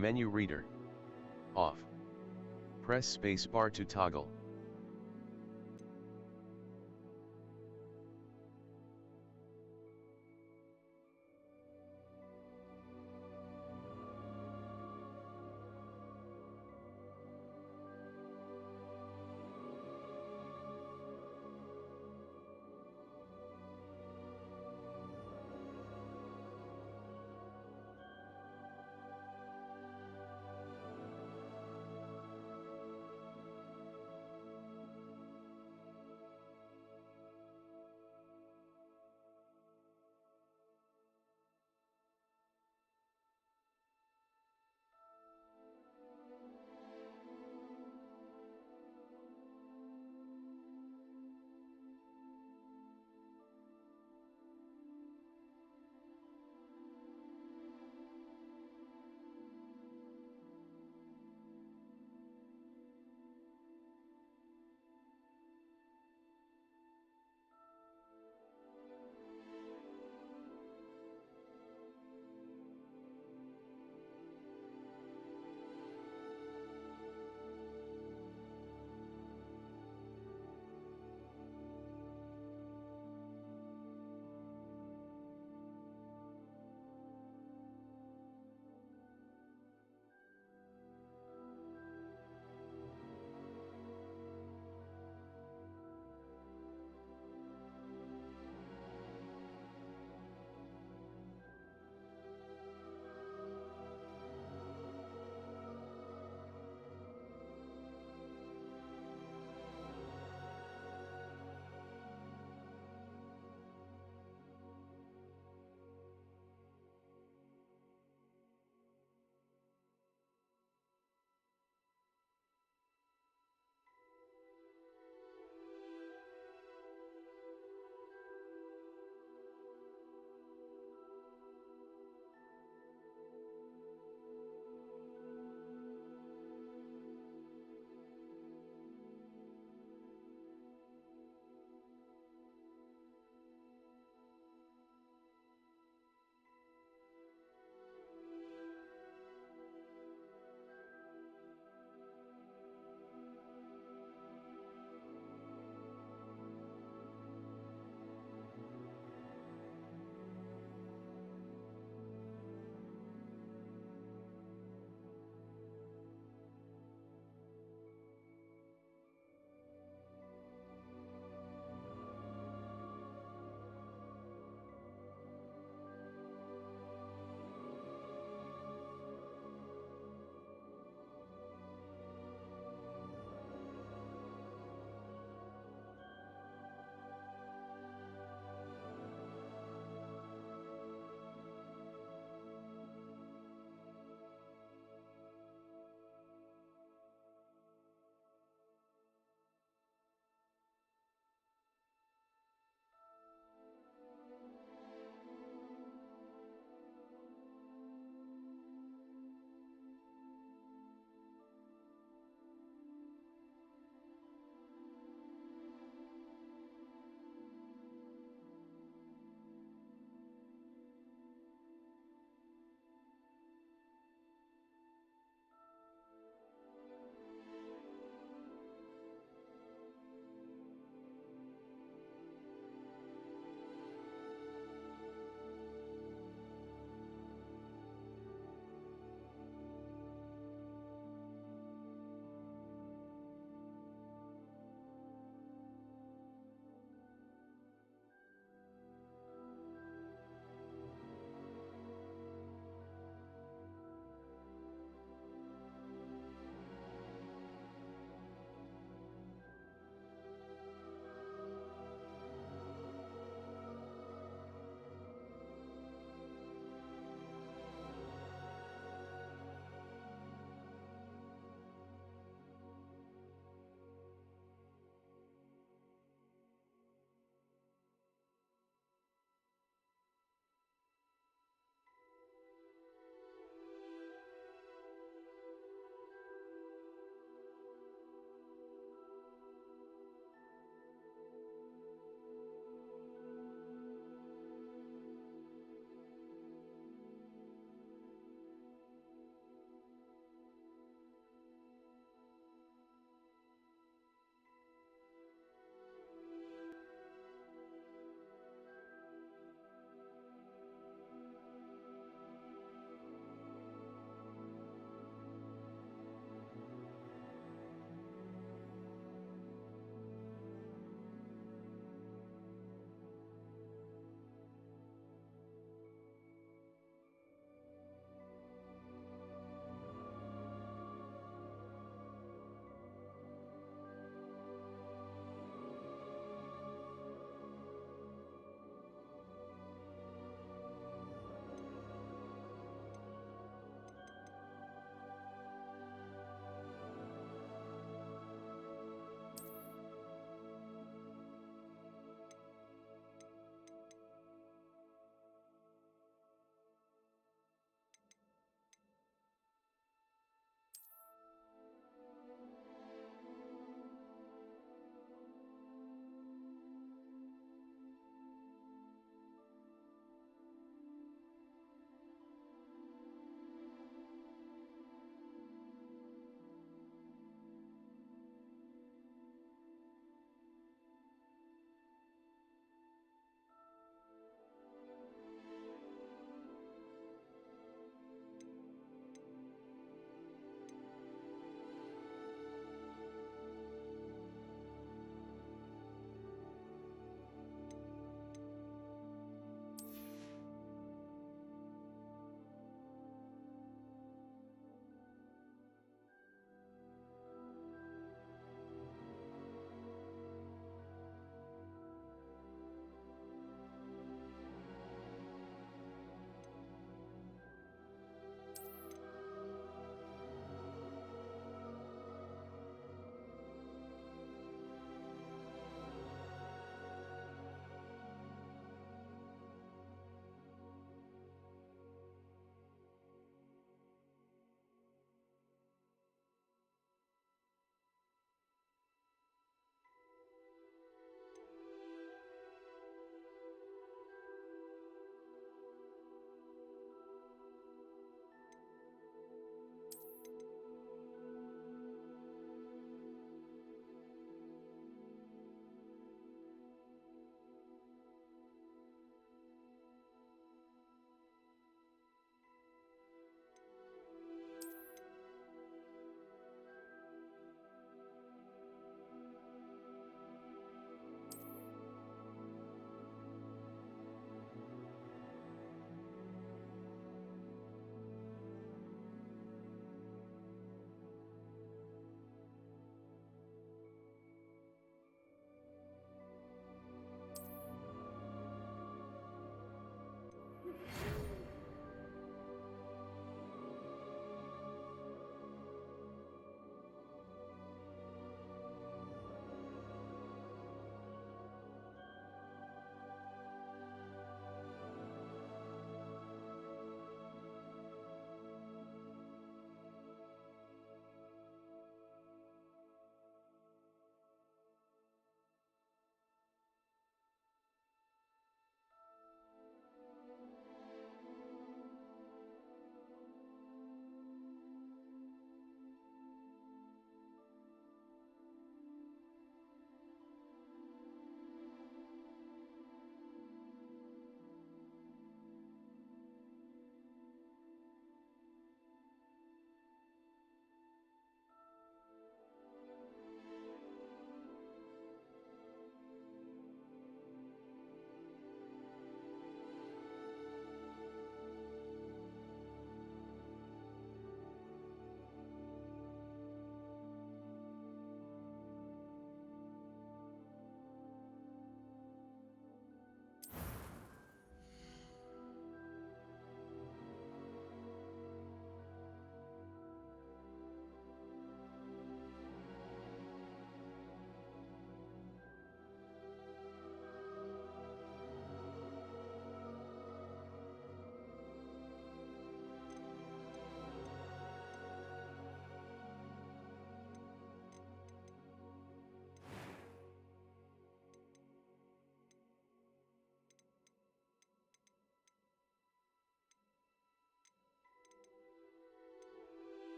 Menu reader. Off. Press spacebar to toggle.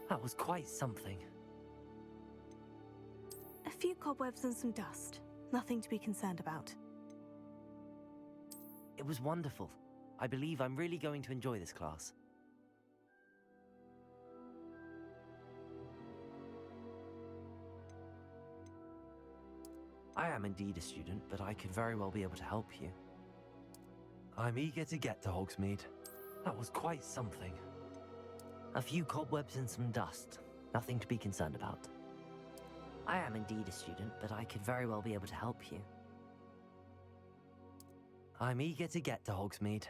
That was quite something. A few cobwebs and some dust. Nothing to be concerned about. It was wonderful. I believe I'm really going to enjoy this class. I am indeed a student, but I could very well be able to help you. I'm eager to get to Hogsmeade. That was quite something. A few cobwebs and some dust. Nothing to be concerned about. I am indeed a student, but I could very well be able to help you. I'm eager to get to Hogsmeade.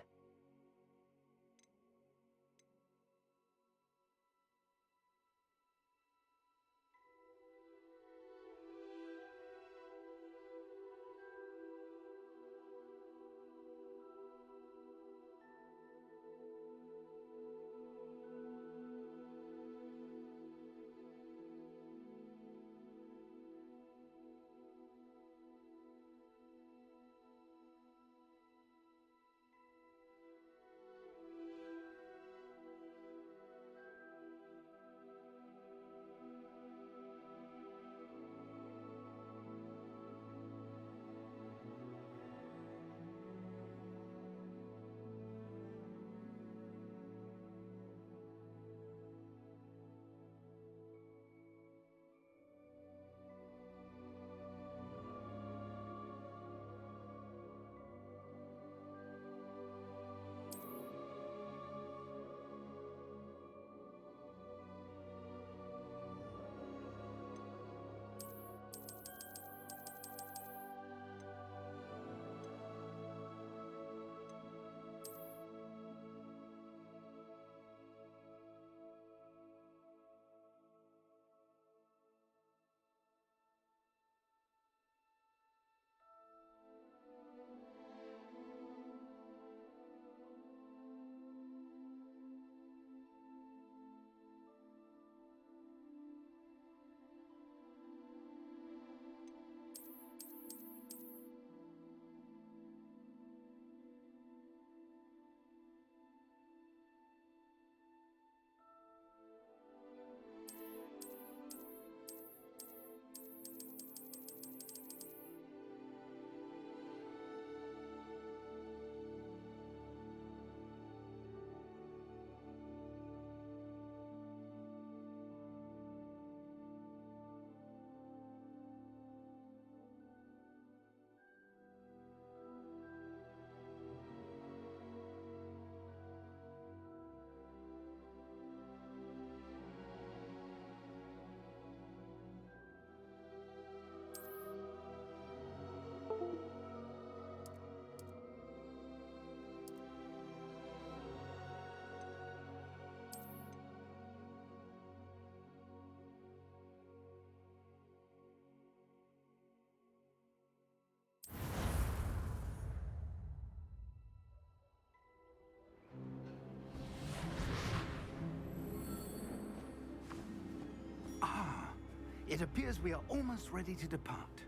It appears we are almost ready to depart.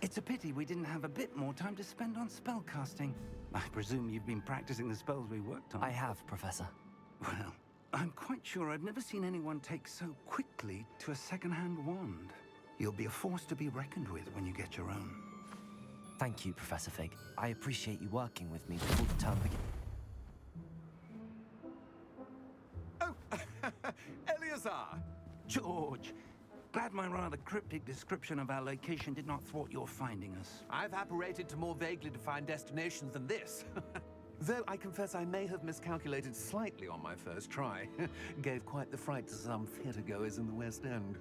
It's a pity we didn't have a bit more time to spend on spellcasting. I presume you've been practicing the spells we worked on. I have, Professor. Well, I'm quite sure I've never seen anyone take so quickly to a second-hand wand. You'll be a force to be reckoned with when you get your own. Thank you, Professor Fig. I appreciate you working with me before the term begins. Oh, Eleazar! George, glad my rather cryptic description of our location did not thwart your finding us. I've apparated to more vaguely defined destinations than this. Though I confess I may have miscalculated slightly on my first try. Gave quite the fright to some theatergoers in the West End.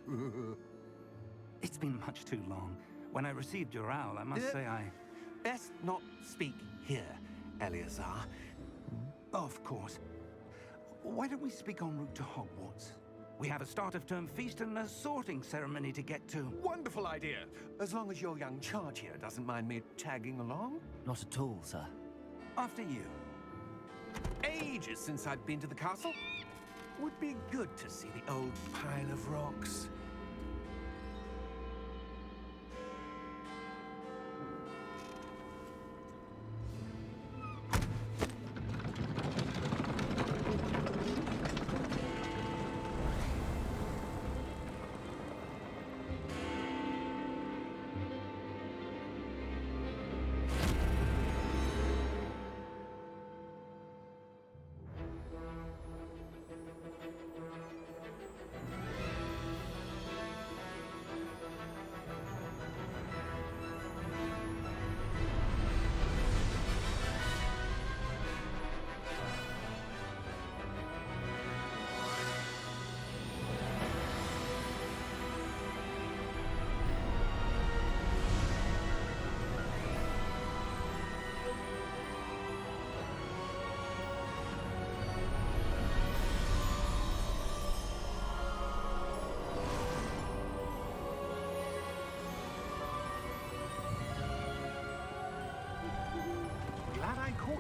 It's been much too long. When I received your owl, I must say I... Best not speak here, Eleazar. Of course. Why don't we speak en route to Hogwarts? We have a start-of-term feast and a sorting ceremony to get to. Wonderful idea! As long as your young charge here doesn't mind me tagging along. Not at all, sir. After you. Ages since I've been to the castle. Would be good to see the old pile of rocks.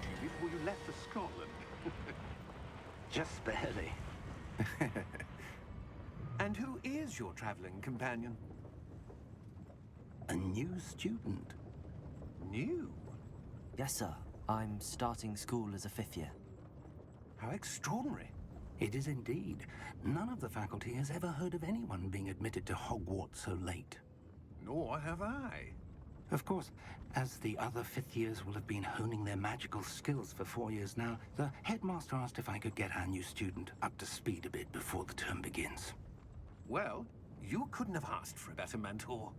you before you left for Scotland. Just barely. And who is your traveling companion? A new student. New? Yes, sir. I'm starting school as a 5th year. How extraordinary. It is indeed. None of the faculty has ever heard of anyone being admitted to Hogwarts so late. Nor have I. Of course, as the other 5th years will have been honing their magical skills for 4 years now, the headmaster asked if I could get our new student up to speed a bit before the term begins. Well, you couldn't have asked for a better mentor.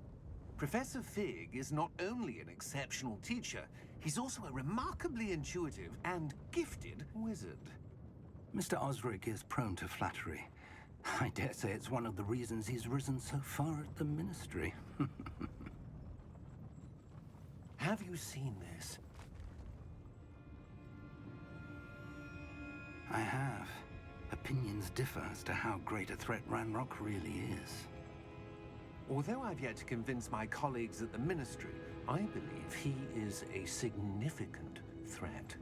Professor Fig is not only an exceptional teacher, he's also a remarkably intuitive and gifted wizard. Mr. Osric is prone to flattery. I dare say it's one of the reasons he's risen so far at the Ministry. Have you seen this? I have. Opinions differ as to how great a threat Ranrock really is. Although I've yet to convince my colleagues at the Ministry, I believe he is a significant threat.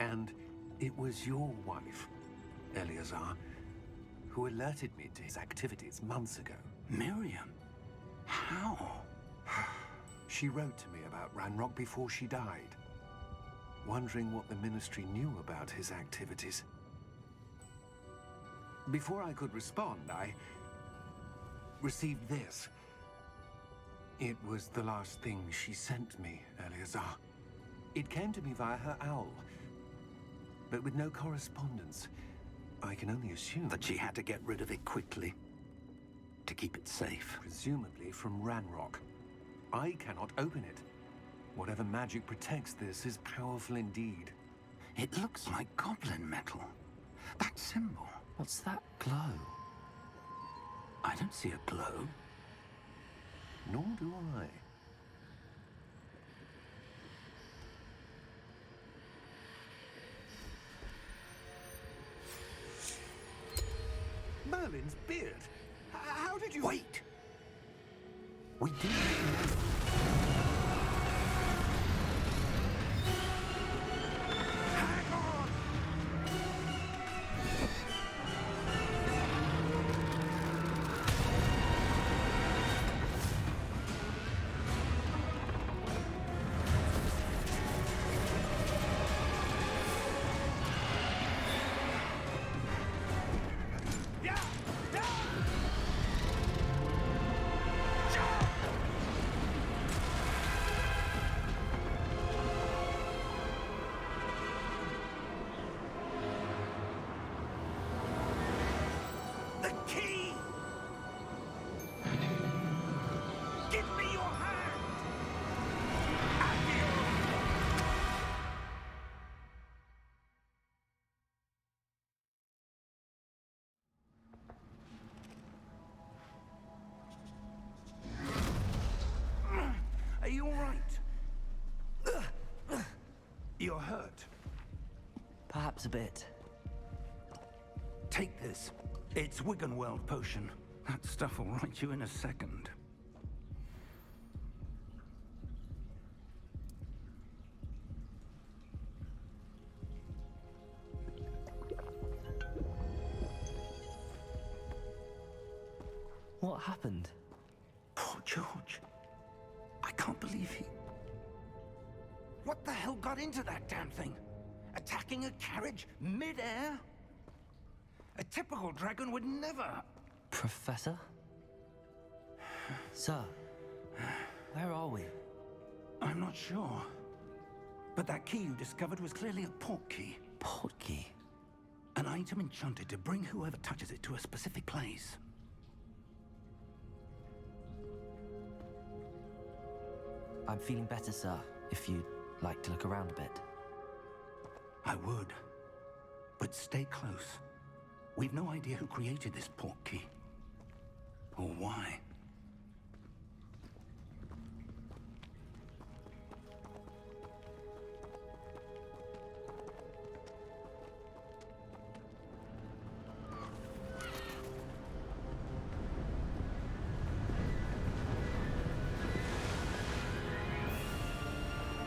And it was your wife, Eleazar, who alerted me to his activities months ago. Miriam? How? She wrote to me about Ranrock before she died, wondering what the Ministry knew about his activities. Before I could respond, I received this. It was the last thing she sent me, Eleazar. It came to me via her owl, but with no correspondence. I can only assume That she had to get rid of it quickly. To keep it safe. presumably from Ranrock. I cannot open it. Whatever magic protects this is powerful indeed. It looks like goblin metal. That symbol. What's that glow? I don't see a glow. Nor do I. Merlin's beard. How did you... Wait! We didn't know. Hang on! Yeah! Yeah! The key! Give me your hand! Are you all right? You're hurt. Perhaps a bit. Take this. It's Wiggenweld potion. That stuff will right you in a second. What happened? Poor George. I can't believe he... What the hell got into that damn thing? Attacking a carriage mid-air? A typical dragon would never... Professor? Sir, where are we? I'm not sure. But that key you discovered was clearly a portkey. Portkey? An item enchanted to bring whoever touches it to a specific place. I'm feeling better, sir, if you'd like to look around a bit. I would. But stay close. We've no idea who created this portkey. Or why.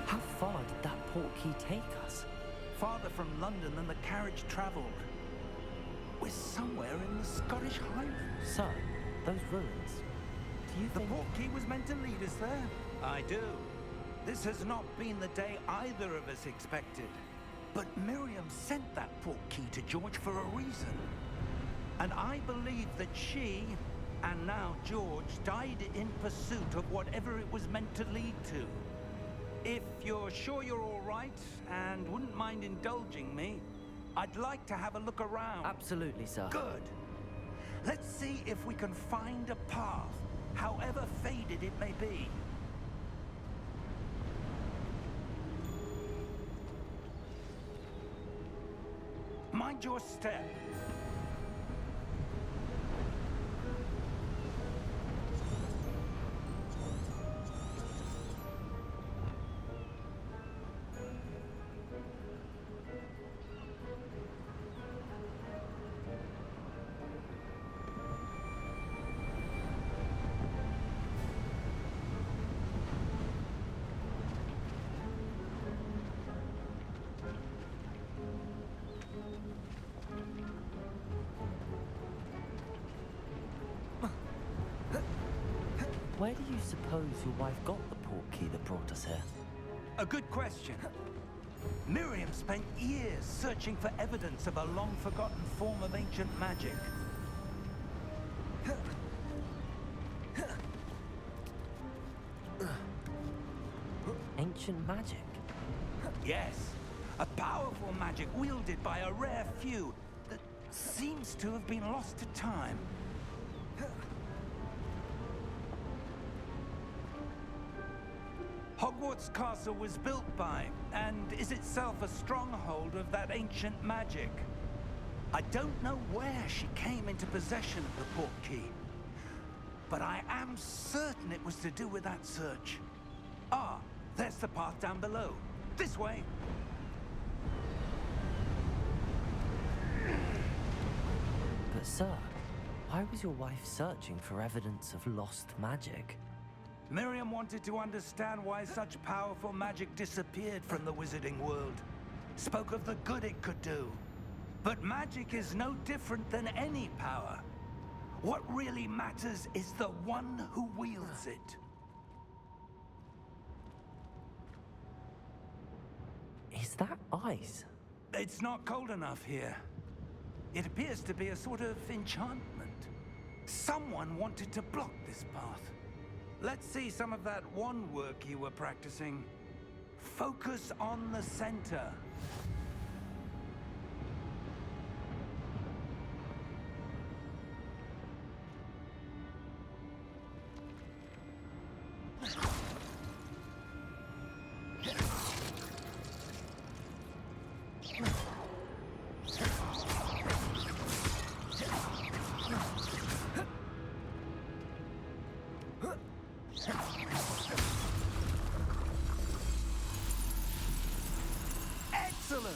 How far did that portkey take us? farther from London than the carriage travelled. We're somewhere in the Scottish Highlands. Sir, those ruins. Do you The think... portkey was meant to lead us there? I do. This has not been the day either of us expected. But Miriam sent that portkey to George for a reason. And I believe that she, and now George, died in pursuit of whatever it was meant to lead to. If you're sure you're all right, and wouldn't mind indulging me, I'd like to have a look around. Absolutely, sir. Good. Let's see if we can find a path, however faded it may be. Mind your step. Where do you suppose your wife got the portkey that brought us here? A good question. Miriam spent years searching for evidence of a long-forgotten form of ancient magic. Ancient magic? Yes, a powerful magic wielded by a rare few that seems to have been lost to time. Hogwarts Castle was built by, and is itself a stronghold of that ancient magic. I don't know where she came into possession of the portkey, but I am certain it was to do with that search. Ah, there's the path down below. This way. But sir, why was your wife searching for evidence of lost magic? Miriam wanted to understand why such powerful magic disappeared from the wizarding world. Spoke of the good it could do. But magic is no different than any power. What really matters is the one who wields it. Is that ice? It's not cold enough here. It appears to be a sort of enchantment. Someone wanted to block this path. Let's see some of that wand work you were practicing. Focus on the center. Excellent!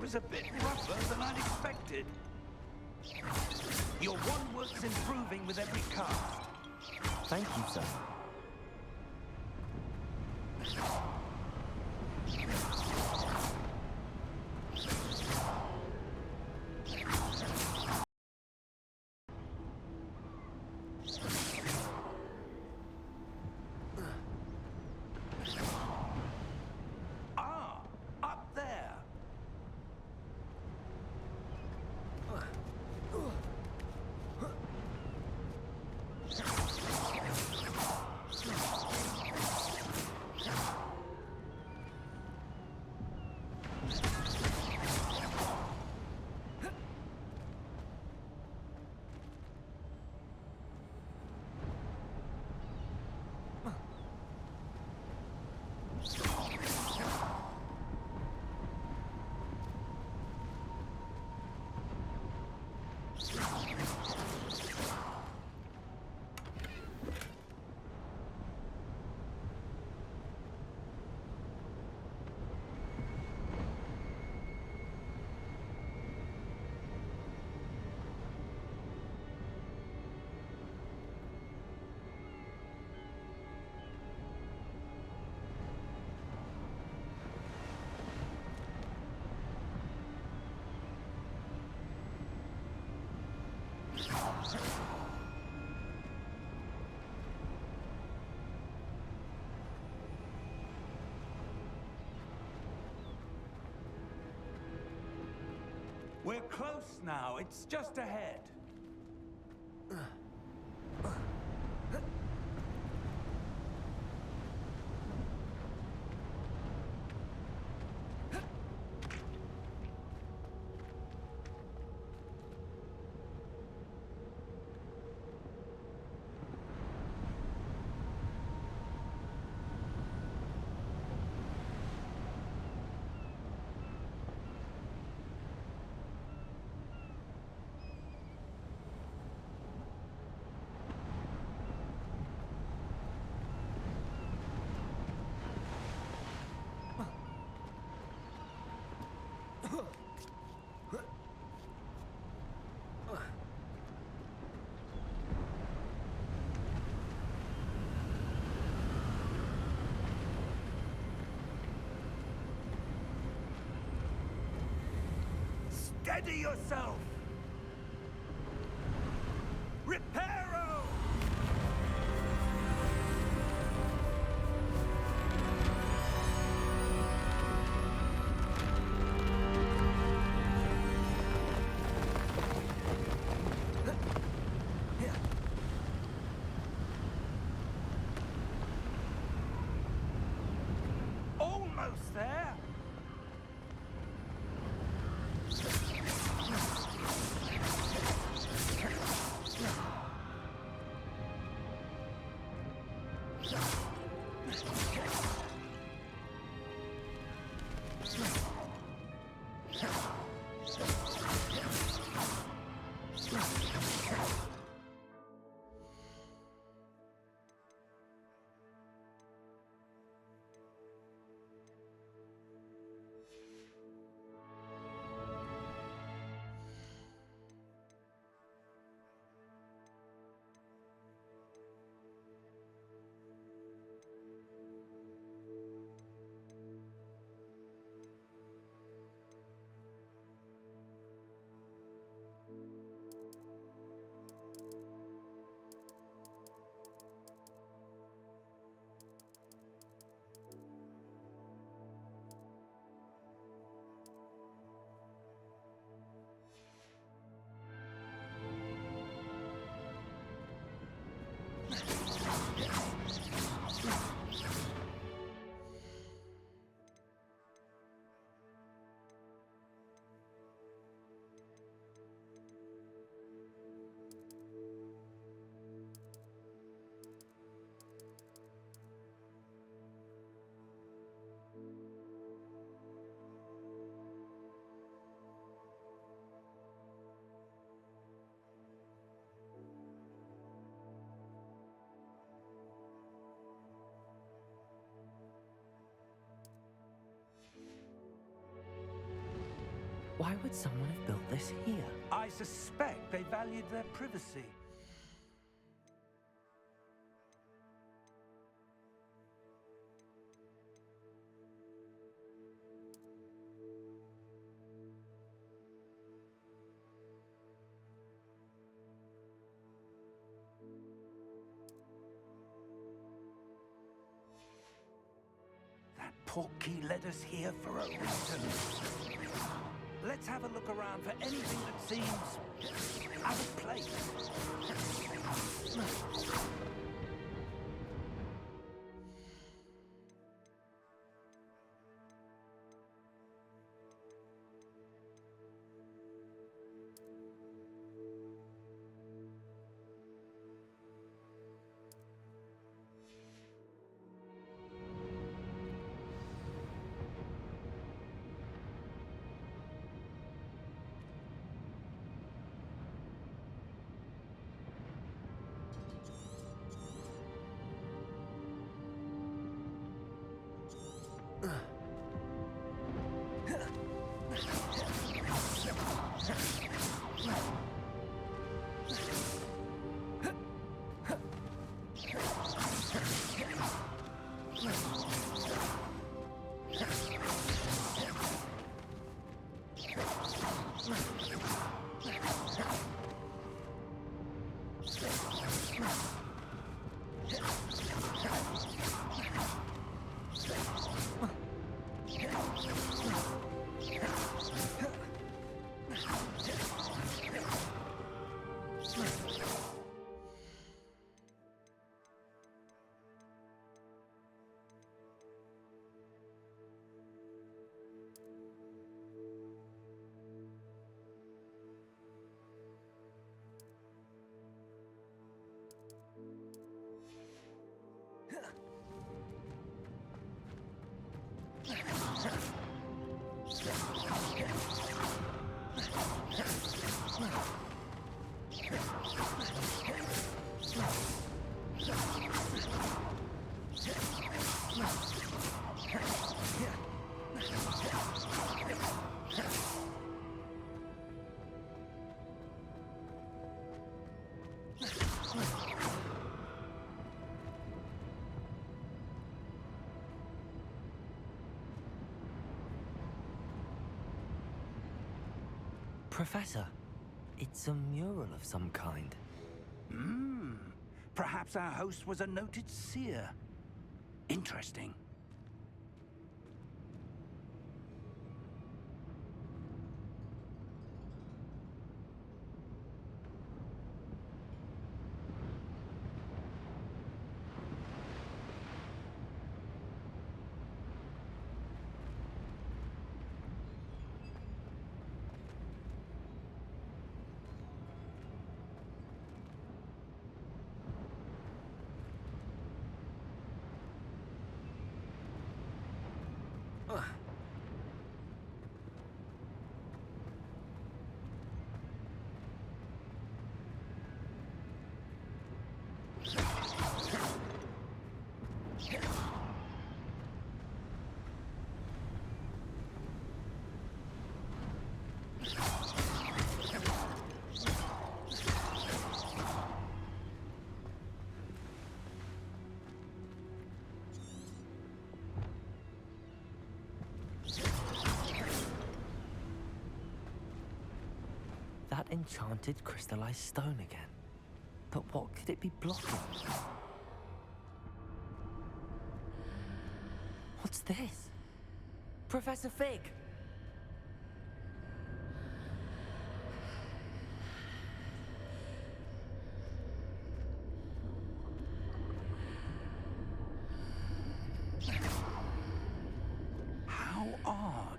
Was a bit rougher than I'd expected. Your wand work's improving with every cast. Thank you, sir. Ah, We're close now. It's just ahead. Steady yourself! Reparo! Almost there! Why would someone have built this here? I suspect they valued their privacy. That portkey led us here for a reason. Let's have a look around for anything that seems out of place. Professor, it's a mural of some kind. Perhaps our host was a noted seer. Interesting. That enchanted crystallized stone again. But what could it be blocking? What's this? Professor Fig! How odd.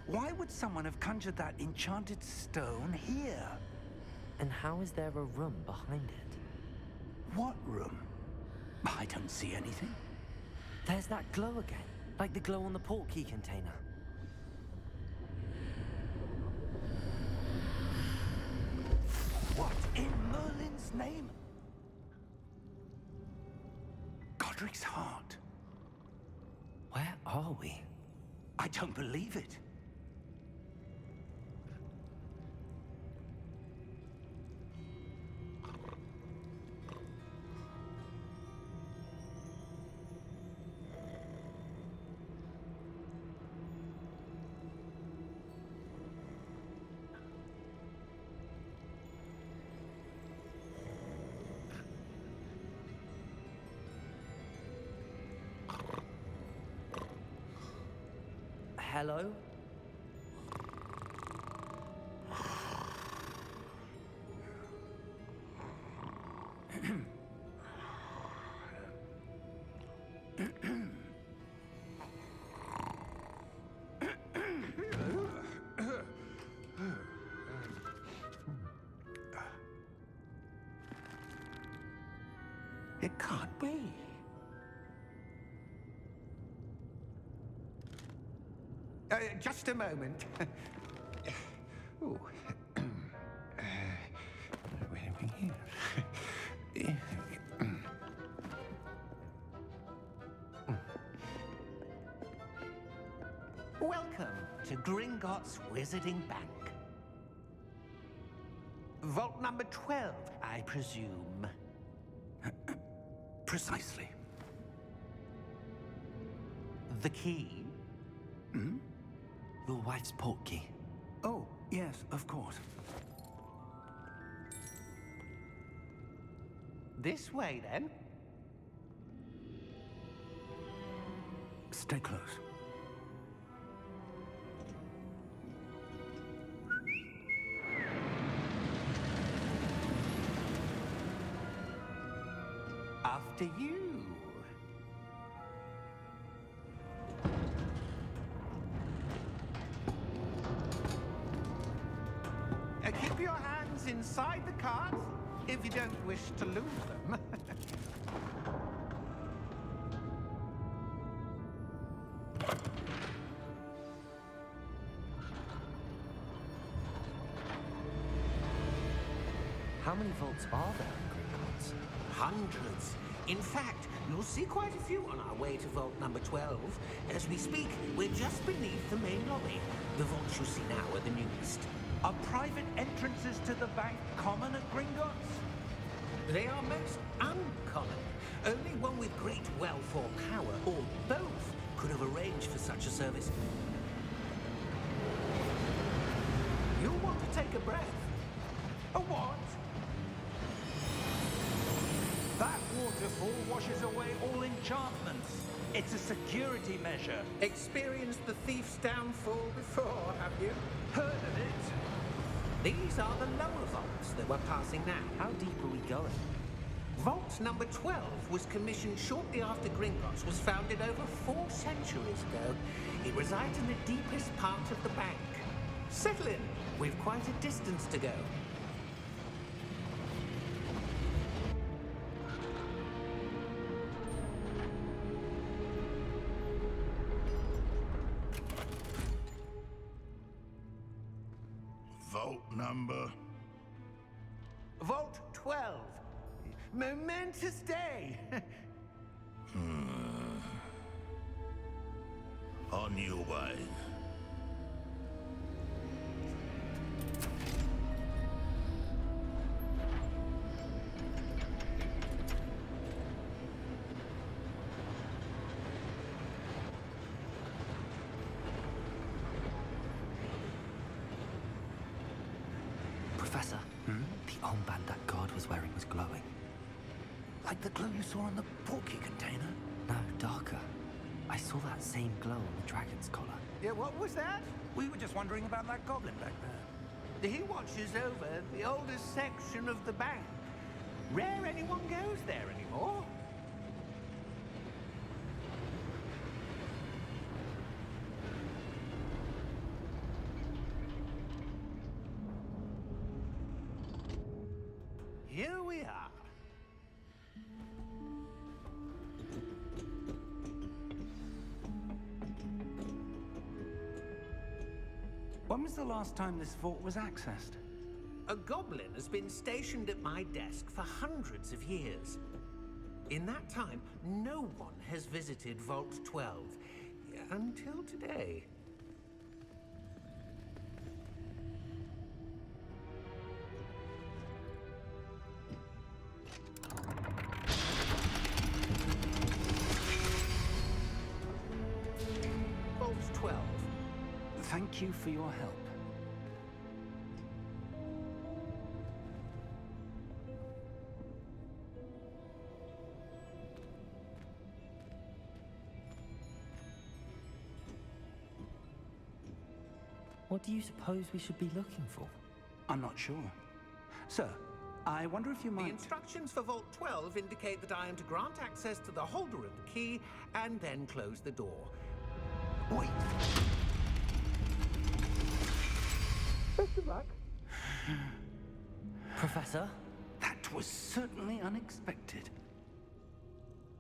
Why would someone have conjured that enchanted stone here? And how is there a room behind it? What room? I don't see anything. There's that glow again, like the glow on the portkey container. What in Merlin's name? Godric's heart. Where are we? I don't believe it. Hello? It can't be. Just a moment. Ooh. Where are we here? Welcome to Gringotts Wizarding Bank. Vault number 12, I presume. Precisely. The key? Your wife's portkey. Oh, yes, of course. This way, then. Stay close. After you. Keep your hands inside the cart if you don't wish to lose them. How many vaults are there in Gringotts? Hundreds. In fact, you'll see quite a few on our way to vault number 12. As we speak, we're just beneath the main lobby. The vaults you see now are the newest. Are private entrances to the bank common at Gringotts? They are most uncommon. Only one with great wealth or power, or both, could have arranged for such a service. You'll want to take a breath. A what? That waterfall washes away all enchantments. It's a security measure. Experienced the thief's downfall before, have you? Heard of it? These are the lower vaults that we're passing now. How deep are we going? Vault number 12 was commissioned shortly after Gringotts was founded over 4 centuries ago. It resides in the deepest part of the bank. Settle in. We've quite a distance to go. Vault number? Vault 12. Momentous day. On your way. Professor, the armband that guard was wearing was glowing. Like the glow you saw on the porky container? No, darker. I saw that same glow on the dragon's collar. Yeah, what was that? We were just wondering about that goblin back there. He watches over the oldest section of the bank. Rare anyone goes there anymore. Here we are. When was the last time this vault was accessed? A goblin has been stationed at my desk for hundreds of years. In that time, no one has visited Vault 12 until today. Vault 12. Thank you for your help. What do you suppose we should be looking for? I'm not sure. Sir, I wonder if you The might... instructions for Vault 12 indicate that I am to grant access to the holder of the key and then close the door. Wait! Best of luck. Professor? That was certainly unexpected.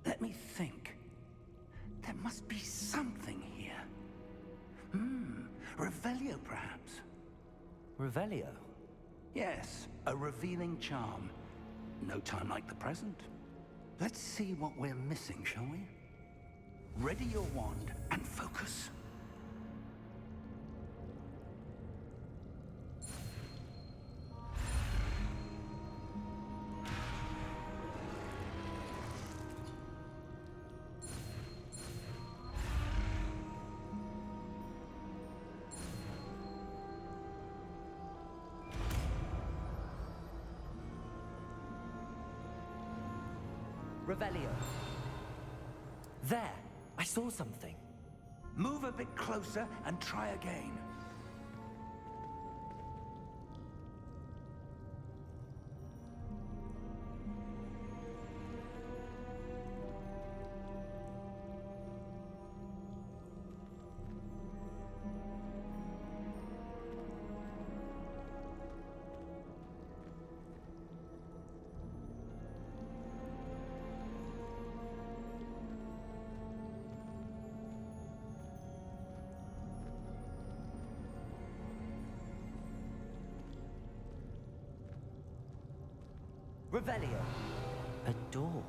Let me think. There must be something here. Revelio, perhaps? Revelio? Yes, a revealing charm. No time like the present. Let's see what we're missing, shall we? Ready your wand and focus. Revelio. There! I saw something. Move a bit closer and try again. Revelio. A door.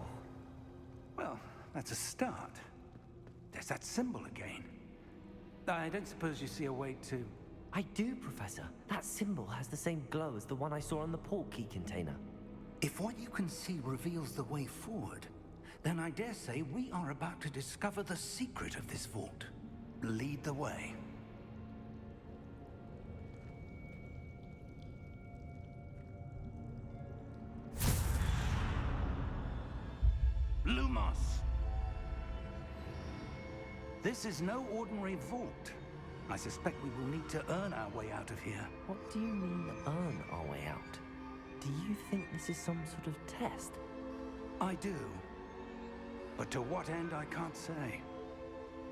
Well, that's a start. There's that symbol again. I don't suppose you see a way to... I do, Professor. That symbol has the same glow as the one I saw on the port key container. If what you can see reveals the way forward, then I dare say we are about to discover the secret of this vault. Lead the way. Lumos! This is no ordinary vault. I suspect we will need to earn our way out of here. What do you mean, earn our way out? Do you think this is some sort of test? I do. But to what end, I can't say.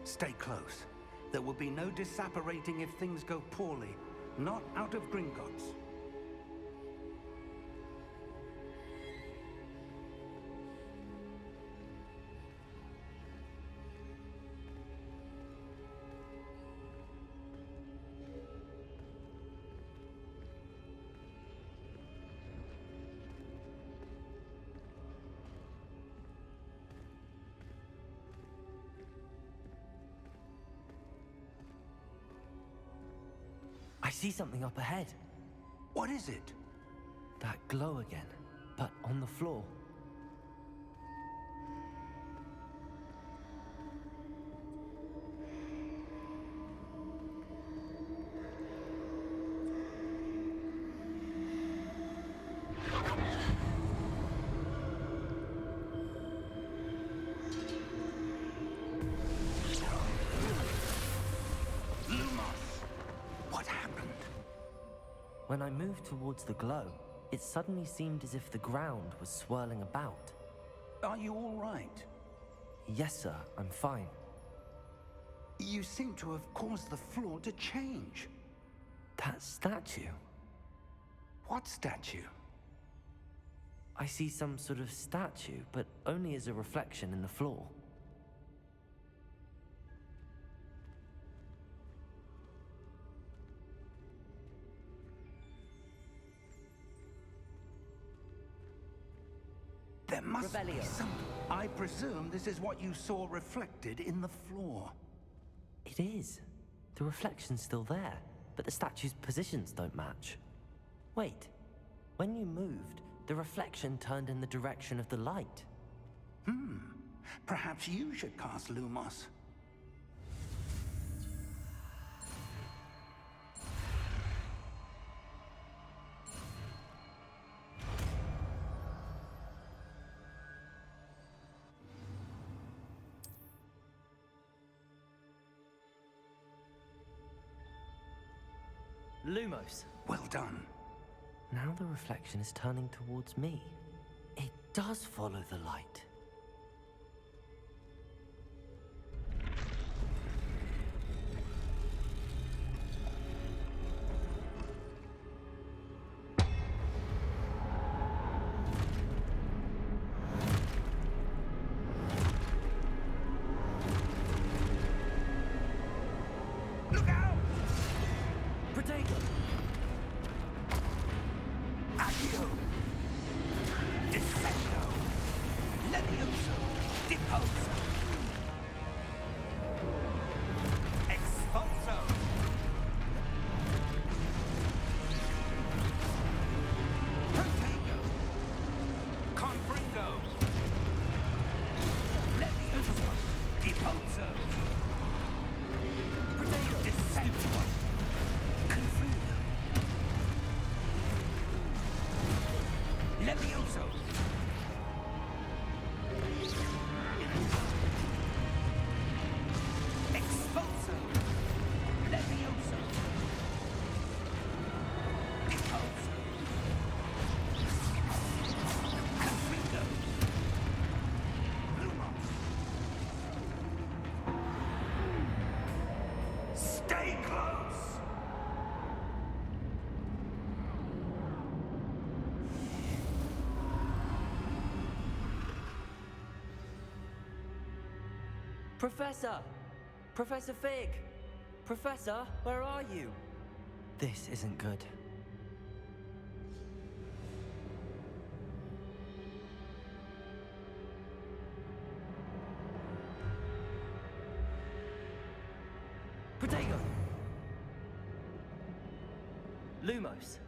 Stay close. There will be no disapparating if things go poorly. Not out of Gringotts. I see something up ahead. What is it? That glow again, but on the floor. When I moved towards the glow, it suddenly seemed as if the ground was swirling about. Are you all right? Yes, sir, I'm fine. You seem to have caused the floor to change. That statue? What statue? I see some sort of statue, but only as a reflection in the floor. There must be Revelio. some... I presume this is what you saw reflected in the floor. It is. The reflection's still there, but the statue's positions don't match. Wait. When you moved, the reflection turned in the direction of the light. Perhaps you should cast Lumos. Lumos. Well done. Now the reflection is turning towards me. It does follow the light. Look out! Protego! Accio! Defendo! Levioso! Deposo! Expulso! Protego! Confringo! Levioso! Deposo! Protego! Defendo! Confringo! Levioso! Expulso! Levioso! Deposo! Confringo! Lumos! Stay close! Professor! Professor Fig! Professor, where are you? This isn't good. Lumos.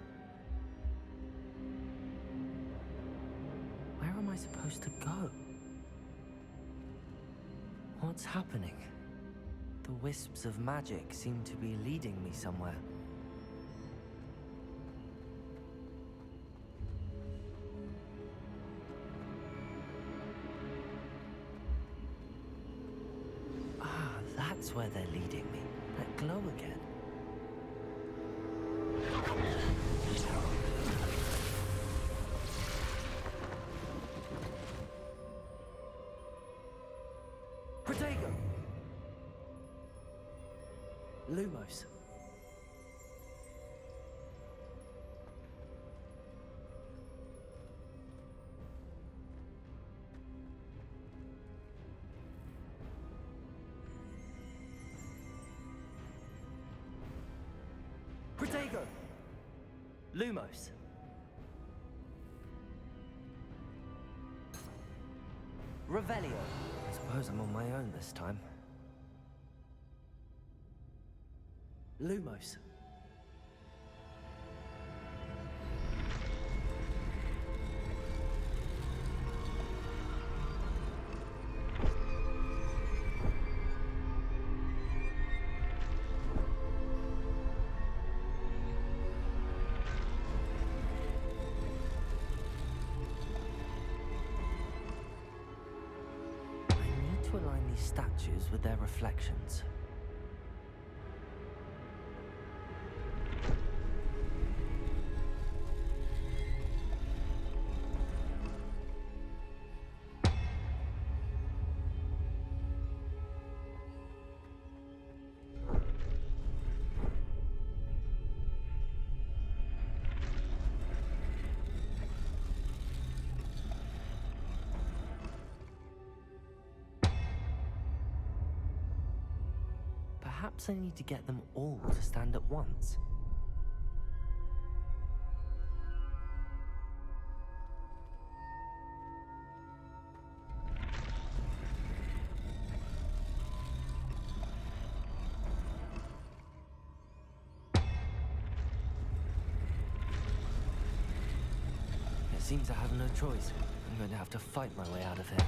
Where am I supposed to go? What's happening? The wisps of magic seem to be leading me somewhere. Ah, that's where they're leading me. That glow again. Protego! Lumos. Protego! Lumos. Revelio. I suppose I'm on my own this time. Lumos. I need to align these statues with their reflections. Perhaps I need to get them all to stand at once. It seems I have no choice. I'm going to have to fight my way out of here.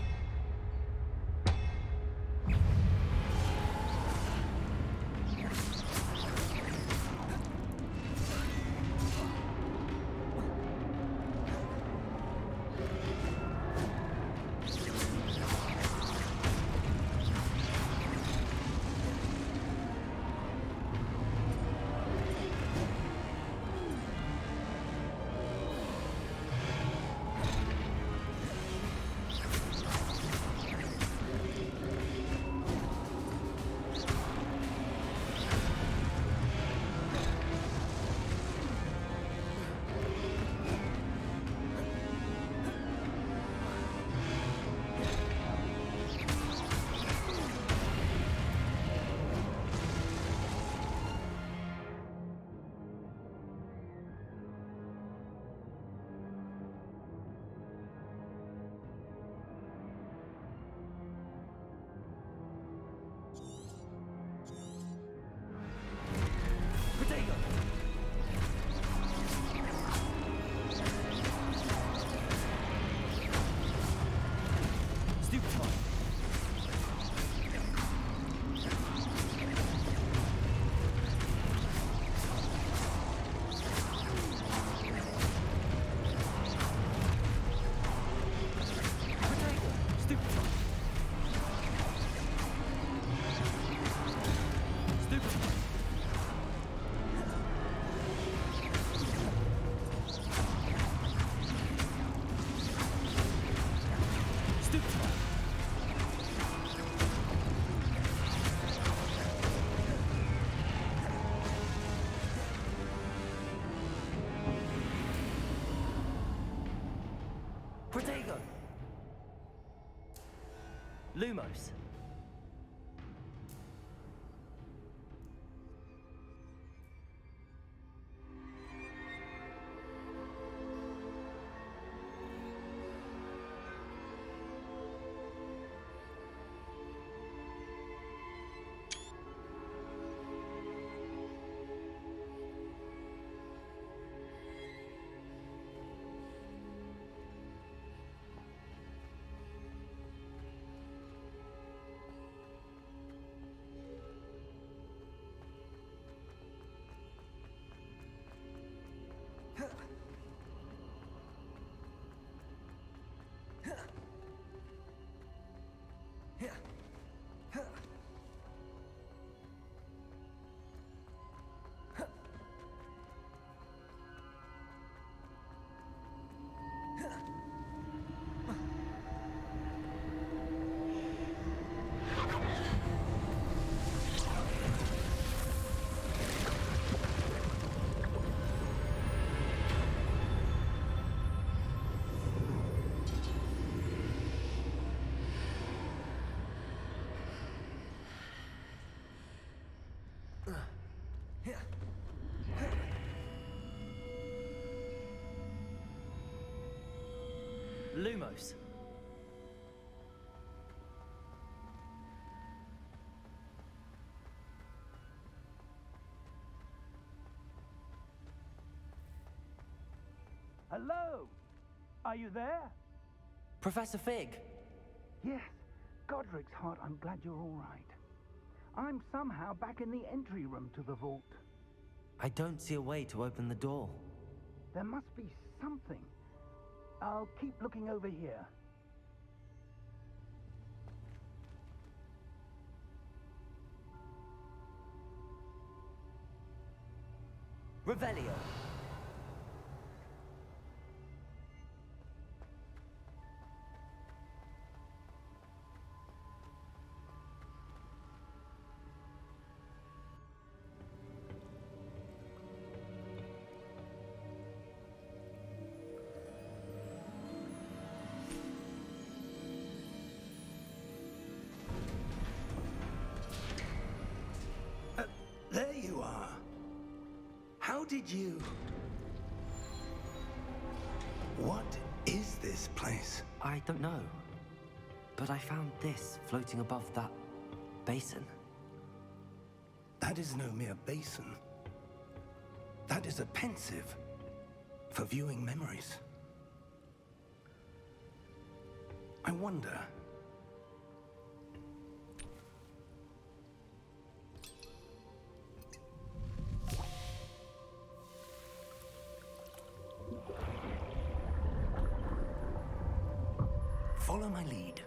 Protego! Lumos. Lumos. Hello? Are you there? Professor Fig. Yes. Godric's heart, I'm glad you're all right. I'm somehow back in the entry room to the vault. I don't see a way to open the door. There must be something. I'll keep looking over here. Revelio. There you are. How did you... What is this place? I don't know. But I found this floating above that basin. That is no mere basin. That is a pensive for viewing memories. I wonder... Follow my lead.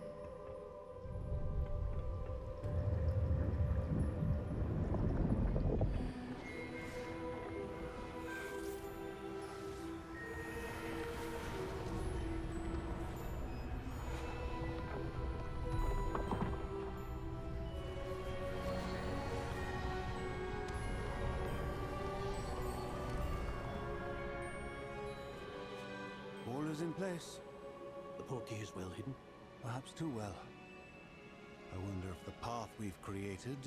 All is in place. The portkey is well hidden. Perhaps too well. I wonder if the path we've created...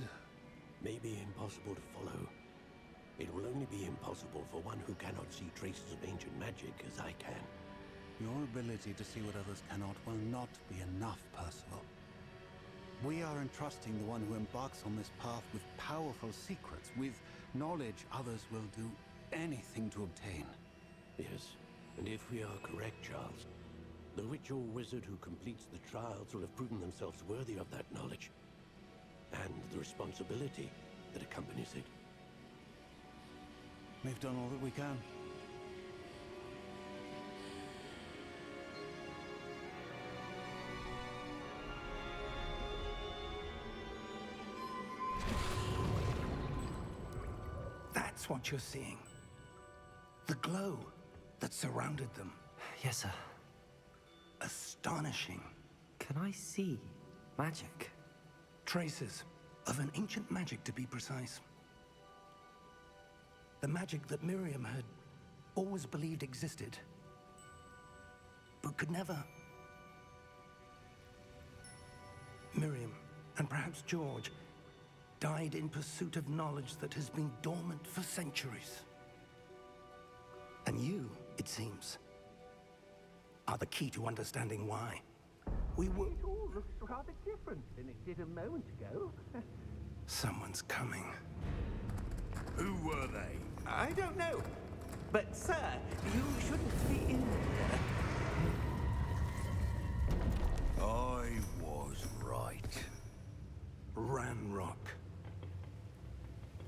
May be impossible to follow. It will only be impossible for one who cannot see traces of ancient magic as I can. Your ability to see what others cannot will not be enough, Percival. We are entrusting the one who embarks on this path with powerful secrets, with knowledge others will do anything to obtain. Yes, and if we are correct, Charles, the witch or wizard who completes the trials will have proven themselves worthy of that knowledge, and the responsibility that accompanies it. We've done all that we can. That's what you're seeing. The glow that surrounded them. Yes, sir. Astonishing. Can I see magic? Traces of an ancient magic, to be precise. The magic that Miriam had always believed existed, but could never. Miriam, and perhaps George, died in pursuit of knowledge that has been dormant for centuries. And you, it seems, are the key to understanding why. We were... It all looks rather different than it did a moment ago. Someone's coming. Who were they? I don't know. But, sir, you shouldn't be in here. I was right. Ranrock.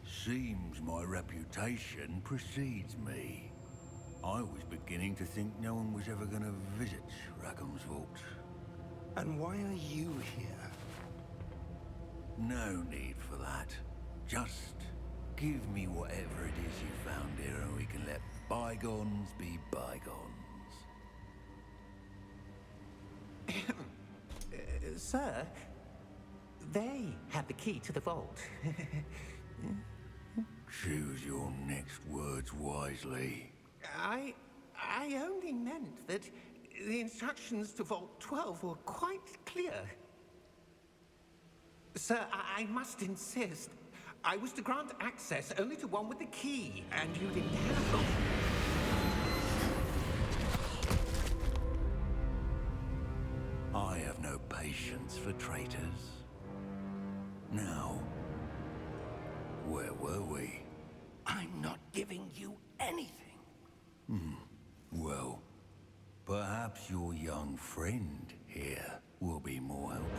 Seems my reputation precedes me. I was beginning to think no one was ever going to visit Rackham's vault. And why are you here? No need for that. Just give me whatever it is you found here and we can let bygones be bygones. Sir, they have the key to the vault. Choose your next words wisely. I only meant that the instructions to Vault 12 were quite clear. Sir, I must insist. I was to grant access only to one with the key, and you didn't have it. I have no patience for traitors. Now, where were we? I'm not giving you anything. Well, perhaps your young friend here will be more helpful.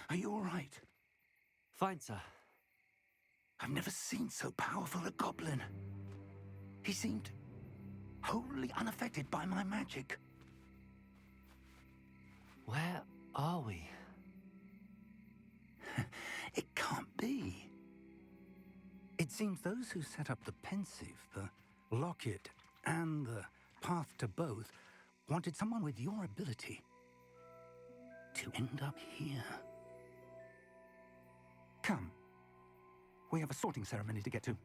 Are you all right? Fine, sir. I've never seen so powerful a goblin. He seemed wholly unaffected by my magic. Where are we? It can't be. It seems those who set up the Pensieve, the Locket, and the Path to Both wanted someone with your ability to end up here. Come. We have a sorting ceremony to get to.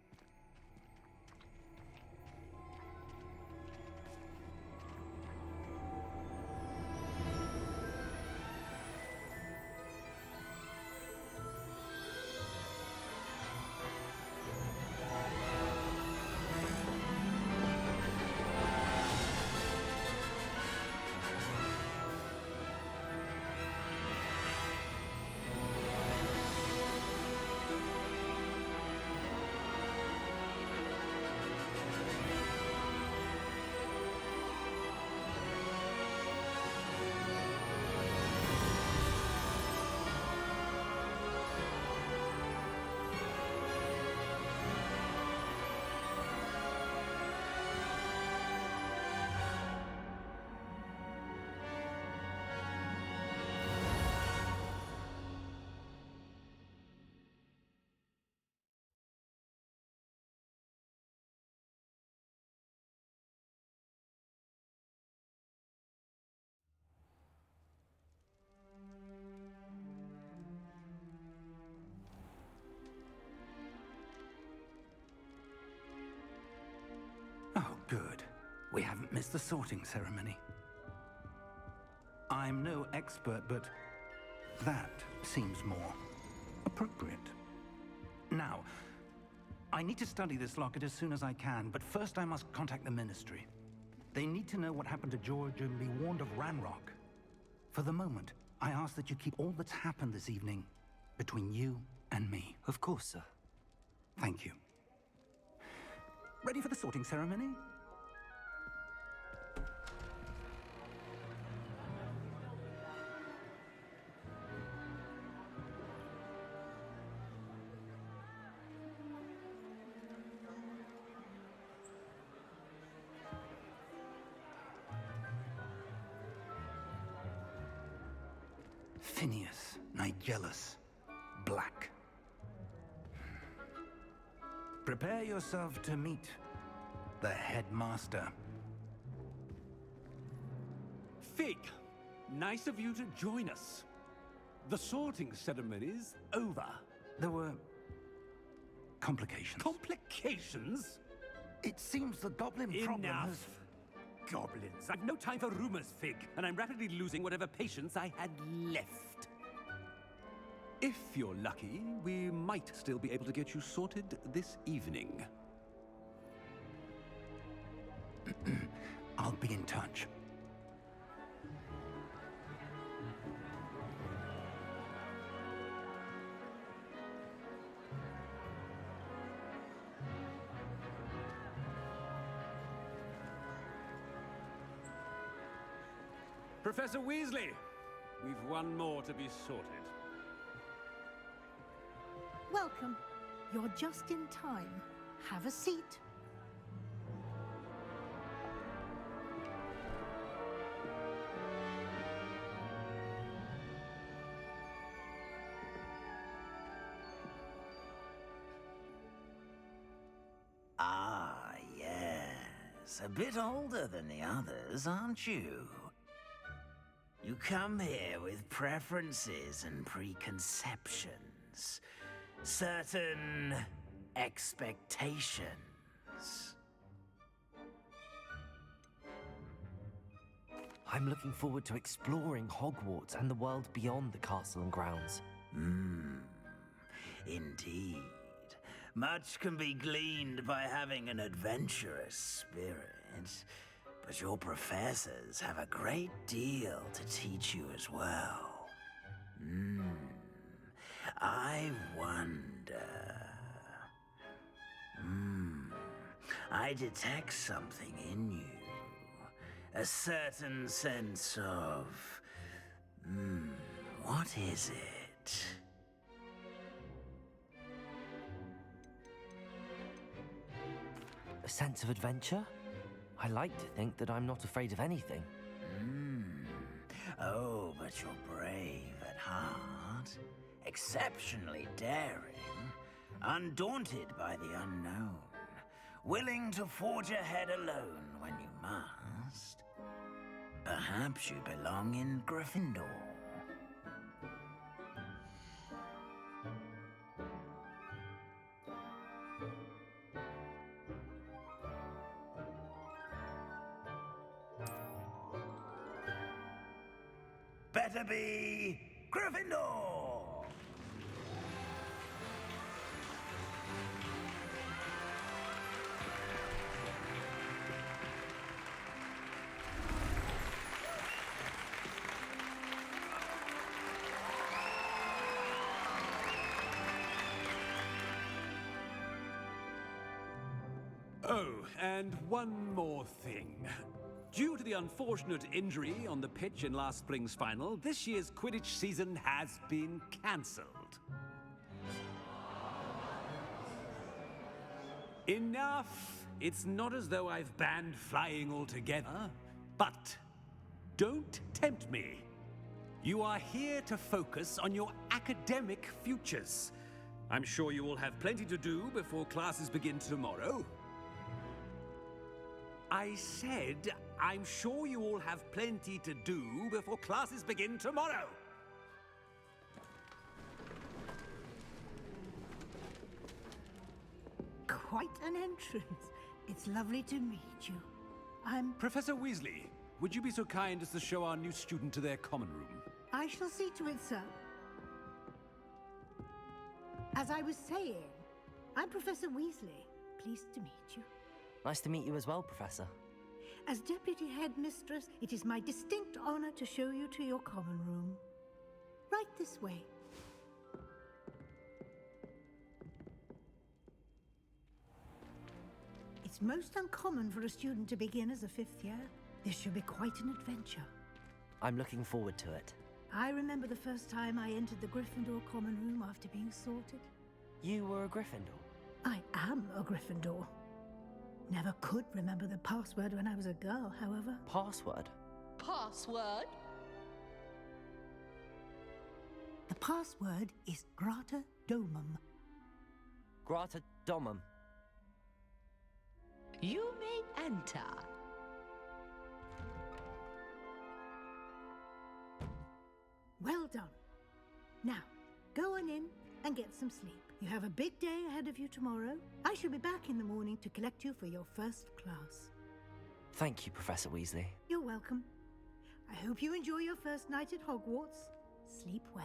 Oh, good. We haven't missed the sorting ceremony. I'm no expert, but that seems more appropriate. Now, I need to study this locket as soon as I can, but first I must contact the Ministry. They need to know what happened to George and be warned of Ranrock. For the moment, I ask that you keep all that's happened this evening between you and me. Of course, sir. Thank you. Ready for the sorting ceremony? Phineas Nigellus Black. Prepare yourself to meet the headmaster. Fig, nice of you to join us. The sorting ceremony's over. There were complications. Complications? It seems the goblin problem Enough. has... Goblins. I've no time for rumors, Fig, and I'm rapidly losing whatever patience I had left. If you're lucky, we might still be able to get you sorted this evening. I'll be in touch. Professor Weasley, we've one more to be sorted. Welcome. You're just in time. Have a seat. Ah, yes. A bit older than the others, aren't you? You come here with preferences and preconceptions. Certain expectations. I'm looking forward to exploring Hogwarts and the world beyond the castle and grounds. Indeed. Much can be gleaned by having an adventurous spirit, but your professors have a great deal to teach you as well. I wonder... I detect something in you. A certain sense of... what is it? A sense of adventure? I like to think that I'm not afraid of anything. Oh, but you're brave at heart. Exceptionally daring. Undaunted by the unknown. Willing to forge ahead alone when you must. Perhaps you belong in Gryffindor. Better be Gryffindor! Oh, and one more thing. Due to the unfortunate injury on the pitch in last spring's final, this year's Quidditch season has been cancelled. Enough! It's not as though I've banned flying altogether, but don't tempt me. You are here to focus on your academic futures. I'm sure you will have plenty to do before classes begin tomorrow. I said, I'm sure you all have plenty to do before classes begin tomorrow. Quite an entrance. It's lovely to meet you. I'm... Professor Weasley, would you be so kind as to show our new student to their common room? I shall see to it, sir. As I was saying, I'm Professor Weasley. Pleased to meet you. Nice to meet you as well, Professor. As Deputy Headmistress, it is my distinct honor to show you to your common room. Right this way. It's most uncommon for a student to begin as a fifth year. This should be quite an adventure. I'm looking forward to it. I remember the first time I entered the Gryffindor common room after being sorted. You were a Gryffindor? I am a Gryffindor. Never could remember the password when I was a girl, however. Password? Password? The password is Grata Domum. Grata Domum. You may enter. Well done. Now, go on in and get some sleep. You have a big day ahead of you tomorrow. I shall be back in the morning to collect you for your first class. Thank you, Professor Weasley. You're welcome. I hope you enjoy your first night at Hogwarts. Sleep well.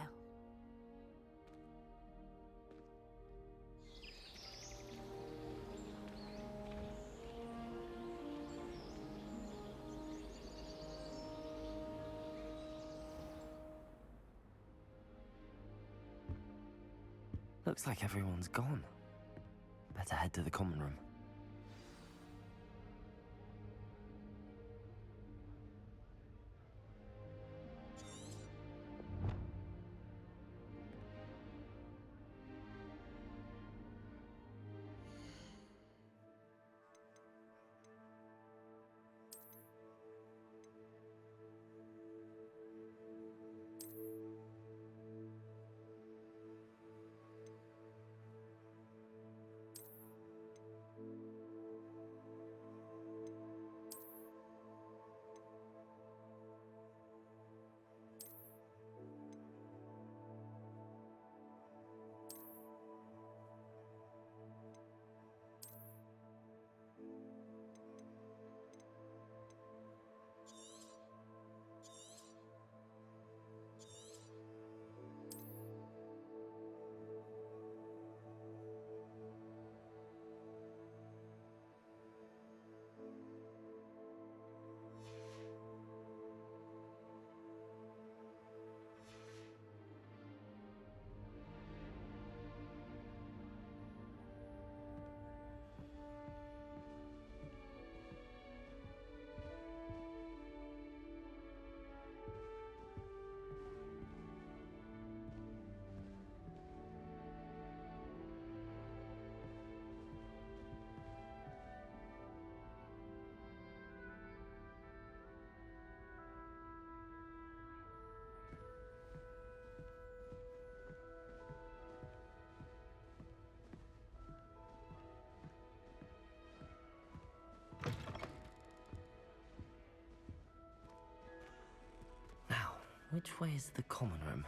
Looks like everyone's gone. Better head to the common room. Which way is the common room?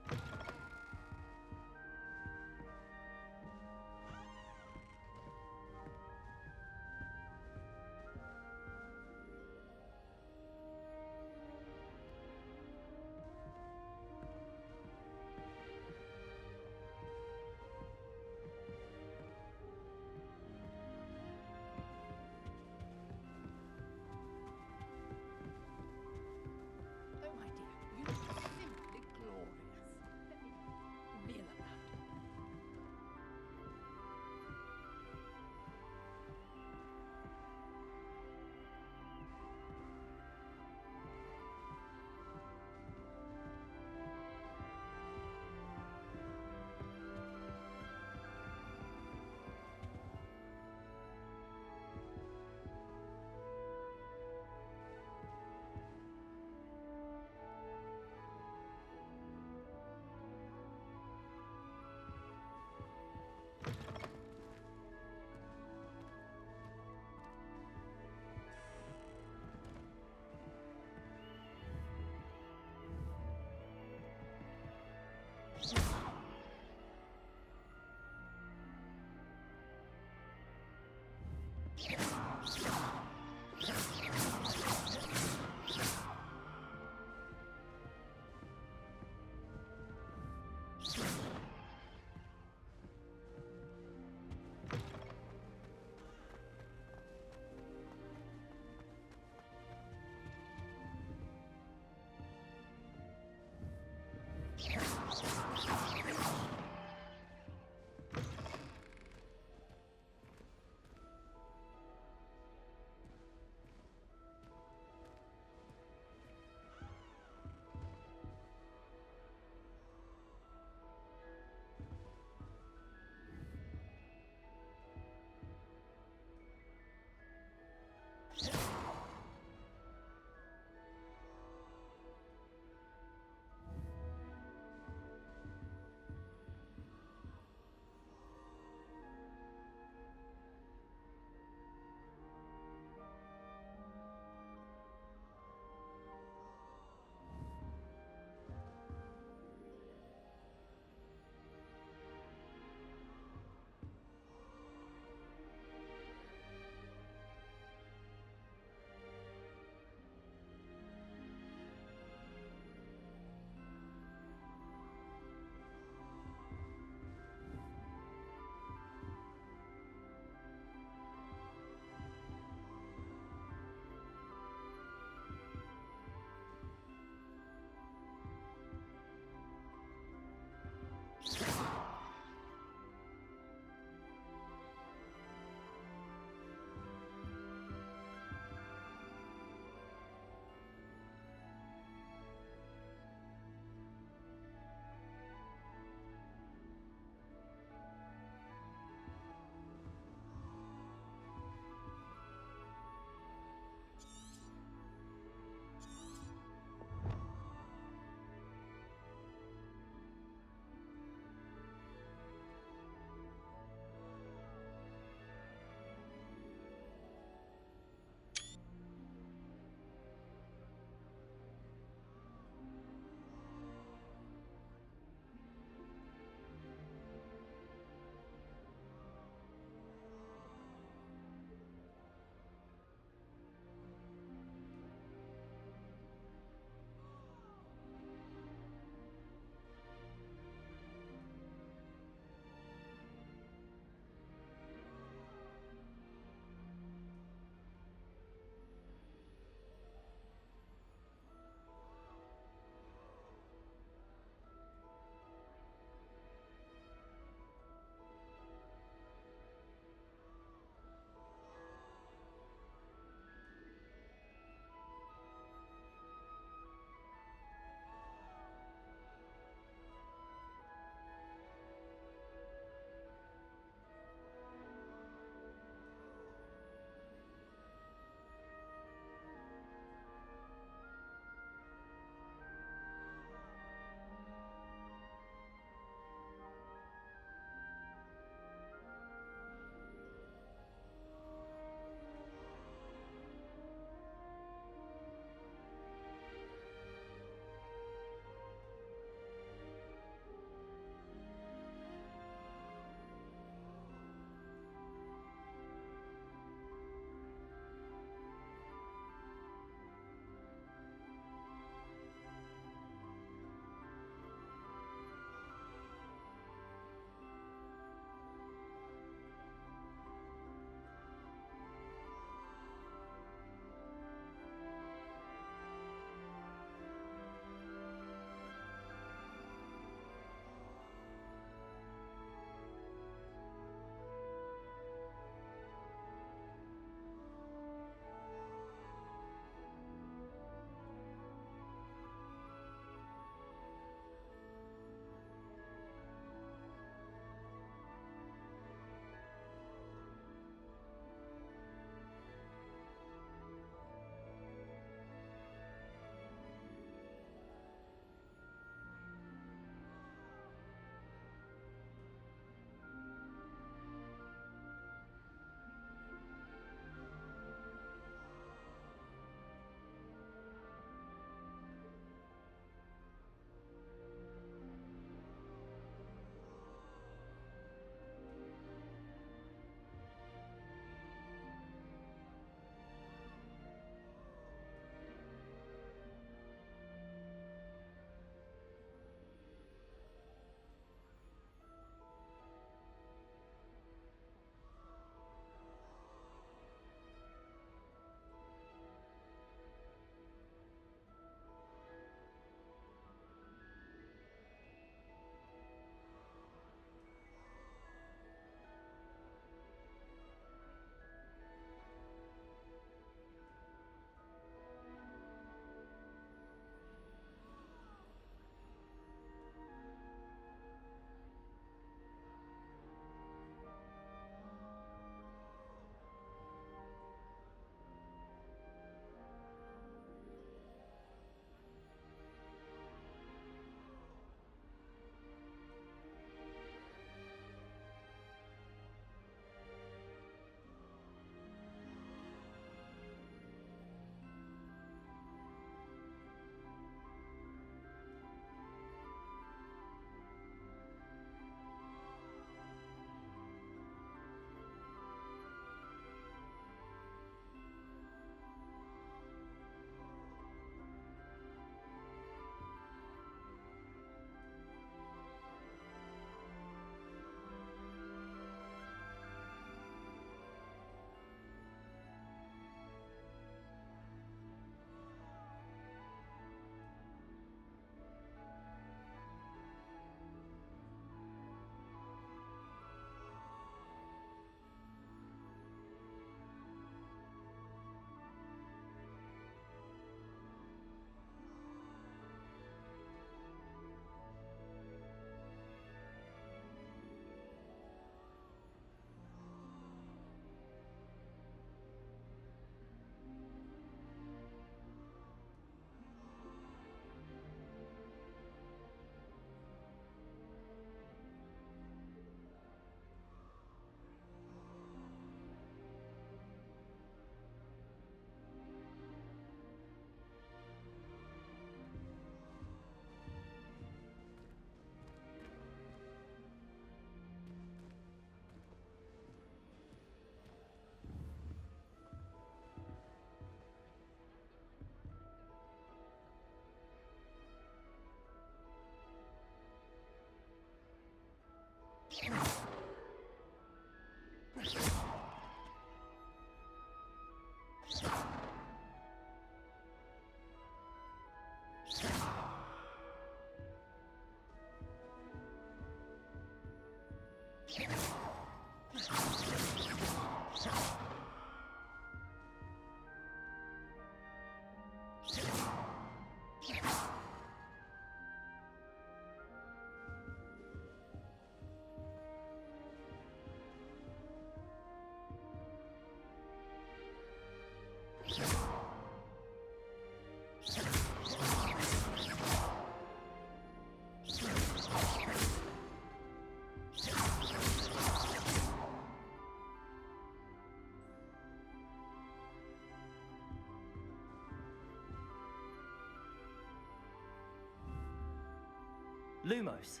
Lumos.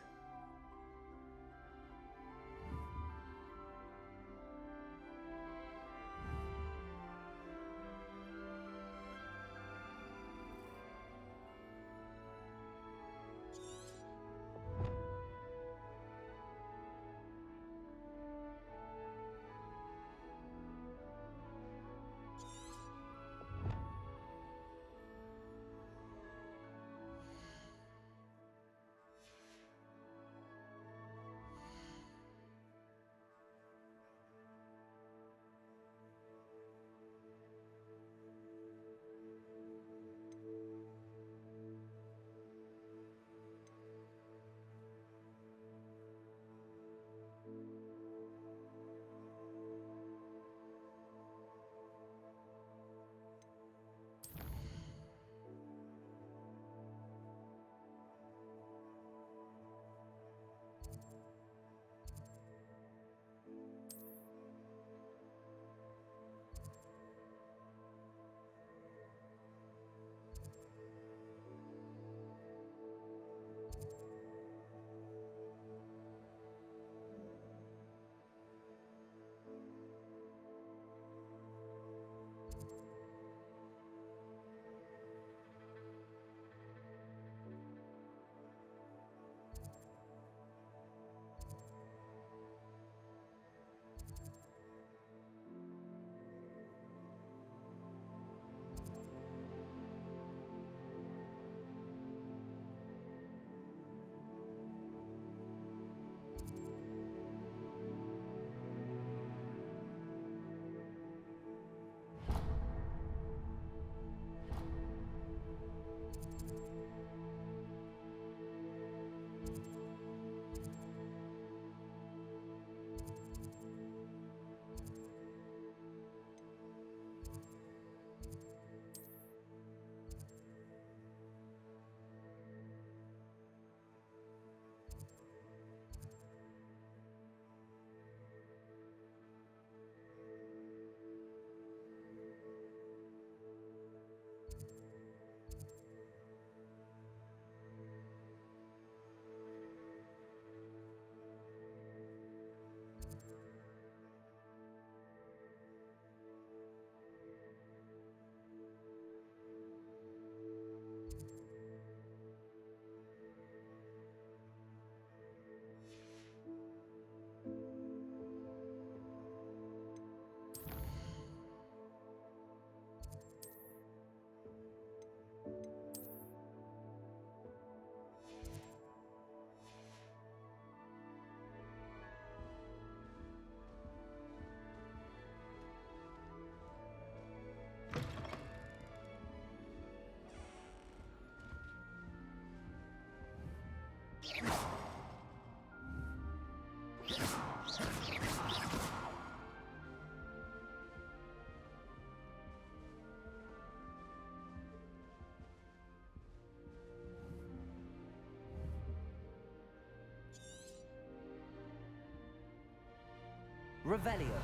Revelio.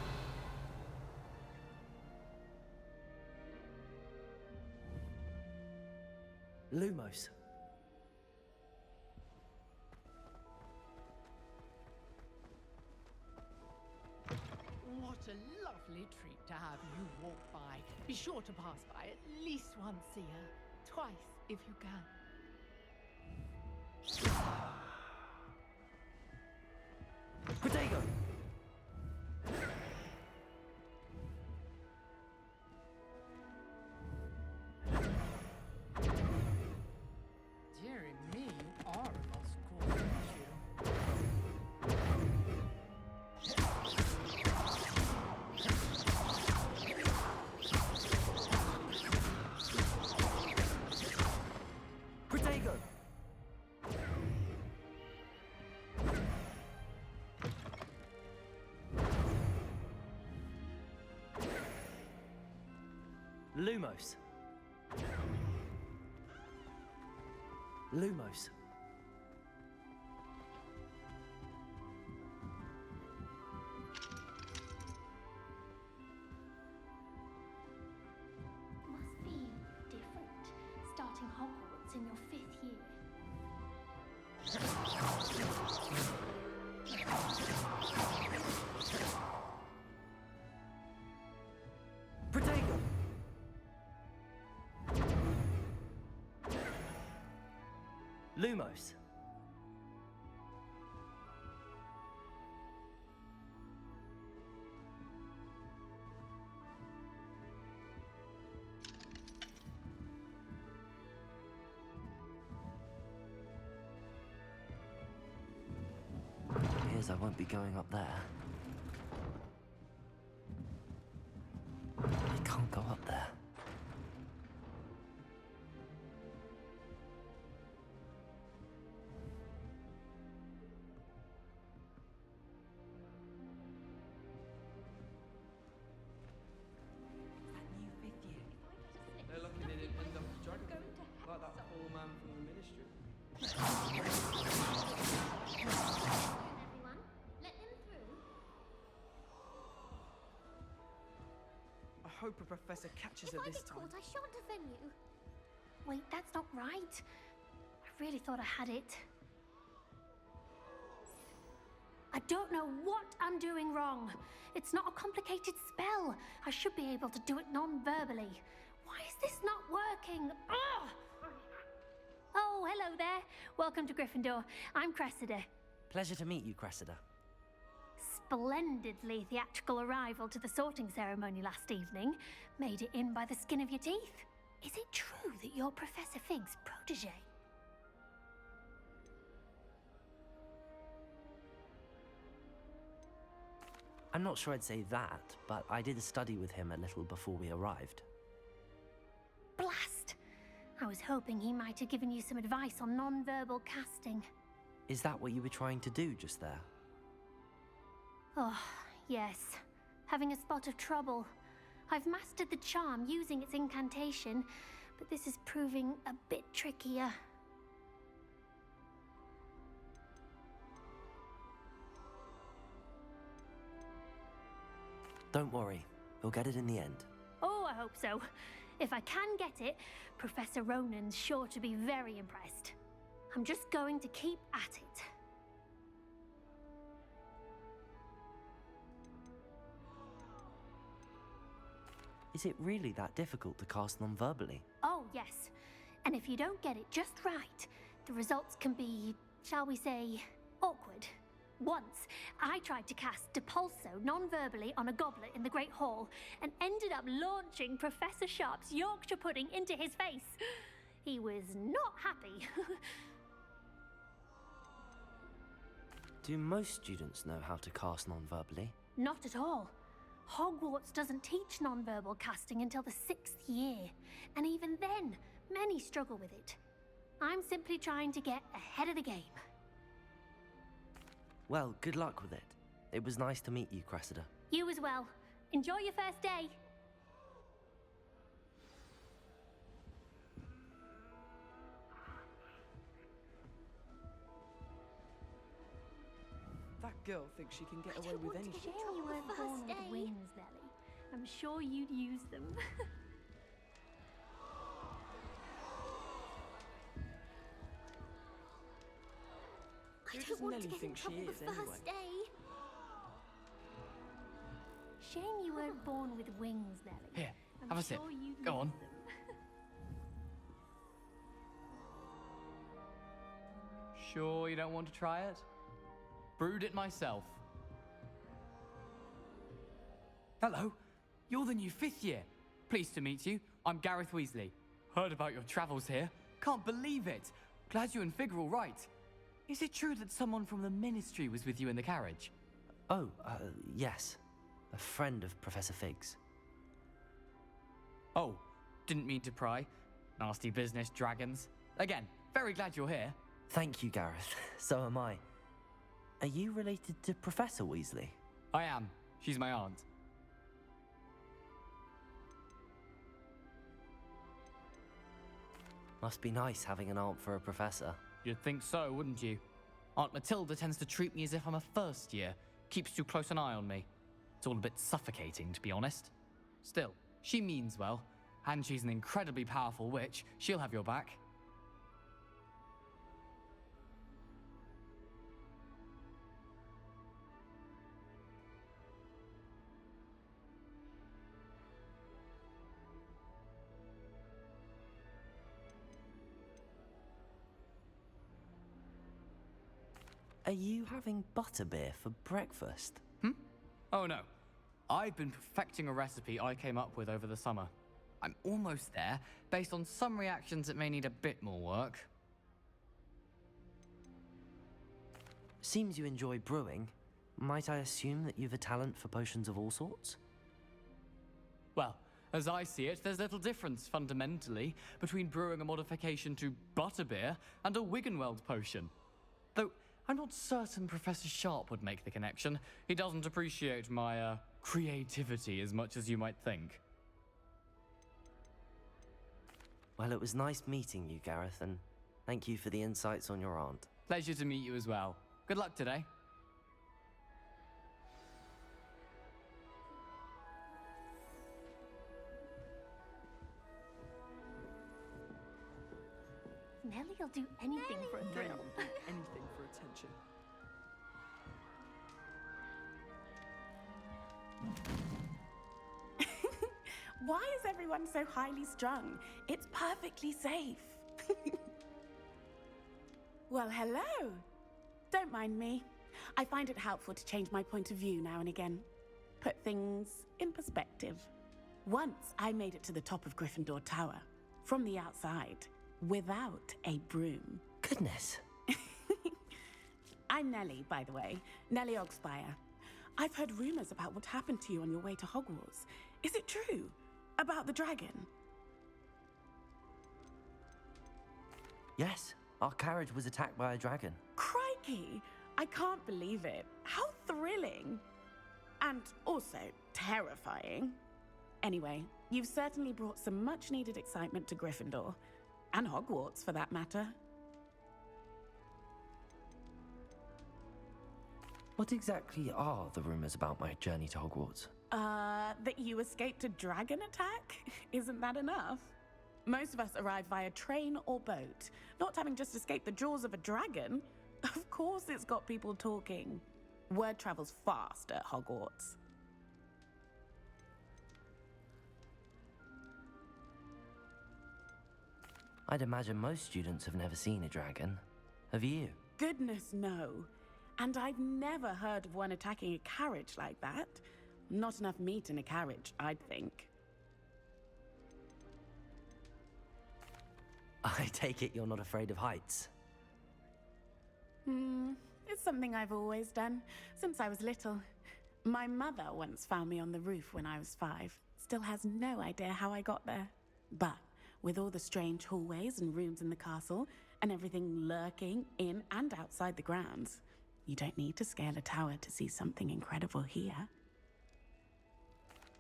Lumos. What a lovely treat to have you walk by. Be sure to pass by at least once a year. Twice, if you can. Lumos. Lumos. Must be different, starting Hogwarts in your 5th year. Protego! Lumos. Appears I won't be going up there. I can't go up there. They're lucky they didn't end up as dragon like that poor man from the ministry. Everyone, let them through. I hope a professor catches her this time. If I get caught, I shan't defend you. Wait, that's not right. I really thought I had it. I don't know what I'm doing wrong. It's not a complicated spell. I should be able to do it non-verbally. Why is this not working? Ugh! Oh, hello there. Welcome to Gryffindor. I'm Cressida. Pleasure to meet you, Cressida. Splendidly theatrical arrival to the sorting ceremony last evening. Made it in by the skin of your teeth. Is it true that you're Professor Fig's protege? I'm not sure I'd say that, but I did study with him a little before we arrived. Blast! I was hoping he might have given you some advice on non-verbal casting. Is that what you were trying to do just there? Oh, yes. Having a spot of trouble. I've mastered the charm using its incantation, but this is proving a bit trickier. Don't worry, we'll get it in the end. Oh, I hope so. If I can get it, Professor Ronan's sure to be very impressed. I'm just going to keep at it. Is it really that difficult to cast non-verbally? Oh, yes. And if you don't get it just right, the results can be, shall we say, awkward. Once, I tried to cast Depulso non-verbally on a goblet in the Great Hall and ended up launching Professor Sharp's Yorkshire pudding into his face. He was not happy. Do most students know how to cast non-verbally? Not at all. Hogwarts doesn't teach non-verbal casting until the 6th year, and even then, many struggle with it. I'm simply trying to get ahead of the game. Well, good luck with it. It was nice to meet you, Cressida. You as well. Enjoy your first day. That girl thinks she can get away with anything. Shame you weren't born with wings, Nellie. I'm sure you'd use them. Who does Nellie think she is, anyway? Shame you weren't born with wings, Nellie. Here, I'm have a sip. sure you'd Go on. use them. Sure you don't want to try it? Brewed it myself. Hello, you're the new 5th year. Pleased to meet you. I'm Gareth Weasley. Heard about your travels here. Can't believe it. Glad you and Fig are all right. Is it true that someone from the Ministry was with you in the carriage? Oh, yes. A friend of Professor Fig's. Oh, didn't mean to pry. Nasty business, dragons. Again, very glad you're here. Thank you, Gareth. So am I. Are you related to Professor Weasley? I am. She's my aunt. Must be nice having an aunt for a professor. You'd think so, wouldn't you? Aunt Matilda tends to treat me as if I'm a first year, keeps too close an eye on me. It's all a bit suffocating, to be honest. Still, she means well, and she's an incredibly powerful witch. She'll have your back. Are you having butterbeer for breakfast? Oh no. I've been perfecting a recipe I came up with over the summer. I'm almost there, based on some reactions that may need a bit more work. Seems you enjoy brewing. Might I assume that you've a talent for potions of all sorts? Well, as I see it, there's little difference, fundamentally, between brewing a modification to butterbeer and a Wiggenweld potion. Though, I'm not certain Professor Sharp would make the connection. He doesn't appreciate my, creativity as much as you might think. Well, it was nice meeting you, Gareth, and thank you for the insights on your aunt. Pleasure to meet you as well. Good luck today. Nellie'll do anything for a thrill. Anything for attention. Why is everyone so highly strung? It's perfectly safe. Well, hello. Don't mind me. I find it helpful to change my point of view now and again. Put things in perspective. Once I made it to the top of Gryffindor Tower, from the outside, without a broom. Goodness. I'm Nellie, by the way. Nellie Ogspire. I've heard rumors about what happened to you on your way to Hogwarts. Is it true? About the dragon? Yes, our carriage was attacked by a dragon. Crikey! I can't believe it. How thrilling! And also terrifying. Anyway, you've certainly brought some much-needed excitement to Gryffindor. And Hogwarts, for that matter. What exactly are the rumors about my journey to Hogwarts? That you escaped a dragon attack? Isn't that enough? Most of us arrive via train or boat. Not having just escaped the jaws of a dragon. Of course it's got people talking. Word travels fast at Hogwarts. I'd imagine most students have never seen a dragon. Have you? Goodness, no. And I've never heard of one attacking a carriage like that. Not enough meat in a carriage, I'd think. I take it you're not afraid of heights. It's something I've always done, since I was little. My mother once found me on the roof when I was 5. Still has no idea how I got there. But with all the strange hallways and rooms in the castle, and everything lurking in and outside the grounds, you don't need to scale a tower to see something incredible here.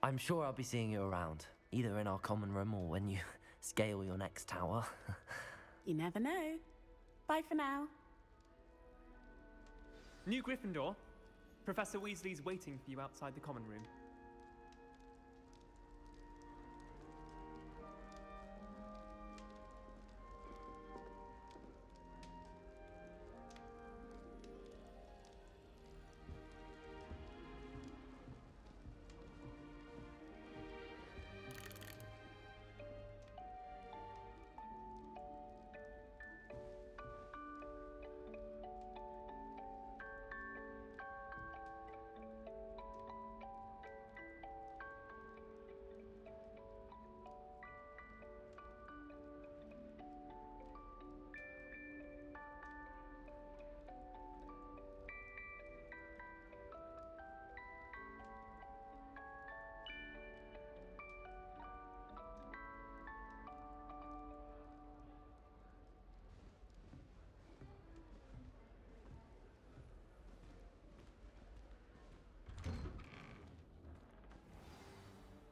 I'm sure I'll be seeing you around, either in our common room or when you scale your next tower. You never know. Bye for now. New Gryffindor. Professor Weasley's waiting for you outside the common room.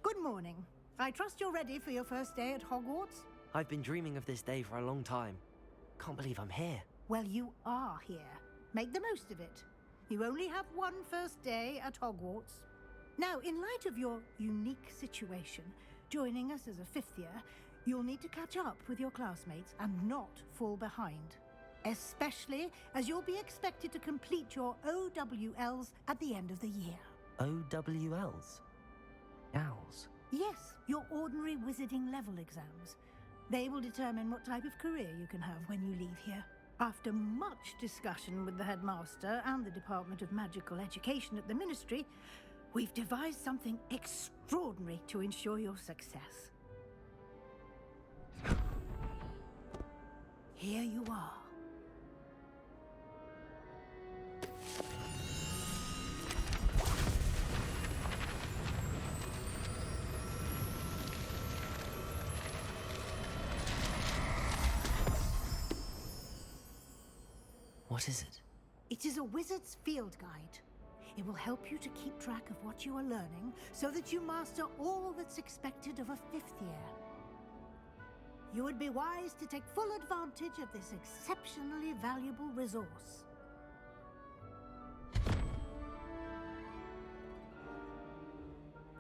Good morning. I trust you're ready for your first day at Hogwarts. I've been dreaming of this day for a long time. Can't believe I'm here. Well, you are here. Make the most of it. You only have one first day at Hogwarts. Now, in light of your unique situation, joining us as a fifth year, you'll need to catch up with your classmates and not fall behind. Especially as you'll be expected to complete your OWLs at the end of the year. OWLs? Owls? Yes, your ordinary wizarding level exams. They will determine what type of career you can have when you leave here. After much discussion with the headmaster and the Department of Magical Education at the Ministry, we've devised something extraordinary to ensure your success. Here you are. What is it? It is a wizard's field guide. It will help you to keep track of what you are learning so that you master all that's expected of a fifth year. You would be wise to take full advantage of this exceptionally valuable resource.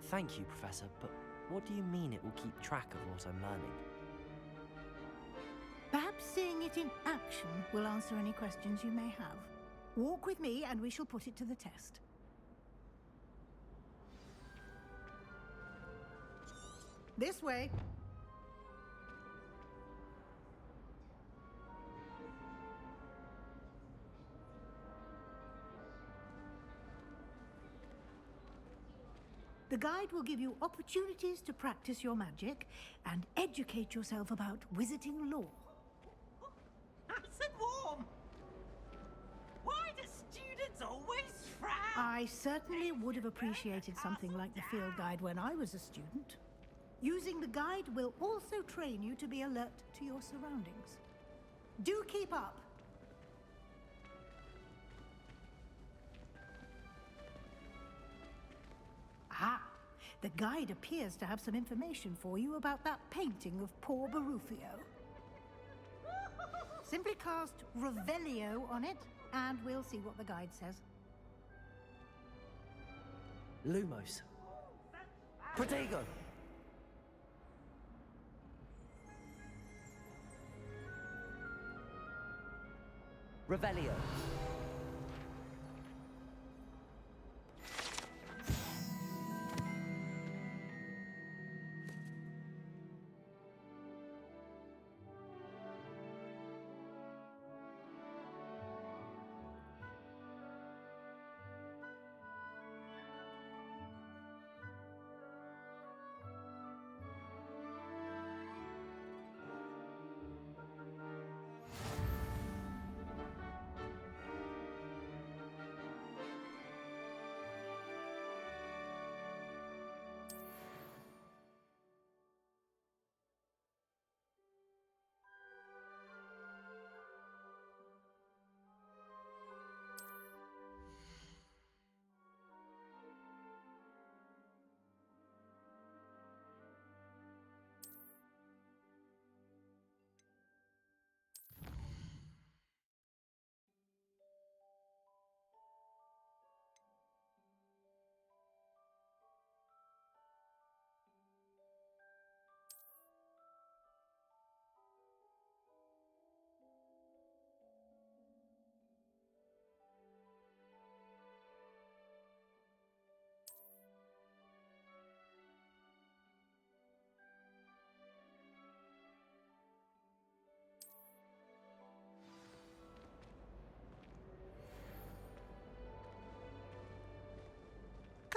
Thank you, Professor, but what do you mean it will keep track of what I'm learning? Perhaps seeing it in action will answer any questions you may have. Walk with me and we shall put it to the test. This way. The guide will give you opportunities to practice your magic and educate yourself about wizarding lore. Nice and warm. Why do students always frown? I certainly would have appreciated something like the field guide when I was a student. Using the guide will also train you to be alert to your surroundings. Do keep up. Ah, the guide appears to have some information for you about that painting of poor Barufio. Simply cast Revelio on it, and we'll see what the guide says. Lumos. Protego! Revelio.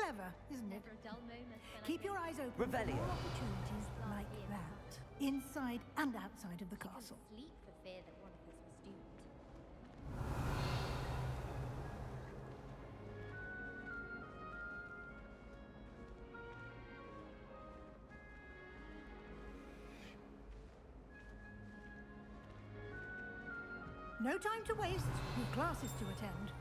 Clever, isn't it? Keep your eyes open for Revelio. more opportunities like that, inside and outside of the castle. Sleep for fear that one of us was doomed. No time to waste. You've classes to attend.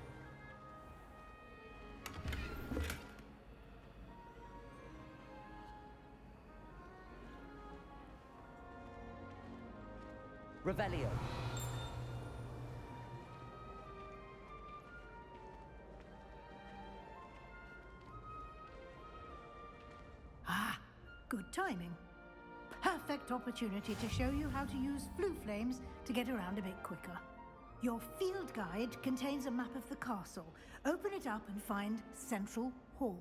Revelio. Ah, good timing. Perfect opportunity to show you how to use flue flames to get around a bit quicker. Your field guide contains a map of the castle. Open it up and find Central Hall.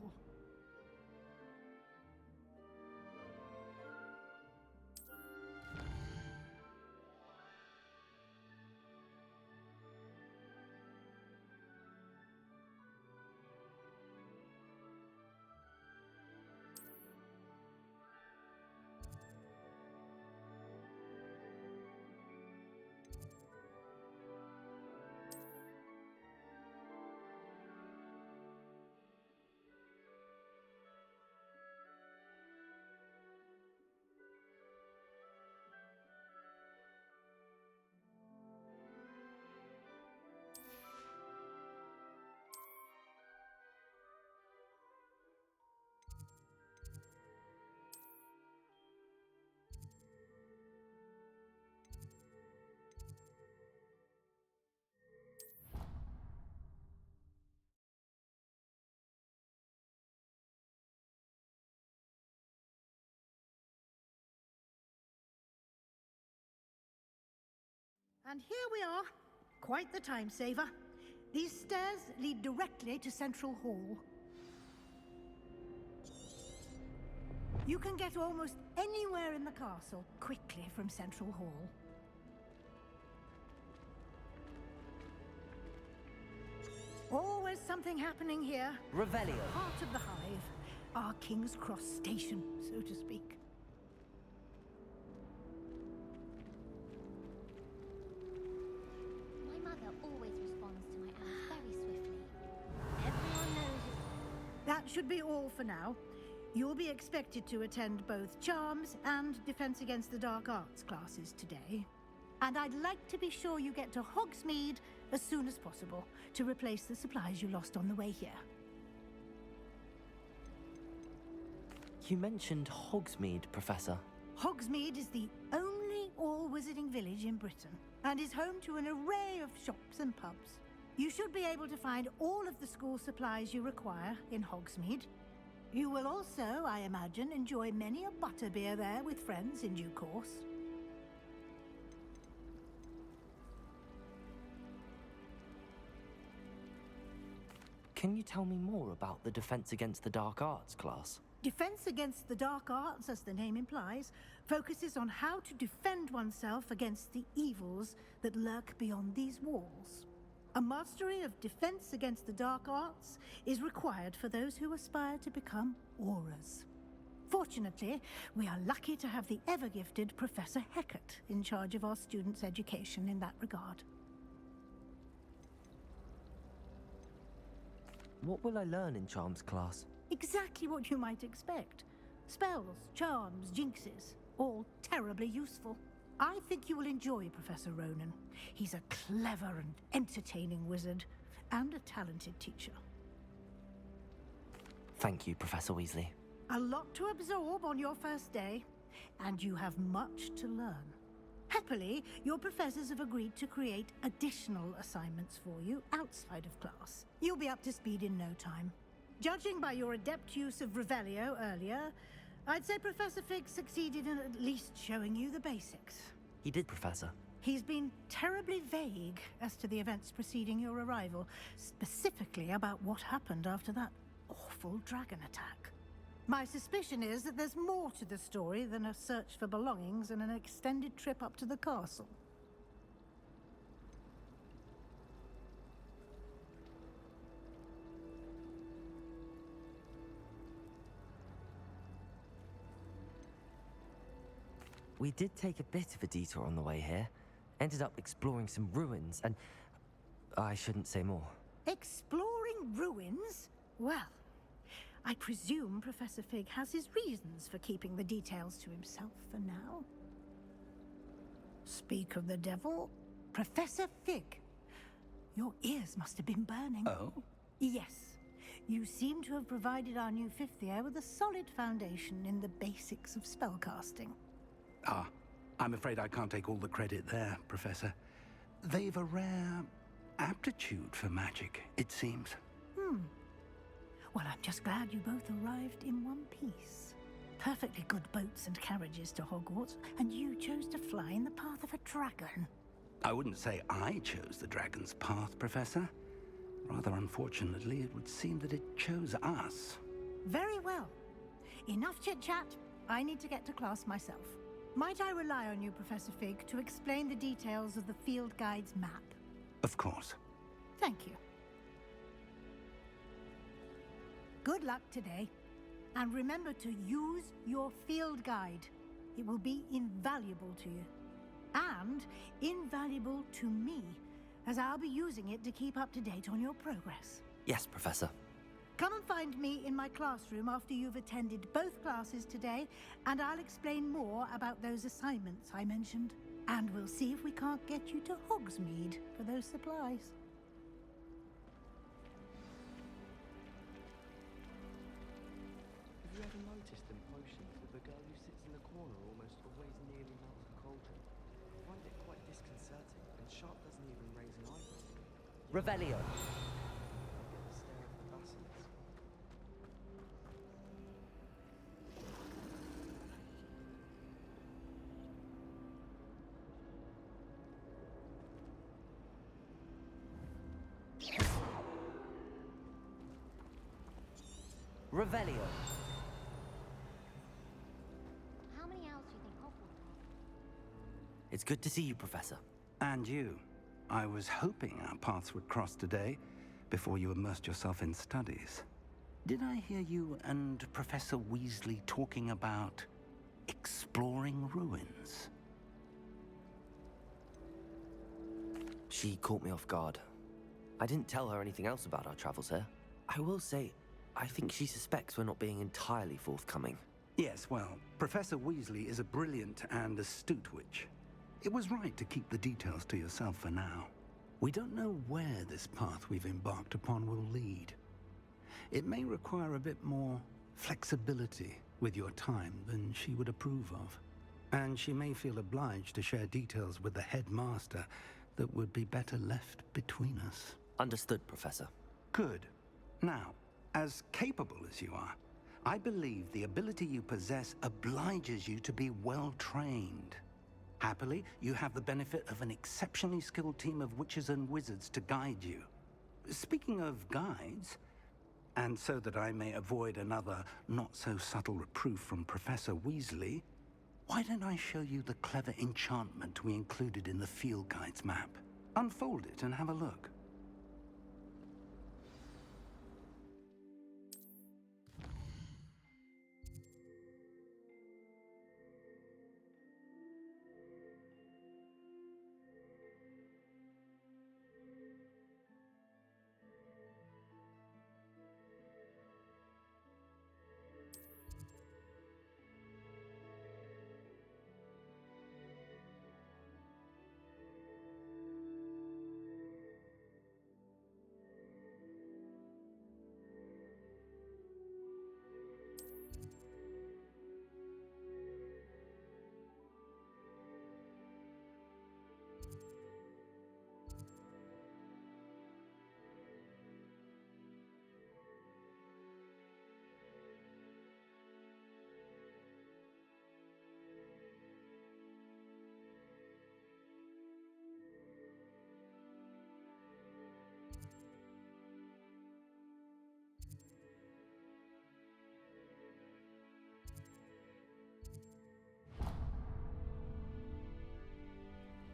And here we are. Quite the time saver. These stairs lead directly to Central Hall. You can get almost anywhere in the castle quickly from Central Hall. Always something happening here. Revelio. Part of the hive. Our King's Cross station, so to speak. My mother always responds to my ads very swiftly. Everyone knows it. That should be all for now. You'll be expected to attend both Charms and Defense Against the Dark Arts classes today. And I'd like to be sure you get to Hogsmeade as soon as possible to replace the supplies you lost on the way here. You mentioned Hogsmeade, Professor. Hogsmeade is the only all-wizarding village in Britain and is home to an array of shops and pubs. You should be able to find all of the school supplies you require in Hogsmeade. You will also, I imagine, enjoy many a butterbeer there with friends in due course. Can you tell me more about the Defense Against the Dark Arts class? Defense Against the Dark Arts, as the name implies, focuses on how to defend oneself against the evils that lurk beyond these walls. A mastery of Defense Against the Dark Arts is required for those who aspire to become Aurors. Fortunately, we are lucky to have the ever-gifted Professor Hecat in charge of our students' education in that regard. What will I learn in Charms class? Exactly what you might expect. Spells, charms, jinxes, all terribly useful. I think you will enjoy Professor Ronen. He's a clever and entertaining wizard, and a talented teacher. Thank you, Professor Weasley. A lot to absorb on your first day, and you have much to learn. Happily, your professors have agreed to create additional assignments for you outside of class. You'll be up to speed in no time. Judging by your adept use of Revelio earlier, I'd say Professor Fig succeeded in at least showing you the basics. He did, Professor. He's been terribly vague as to the events preceding your arrival, specifically about what happened after that awful dragon attack. My suspicion is that there's more to the story than a search for belongings and an extended trip up to the castle. We did take a bit of a detour on the way here. Ended up exploring some ruins and... I shouldn't say more. Exploring ruins? Well, I presume Professor Fig has his reasons for keeping the details to himself for now. Speak of the devil, Professor Fig. Your ears must have been burning. Oh? Yes. You seem to have provided our new fifth year with a solid foundation in the basics of spellcasting. Ah, I'm afraid I can't take all the credit there, Professor. They've a rare aptitude for magic, it seems. Well, I'm just glad you both arrived in one piece. Perfectly good boats and carriages to Hogwarts, and you chose to fly in the path of a dragon. I wouldn't say I chose the dragon's path, Professor. Rather unfortunately, it would seem that it chose us. Very well. Enough chit-chat. I need to get to class myself. Might I rely on you, Professor Fig, to explain the details of the field guide's map? Of course. Thank you. Good luck today. And remember to use your field guide. It will be invaluable to you. And invaluable to me, as I'll be using it to keep up to date on your progress. Yes, Professor. Come and find me in my classroom after you've attended both classes today, and I'll explain more about those assignments I mentioned. And we'll see if we can't get you to Hogsmeade for those supplies. Have you ever noticed in potions that the girl who sits in the corner almost always nearly melts the cauldron? I find it quite disconcerting, and Sharp doesn't even raise an eyebrow. Revelio. I get the stare of the basilisk. Revelio. How many hours do you think Hogwarts will? It's good to see you, Professor. And you. I was hoping our paths would cross today, before you immersed yourself in studies. Did I hear you and Professor Weasley talking about exploring ruins? She caught me off guard. I didn't tell her anything else about our travels here. I will say, I think she suspects we're not being entirely forthcoming. Yes, well, Professor Weasley is a brilliant and astute witch. It was right to keep the details to yourself for now. We don't know where this path we've embarked upon will lead. It may require a bit more flexibility with your time than she would approve of. And she may feel obliged to share details with the headmaster that would be better left between us. Understood, Professor. Good. Now, as capable as you are, I believe the ability you possess obliges you to be well trained. Happily, you have the benefit of an exceptionally skilled team of witches and wizards to guide you. Speaking of guides, and so that I may avoid another not-so-subtle reproof from Professor Weasley, why don't I show you the clever enchantment we included in the field guide's map? Unfold it and have a look.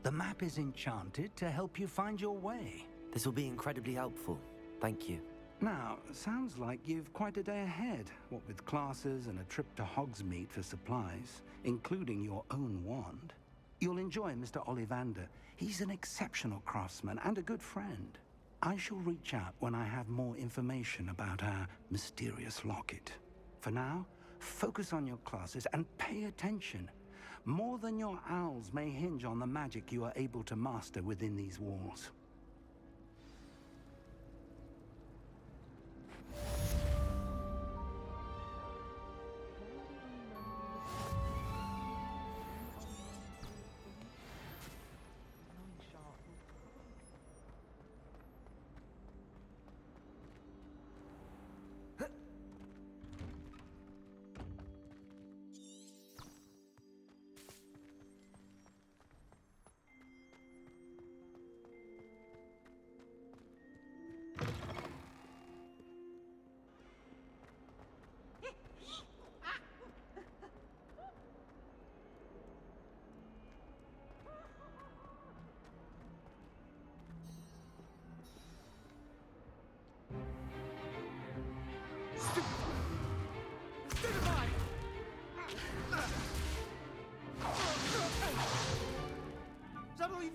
The map is enchanted to help you find your way. This will be incredibly helpful. Thank you. Now, sounds like you've quite a day ahead, what with classes and a trip to Hogsmeade for supplies, including your own wand. You'll enjoy Mr. Ollivander. He's an exceptional craftsman and a good friend. I shall reach out when I have more information about our mysterious locket. For now, focus on your classes and pay attention. More than your owls may hinge on the magic you are able to master within these walls.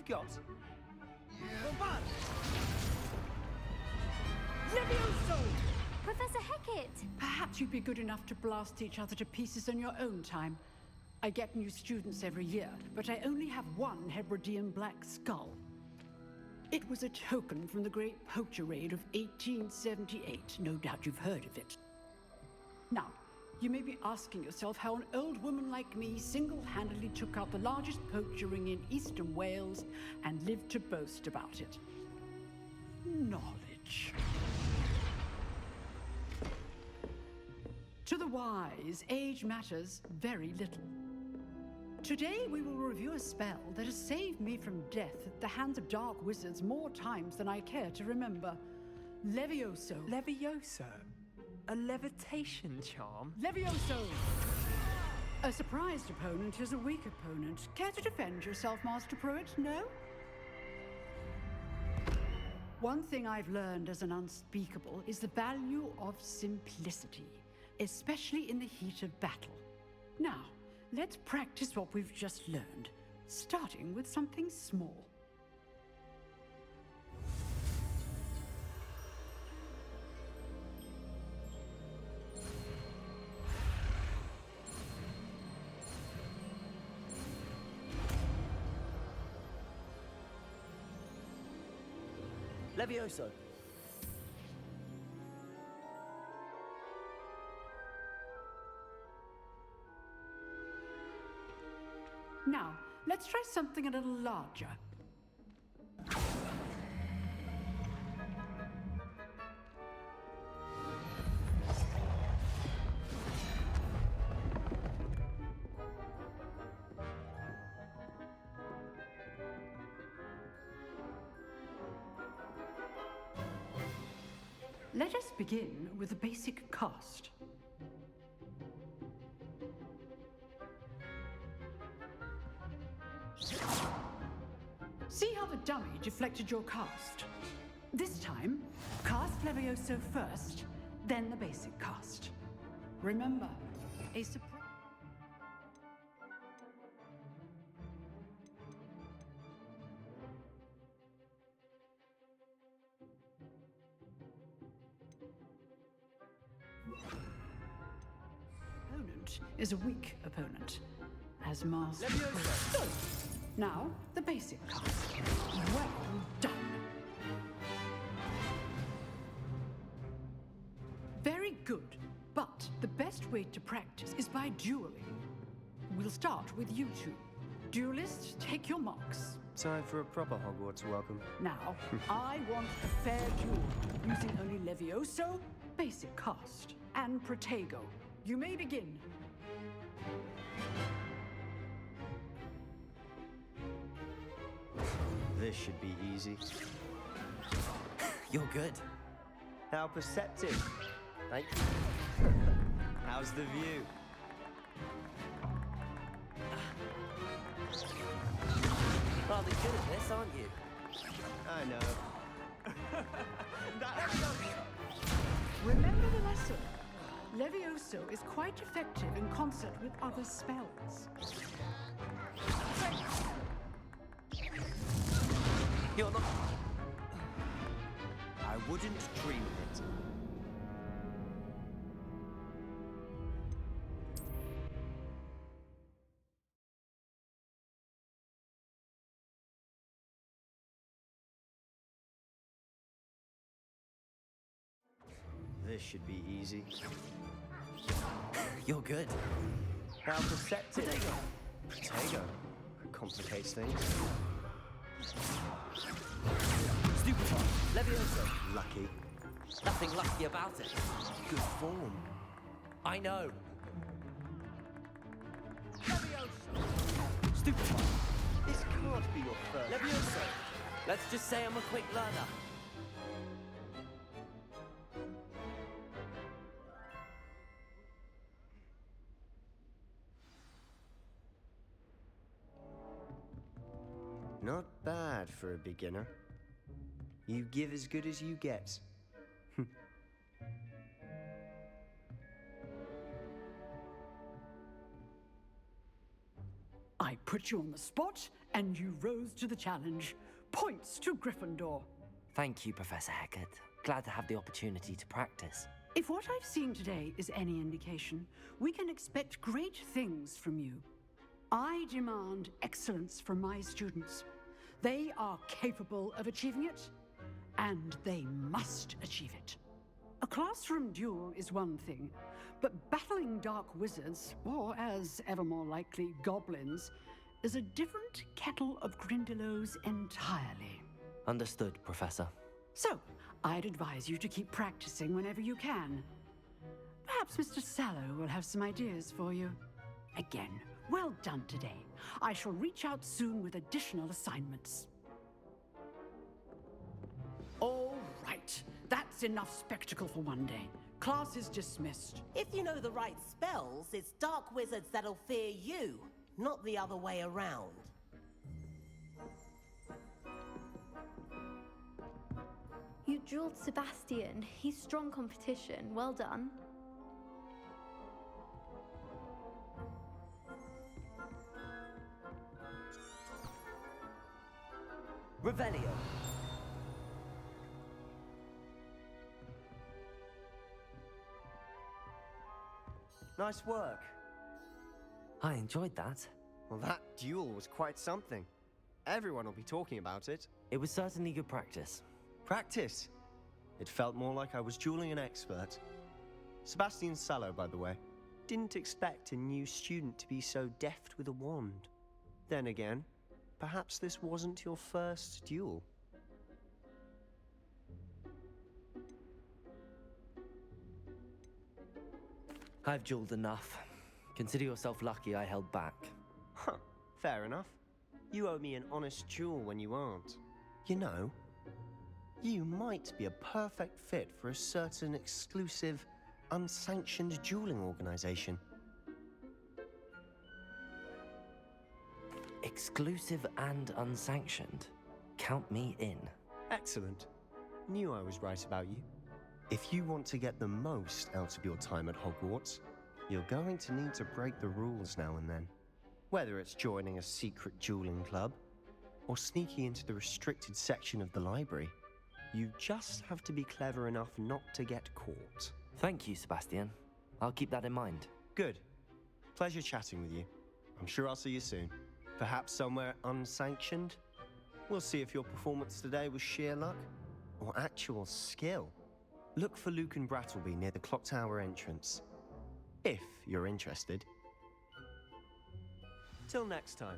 got? Levioso! Professor Hecat! Perhaps you'd be good enough to blast each other to pieces in your own time. I get new students every year, but I only have one Hebridean black skull. It was a token from the Great Poacher Raid of 1878. No doubt you've heard of it. Now, you may be asking yourself how an old woman like me single-handedly took out the largest poacher ring in eastern Wales and lived to boast about it. Knowledge. To the wise, age matters very little. Today we will review a spell that has saved me from death at the hands of dark wizards more times than I care to remember. Levioso. Levioso? A levitation charm? Levioso! A surprised opponent is a weak opponent. Care to defend yourself, Master Pruitt? No? One thing I've learned as an unspeakable is the value of simplicity, especially in the heat of battle. Now, let's practice what we've just learned, starting with something small. Levioso. Now, let's try something a little larger. Let us begin with a basic cast. See how the dummy deflected your cast? This time, cast Levioso first, then the basic cast. Remember, a surprise. Opponent is a weak opponent, as Master. Good. Now, the basic cast. Well done. Very good, but the best way to practice is by dueling. We'll start with you two. Duelists, take your marks. Time for a proper Hogwarts welcome. Now, I want a fair duel, using only Levioso, basic cast, and Protego. You may begin. This should be easy. You're good. How perceptive. Thank you. How's the view? Rather good at this, aren't you? I know. Remember the lesson. Levioso is quite effective in concert with other spells. You're not... I wouldn't dream of it. This should be easy. You're good. How perceptive. Protego. Complicates things. Stupefy. Levioso. Lucky. Nothing lucky about it. Good form. I know. Levioso. Stupefy. This can't be your first. Levioso. Let's just say I'm a quick learner. Not bad for a beginner. You give as good as you get. I put you on the spot, and you rose to the challenge. Points to Gryffindor. Thank you, Professor Hecat. Glad to have the opportunity to practice. If what I've seen today is any indication, we can expect great things from you. I demand excellence from my students. They are capable of achieving it, and they must achieve it. A classroom duel is one thing, but battling dark wizards, or as ever more likely, goblins, is a different kettle of Grindylows entirely. Understood, Professor. So, I'd advise you to keep practicing whenever you can. Perhaps Mr. Sallow will have some ideas for you. Again, well done today. I shall reach out soon with additional assignments. All right. That's enough spectacle for one day. Class is dismissed. If you know the right spells, it's dark wizards that'll fear you, not the other way around. You drilled Sebastian. He's strong competition. Well done. Revelio. Nice work. I enjoyed that. Well, that duel was quite something. Everyone will be talking about it. It was certainly good practice. Practice? It felt more like I was dueling an expert. Sebastian Sallow, by the way. Didn't expect a new student to be so deft with a wand. Then again, perhaps this wasn't your first duel. I've dueled enough. Consider yourself lucky I held back. Huh, fair enough. You owe me an honest duel when you aren't. You know, you might be a perfect fit for a certain exclusive, unsanctioned dueling organization. Exclusive and unsanctioned. Count me in. Excellent. Knew I was right about you. If you want to get the most out of your time at Hogwarts, you're going to need to break the rules now and then. Whether it's joining a secret dueling club, or sneaking into the restricted section of the library, you just have to be clever enough not to get caught. Thank you, Sebastian. I'll keep that in mind. Good. Pleasure chatting with you. I'm sure I'll see you soon. Perhaps somewhere unsanctioned? We'll see if your performance today was sheer luck or actual skill. Look for Lucan Brattleby near the Clock Tower entrance, if you're interested. Till next time.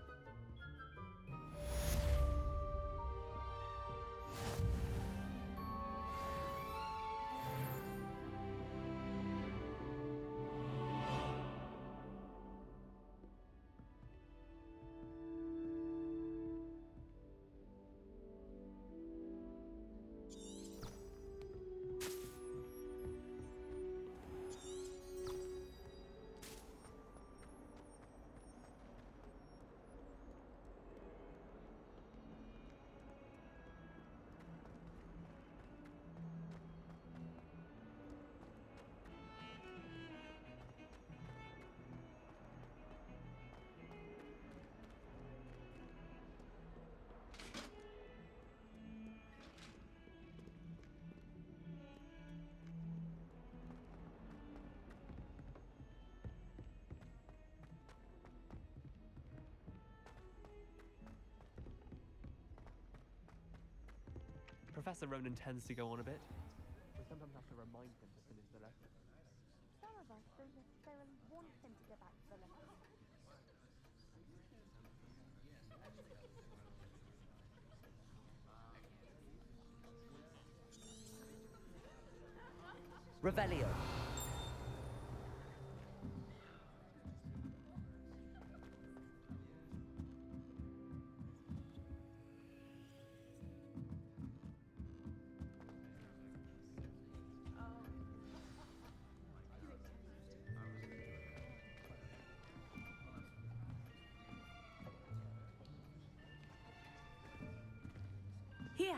Professor Ronan tends to go on a bit. We sometimes have to remind him to finish the lesson. Some of us don't necessarily want him to go back to the lesson. Revelio. Here,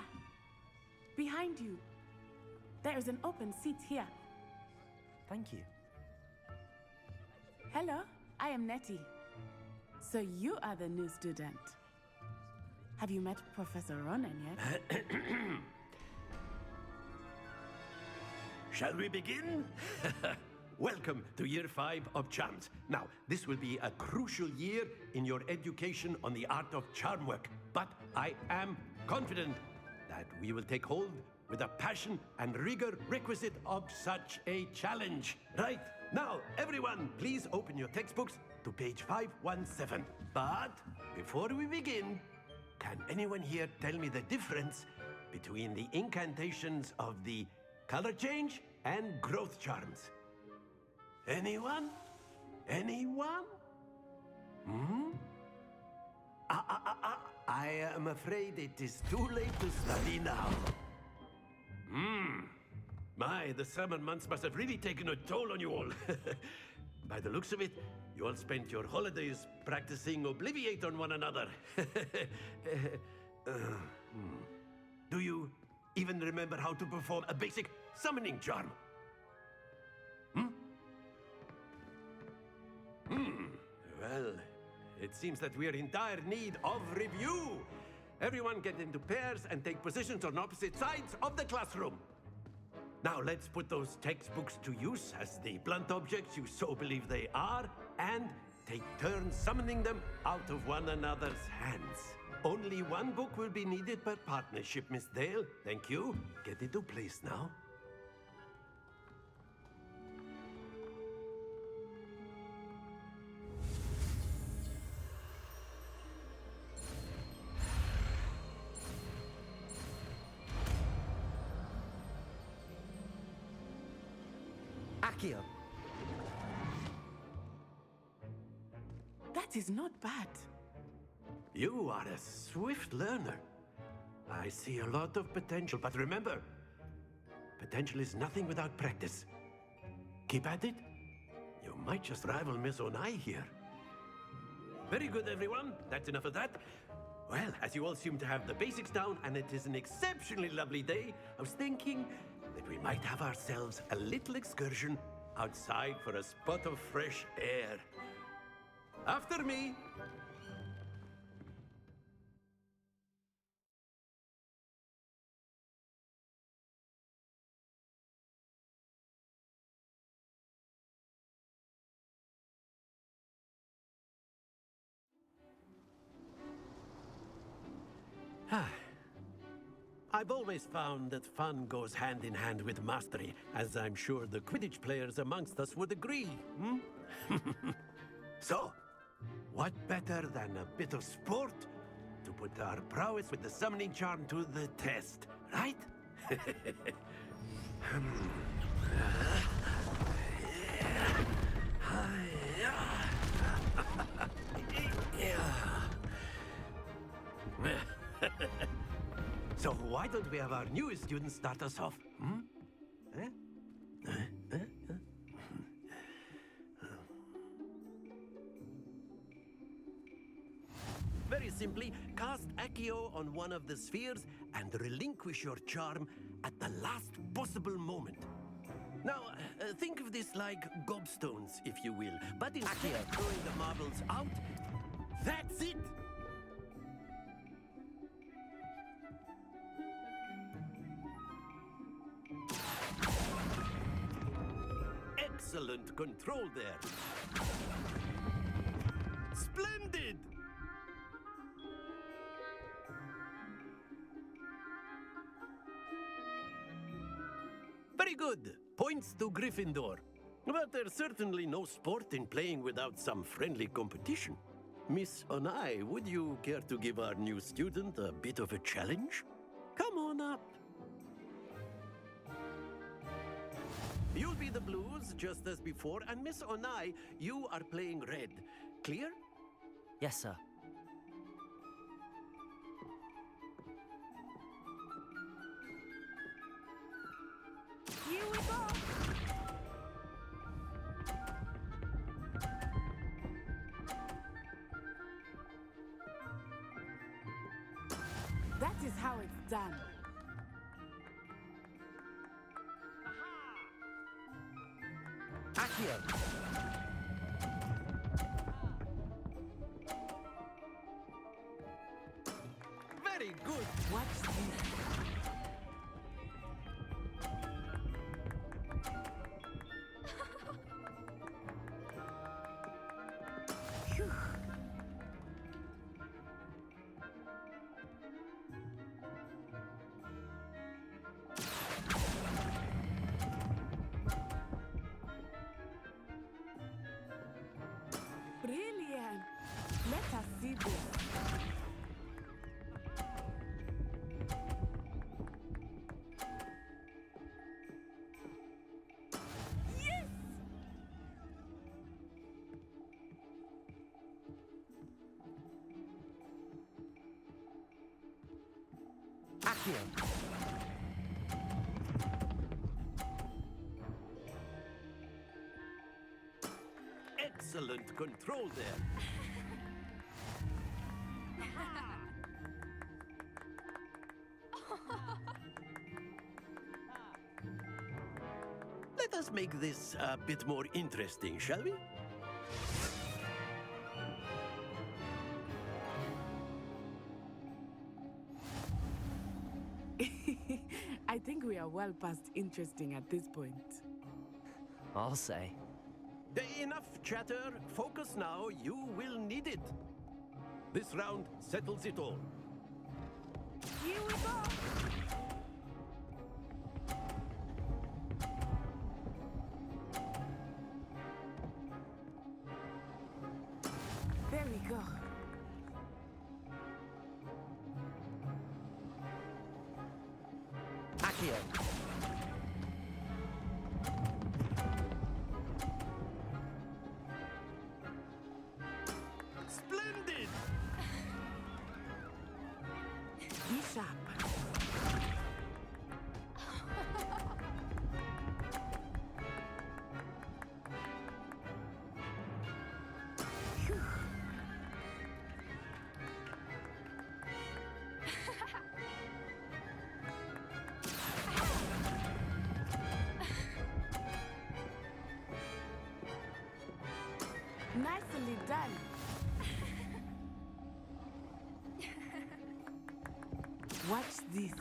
behind you. There is an open seat here. Thank you. Hello, I am Nettie. So you are the new student. Have you met Professor Ronen yet? Shall we begin? Welcome to Year 5 of Charms. Now, this will be a crucial year in your education on the art of charm work, but I am confident that we will take hold with the passion and rigor requisite of such a challenge. Right, now, everyone, please open your textbooks to page 517. But before we begin, can anyone here tell me the difference between the incantations of the color change and growth charms? Anyone? Anyone? I am afraid it is too late to study now. My, the summer months must have really taken a toll on you all. By the looks of it, you all spent your holidays practicing Obliviate on one another. Do you even remember how to perform a basic summoning charm? Well, it seems that we are in dire need of review. Everyone get into pairs and take positions on opposite sides of the classroom. Now let's put those textbooks to use as the blunt objects you so believe they are, and take turns summoning them out of one another's hands. Only one book will be needed per partnership, Miss Dale. Thank you. Get into place now. Accio. That is not bad. You are a swift learner. I see a lot of potential, but remember, potential is nothing without practice. Keep at it. You might just rival Miss Onai here. Very good, everyone. That's enough of that. Well, as you all seem to have the basics down, and it is an exceptionally lovely day, I was thinking that we might have ourselves a little excursion outside for a spot of fresh air. After me. I've always found that fun goes hand in hand with mastery, as I'm sure the Quidditch players amongst us would agree. So, what better than a bit of sport to put our prowess with the summoning charm to the test, right? So why don't we have our newest student start us off? Very simply, cast Accio on one of the spheres and relinquish your charm at the last possible moment. Now, think of this like gobstones, if you will, but instead of throwing the marbles out, that's it! Excellent control there. Splendid! Very good. Points to Gryffindor. But there's certainly no sport in playing without some friendly competition. Miss Onai, would you care to give our new student a bit of a challenge? Come on up. You'll be the blues, just as before, and Miss Onai, you are playing red. Clear? Yes, sir. Here we go! That is how it's done. Accio. Watch this. Brilliant! Let us see this. Yes! Accio! Excellent control there. Let us make this a bit more interesting, shall we? I think we are well past interesting at this point. I'll say. Enough chatter. Focus now. You will need it. This round settles it all. Here we go! There we go. Accio! Splendid! Be sharp. Nicely done. Watch this.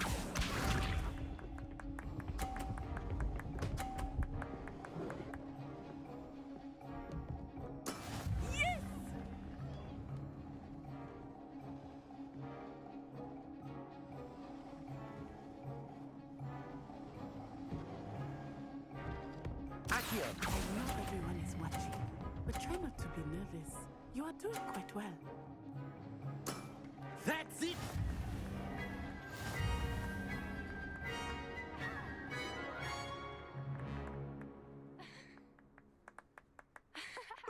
Yes! Accio! I know everyone is watching, but try not to be nervous. You are doing quite well. That's it!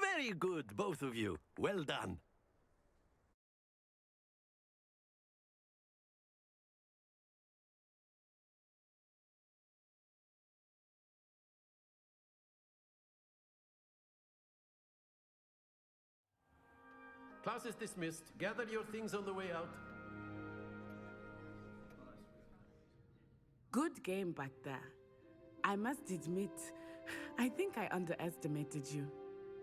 Very good, both of you. Well done. Class is dismissed. Gather your things on the way out. Good game back there. I must admit, I think I underestimated you.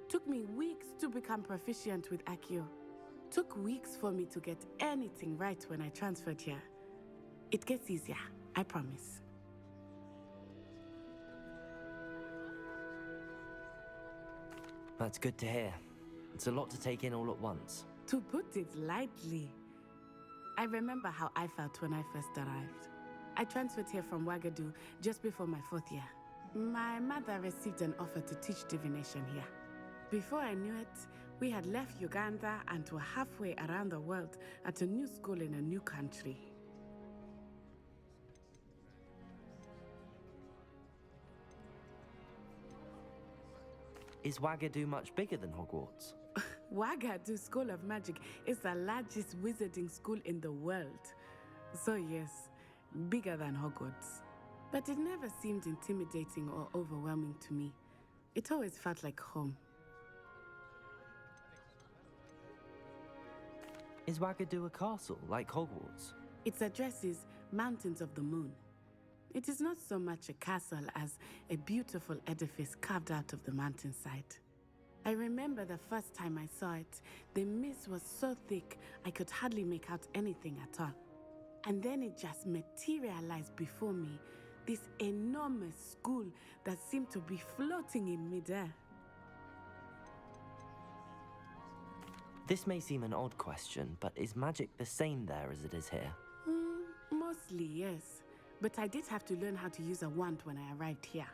Took me weeks to become proficient with Accio. Took weeks for me to get anything right when I transferred here. It gets easier, I promise. That's good to hear. It's a lot to take in all at once. To put it lightly, I remember how I felt when I first arrived. I transferred here from Wagadu just before my 4th year. My mother received an offer to teach divination here. Before I knew it, we had left Uganda and were halfway around the world at a new school in a new country. Is Wagadu much bigger than Hogwarts? Wagadu School of Magic is the largest wizarding school in the world. So yes, bigger than Hogwarts. But it never seemed intimidating or overwhelming to me. It always felt like home. Is Wagadu a castle, like Hogwarts? Its address is Mountains of the Moon. It is not so much a castle as a beautiful edifice carved out of the mountainside. I remember the first time I saw it, the mist was so thick I could hardly make out anything at all. And then it just materialized before me, this enormous school that seemed to be floating in midair. This may seem an odd question, but is magic the same there as it is here? Mostly, yes. But I did have to learn how to use a wand when I arrived here.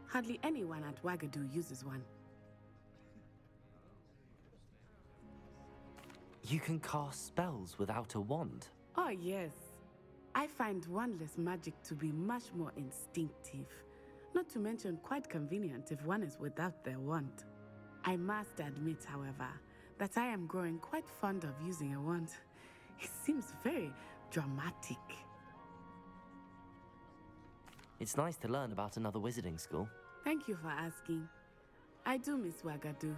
Hardly anyone at Wagadu uses one. You can cast spells without a wand? Oh, yes. I find wandless magic to be much more instinctive. Not to mention quite convenient if one is without their wand. I must admit, however, that I am growing quite fond of using a wand. It seems very dramatic. It's nice to learn about another wizarding school. Thank you for asking. I do miss Wagadu,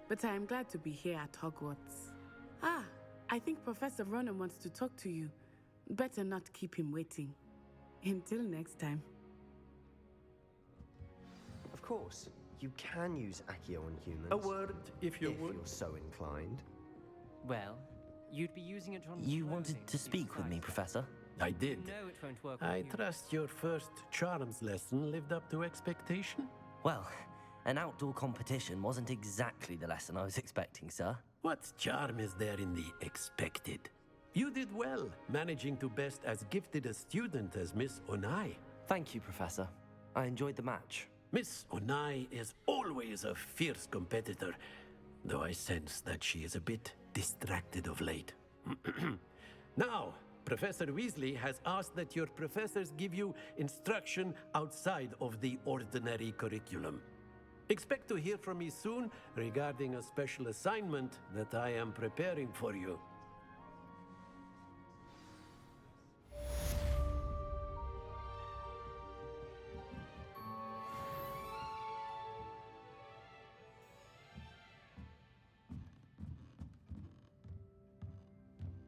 but I am glad to be here at Hogwarts. Ah, I think Professor Ronen wants to talk to you. Better not keep him waiting. Until next time. Of course, you can use Accio on humans. A word, if you would. If you're so inclined. Well, you'd be using it on You clothing, wanted to speak with me, Professor? I did. You know it won't work on I you. trust your first charms lesson lived up to expectation? Well, an outdoor competition wasn't exactly the lesson I was expecting, sir. What charm is there in the expected? You did well, managing to best as gifted a student as Miss Onai. Thank you, Professor. I enjoyed the match. Miss Onai is always a fierce competitor, though I sense that she is a bit distracted of late. Now, Professor Weasley has asked that your professors give you instruction outside of the ordinary curriculum. Expect to hear from me soon regarding a special assignment that I am preparing for you.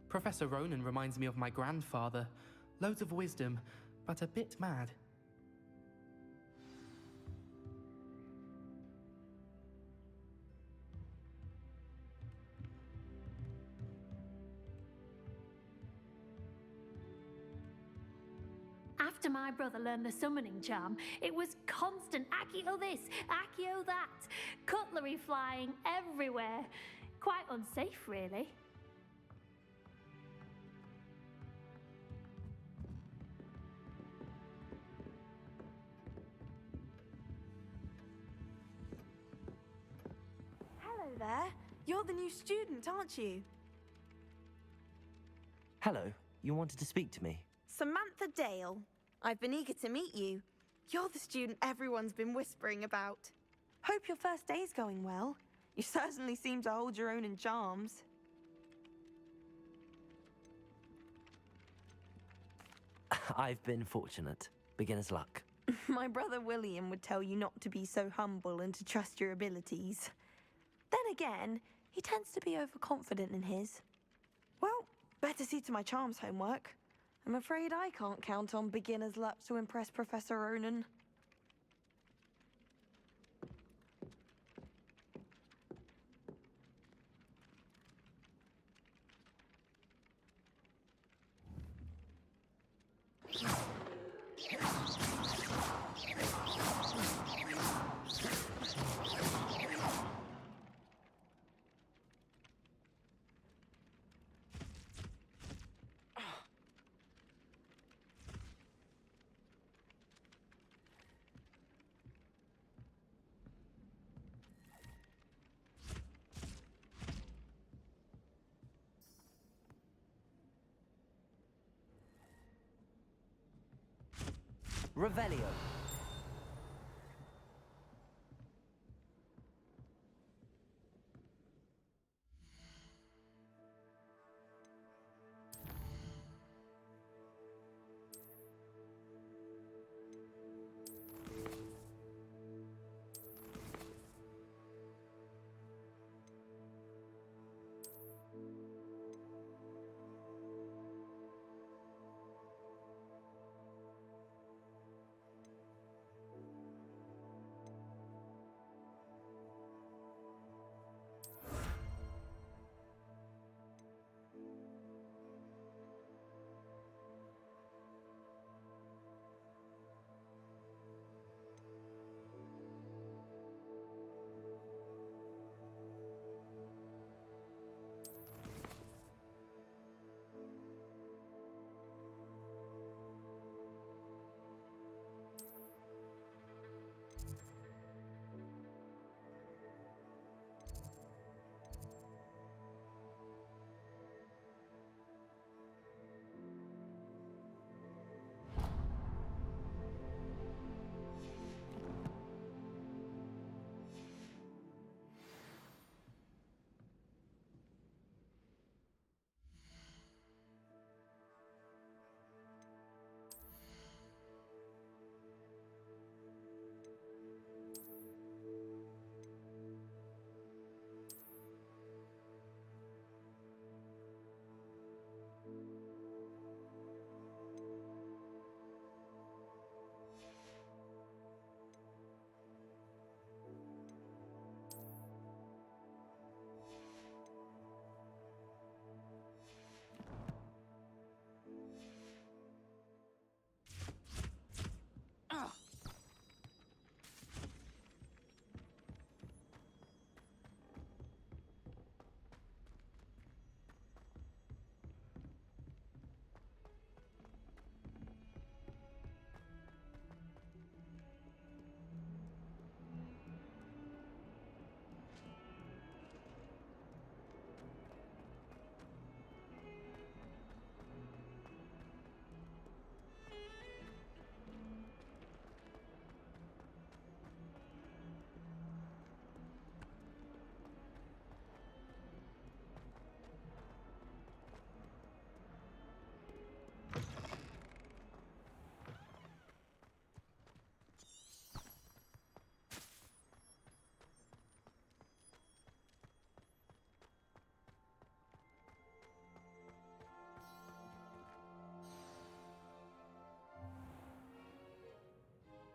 Professor Ronen reminds me of my grandfather. Loads of wisdom, but a bit mad. After my brother learned the summoning charm, it was constant Accio this, Accio that. Cutlery flying everywhere. Quite unsafe, really. Hello there. You're the new student, aren't you? Hello, you wanted to speak to me? Samantha Dale. I've been eager to meet you. You're the student everyone's been whispering about. Hope your first day's going well. You certainly seem to hold your own in charms. I've been fortunate. Beginner's luck. My brother William would tell you not to be so humble and to trust your abilities. Then again, he tends to be overconfident in his. Well, better see to my charms homework. I'm afraid I can't count on beginner's luck to impress Professor Ronen. Revelio.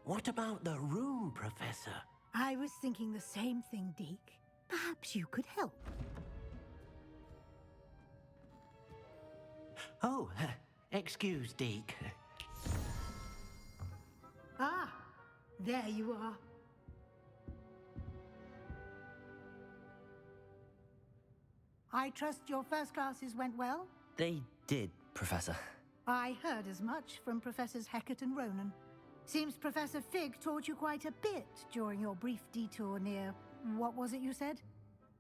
What about the room, Professor? I was thinking the same thing, Deke. Perhaps you could help. Oh, excuse, Deke. Ah, there you are. I trust your first classes went well? They did, Professor. I heard as much from Professors Hecat and Ronan. Seems Professor Fig taught you quite a bit during your brief detour near... what was it you said?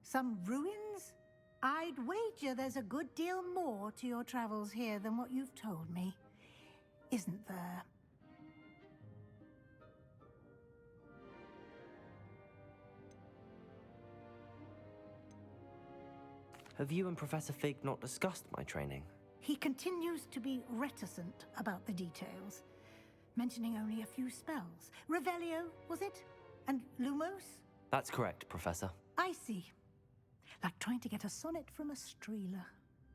Some ruins? I'd wager there's a good deal more to your travels here than what you've told me. Isn't there? Have you and Professor Fig not discussed my training? He continues to be reticent about the details, mentioning only a few spells. Revelio, was it? And Lumos? That's correct, Professor. I see. Like trying to get a sonnet from a streeler.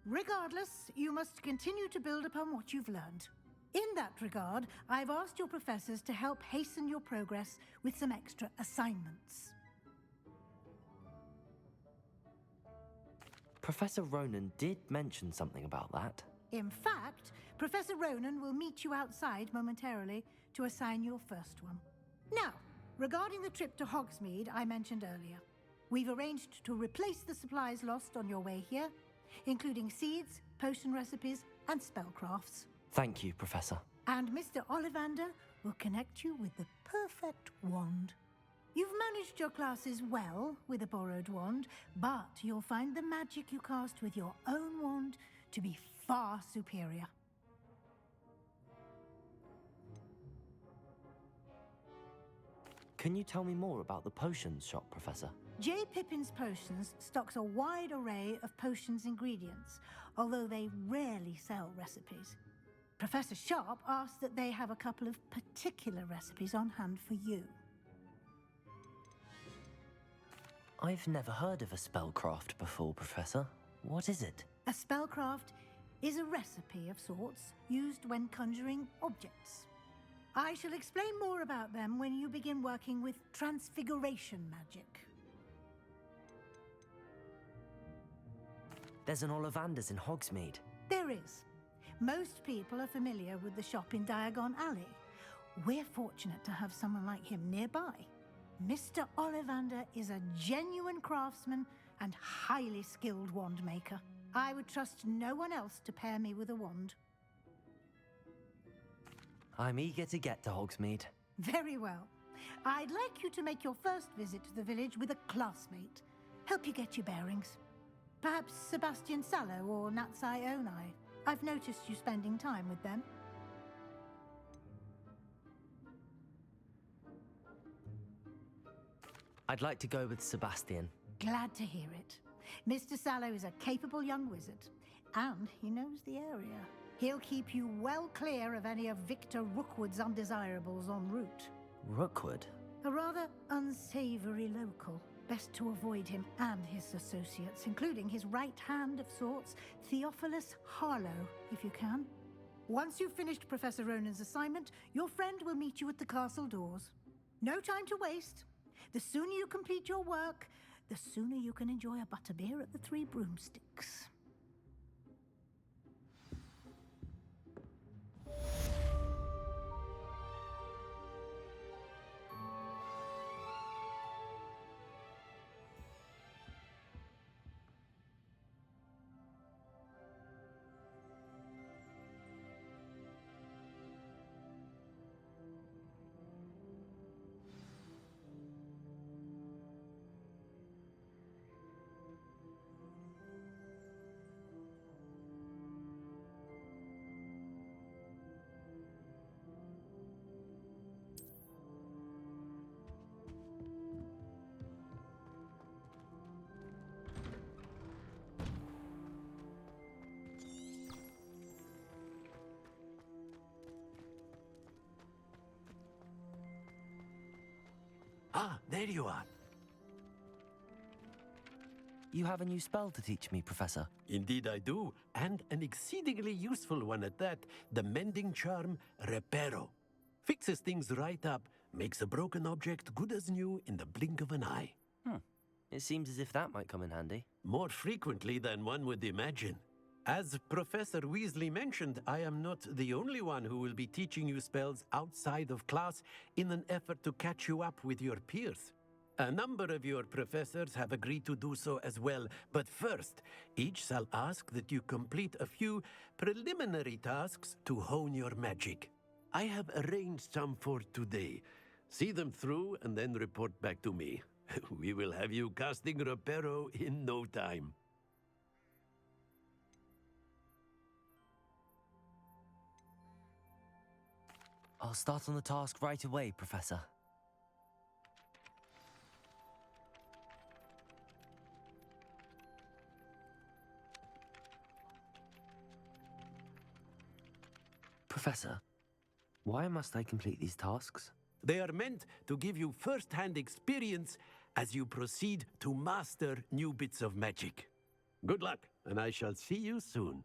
Regardless, you must continue to build upon what you've learned. In that regard, I've asked your professors to help hasten your progress with some extra assignments. Professor Ronan did mention something about that. In fact, Professor Ronan will meet you outside momentarily to assign your first one. Now, regarding the trip to Hogsmeade I mentioned earlier, we've arranged to replace the supplies lost on your way here, including seeds, potion recipes, and spellcrafts. Thank you, Professor. And Mr. Ollivander will connect you with the perfect wand. You've managed your classes well with a borrowed wand, but you'll find the magic you cast with your own wand to be far superior. Can you tell me more about the potions shop, Professor? J. Pippin's Potions stocks a wide array of potions ingredients, although they rarely sell recipes. Professor Sharp asked that they have a couple of particular recipes on hand for you. I've never heard of a spellcraft before, Professor. What is it? A spellcraft is a recipe of sorts used when conjuring objects. I shall explain more about them when you begin working with transfiguration magic. There's an Ollivander's in Hogsmeade. There is. Most people are familiar with the shop in Diagon Alley. We're fortunate to have someone like him nearby. Mr. Ollivander is a genuine craftsman and highly skilled wand maker. I would trust no one else to pair me with a wand. I'm eager to get to Hogsmeade. Very well. I'd like you to make your first visit to the village with a classmate. Help you get your bearings. Perhaps Sebastian Sallow or Natsai Onai. I've noticed you spending time with them. I'd like to go with Sebastian. Glad to hear it. Mr. Sallow is a capable young wizard, and he knows the area. He'll keep you well clear of any of Victor Rookwood's undesirables en route. Rookwood? A rather unsavory local. Best to avoid him and his associates, including his right hand of sorts, Theophilus Harlow, if you can. Once you've finished Professor Ronan's assignment, your friend will meet you at the castle doors. No time to waste. The sooner you complete your work, the sooner you can enjoy a butterbeer at the Three Broomsticks. Ah, there you are. You have a new spell to teach me, Professor. Indeed I do, and an exceedingly useful one at that. The mending charm, Reparo. Fixes things right up, makes a broken object good as new in the blink of an eye. It seems as if that might come in handy. More frequently than one would imagine. As Professor Weasley mentioned, I am not the only one who will be teaching you spells outside of class in an effort to catch you up with your peers. A number of your professors have agreed to do so as well, but first, each shall ask that you complete a few preliminary tasks to hone your magic. I have arranged some for today. See them through and then report back to me. We will have you casting Reparo in no time. I'll start on the task right away, Professor. Professor, why must I complete these tasks? They are meant to give you first-hand experience as you proceed to master new bits of magic. Good luck, and I shall see you soon.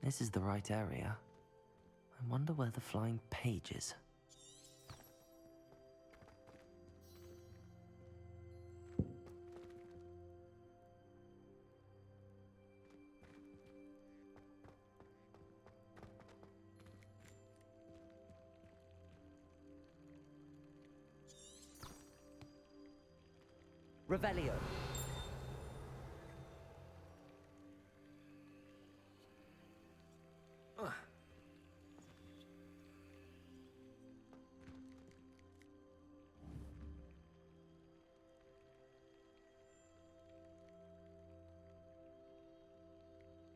This is the right area. I wonder where the flying page is. Revelio.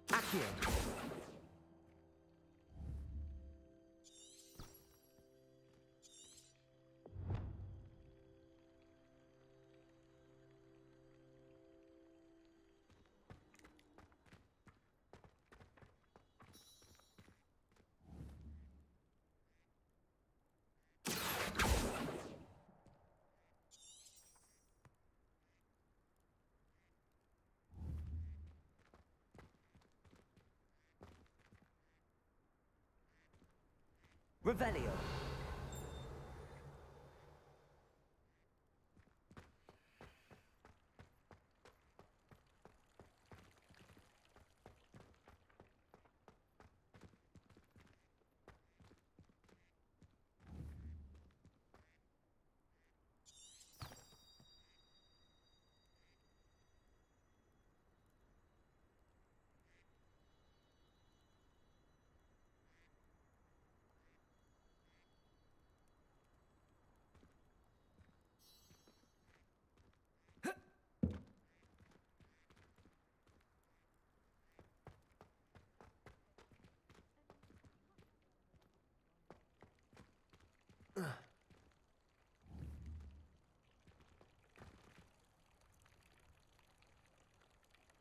Accio. Revelio.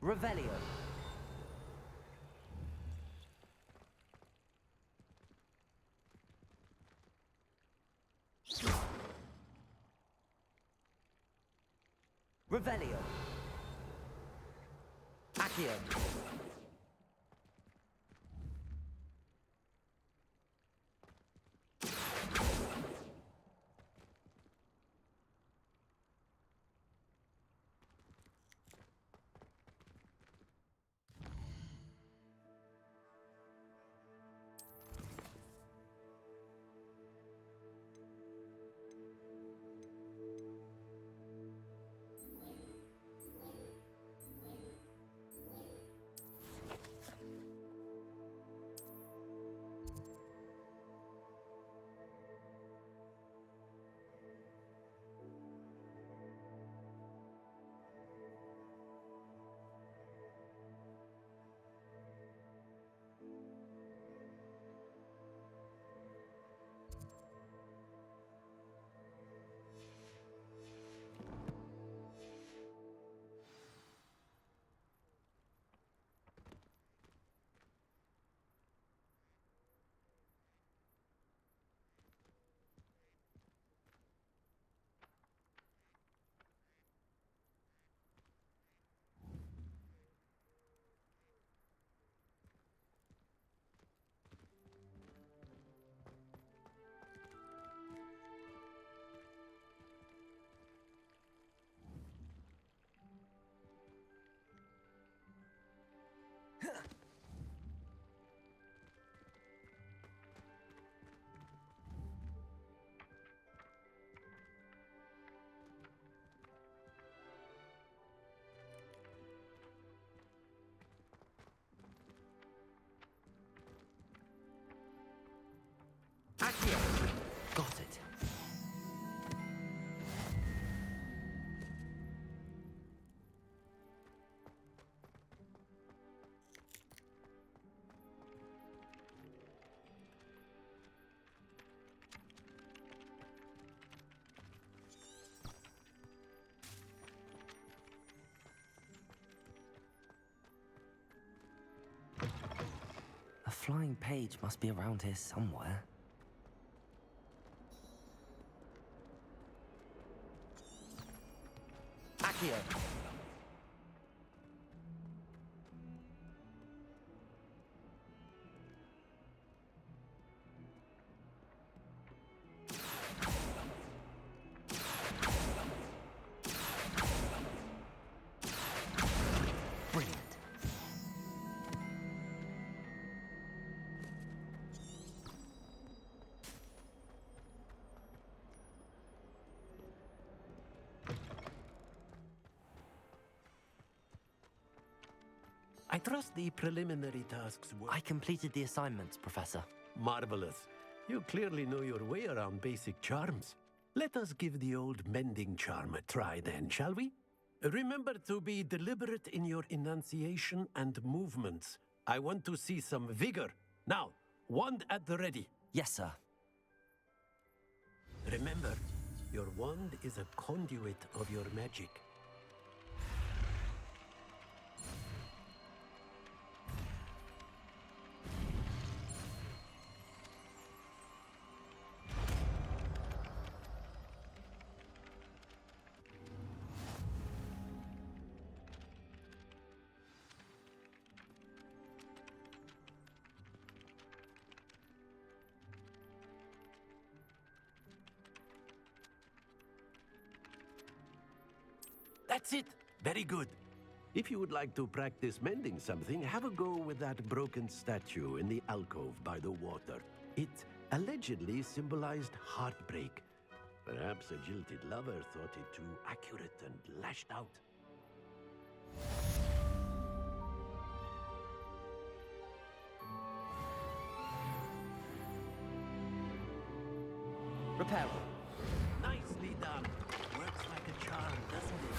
Revelio. Revelio. Accio. flying page must be around here somewhere. Accio. Brilliant. I trust the preliminary tasks were... I completed the assignments, Professor. Marvelous. You clearly know your way around basic charms. Let us give the old mending charm a try then, shall we? Remember to be deliberate in your enunciation and movements. I want to see some vigor. Now, wand at the ready. Yes, sir. Remember, your wand is a conduit of your magic. That's it. Very good. If you would like to practice mending something, have a go with that broken statue in the alcove by the water. It allegedly symbolized heartbreak. Perhaps a jilted lover thought it too accurate and lashed out. Repel. Nicely done. Works like a charm, doesn't it?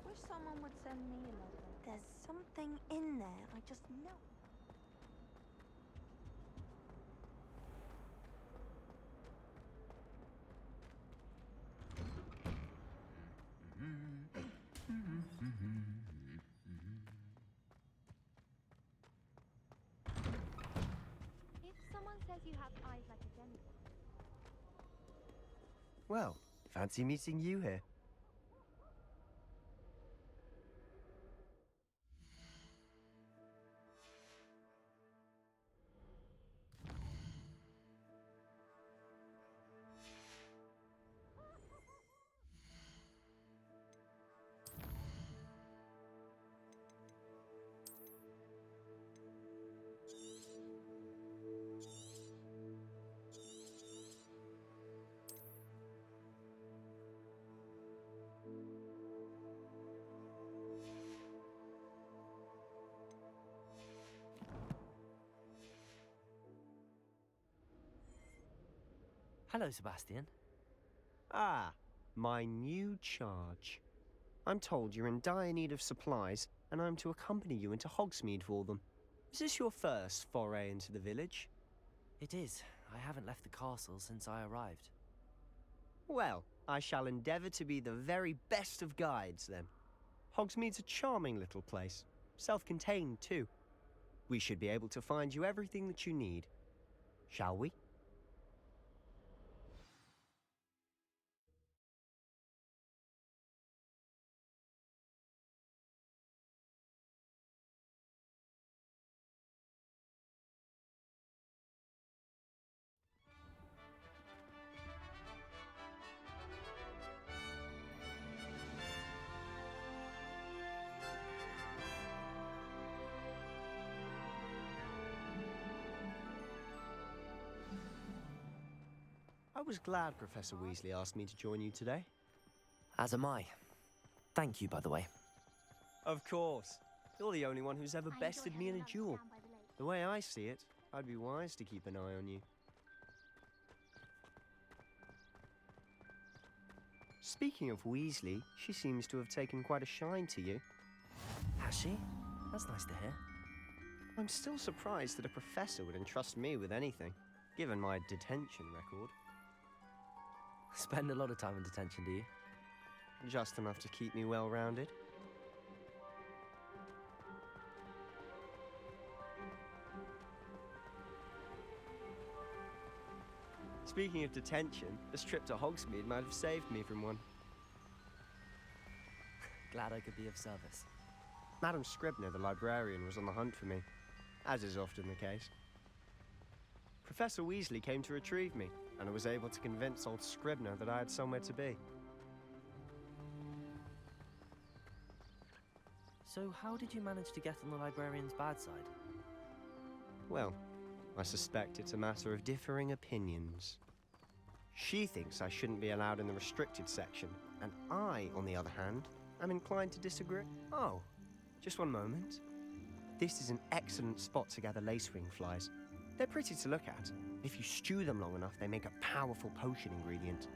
Wish someone would send me a letter. There's something in there, I just know. If someone says you have eyes like a gem. Well, fancy meeting you here. Hello, Sebastian. Ah, my new charge. I'm told you're in dire need of supplies, and I'm to accompany you into Hogsmeade for them. Is this your first foray into the village? It is. I haven't left the castle since I arrived. Well, I shall endeavour to be the very best of guides, then. Hogsmeade's a charming little place. Self-contained, too. We should be able to find you everything that you need. Shall we? I was glad Professor Weasley asked me to join you today. As am I. Thank you, by the way. Of course. You're the only one who's ever bested me in a duel. The way I see it, I'd be wise to keep an eye on you. Speaking of Weasley, she seems to have taken quite a shine to you. Has she? That's nice to hear. I'm still surprised that a professor would entrust me with anything, given my detention record. Spend a lot of time in detention, do you? Just enough to keep me well-rounded. Speaking of detention, this trip to Hogsmeade might have saved me from one. Glad I could be of service. Madam Scribner, the librarian, was on the hunt for me, as is often the case. Professor Weasley came to retrieve me, and I was able to convince old Scribner that I had somewhere to be. So how did you manage to get on the librarian's bad side? Well, I suspect it's a matter of differing opinions. She thinks I shouldn't be allowed in the restricted section, and I, on the other hand, am inclined to disagree. Oh, just one moment. This is an excellent spot to gather lacewing flies. They're pretty to look at. If you stew them long enough, they make a powerful potion ingredient.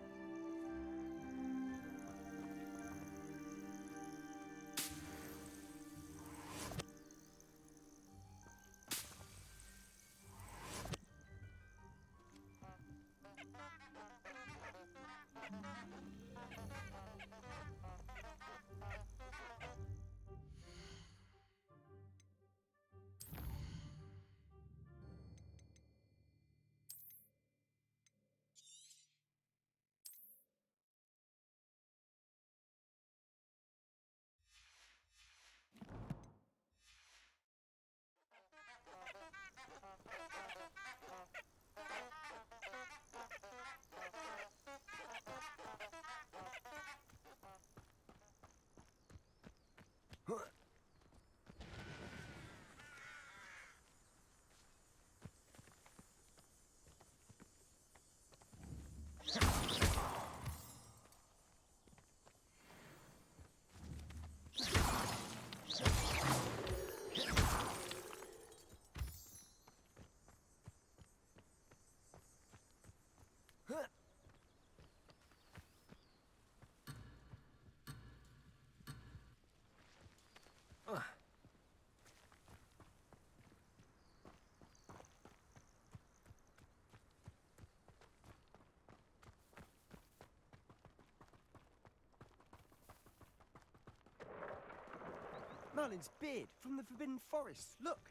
Merlin's beard from the Forbidden Forest. Look!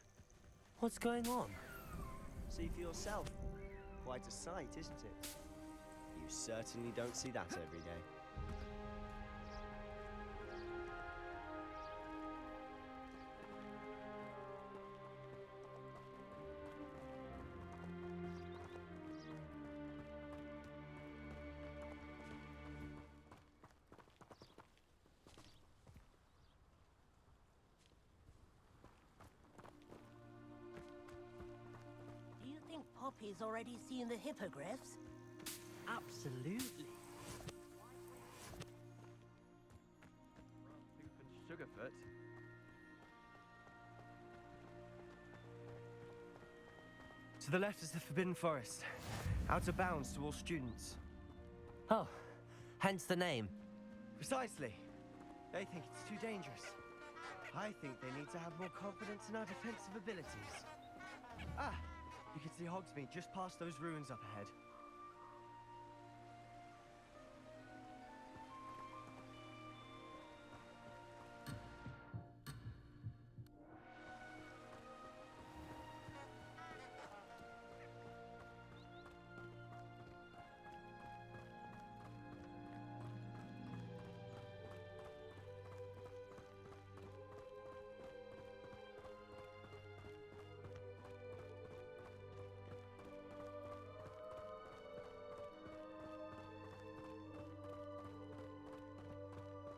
What's going on? See for yourself. Quite a sight, isn't it? You certainly don't see that every day. Poppy's already seen the hippogriffs? Absolutely. Sugarfoot. To the left is the Forbidden Forest. Out of bounds to all students. Oh, hence the name. Precisely. They think it's too dangerous. I think they need to have more confidence in our defensive abilities. Ah, You can see Hogsmeade just past those ruins up ahead.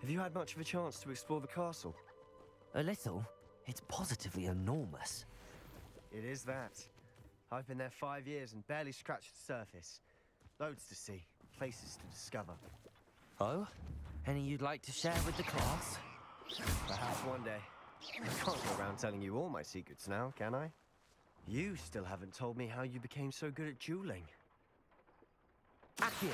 Have you had much of a chance to explore the castle? A little. It's positively enormous. It is that. I've been there 5 years and barely scratched the surface. Loads to see, places to discover. Oh? Any you'd like to share with the class? Perhaps one day. I can't go around telling you all my secrets now, can I? You still haven't told me how you became so good at dueling. Accio!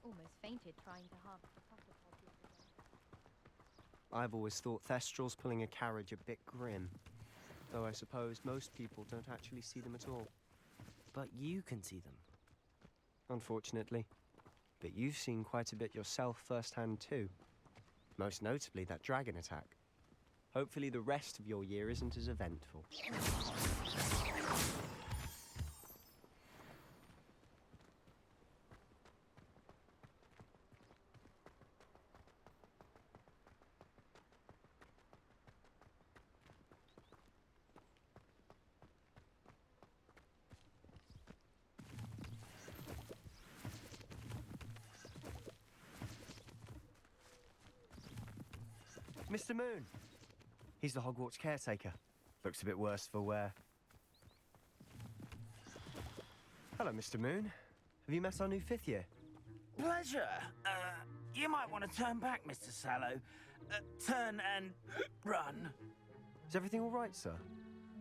Almost fainted trying to harvest the Pufflepod the other day. I've always thought Thestrals pulling a carriage a bit grim. Though I suppose most people don't actually see them at all. But you can see them. Unfortunately. But you've seen quite a bit yourself firsthand too. Most notably that dragon attack. Hopefully the rest of your year isn't as eventful. Mr. Moon! He's the Hogwarts caretaker. Looks a bit worse for wear. Hello, Mr. Moon. Have you met our new 5th year? Pleasure. You might want to turn back, Mr. Sallow. Turn and run. Is everything all right, sir?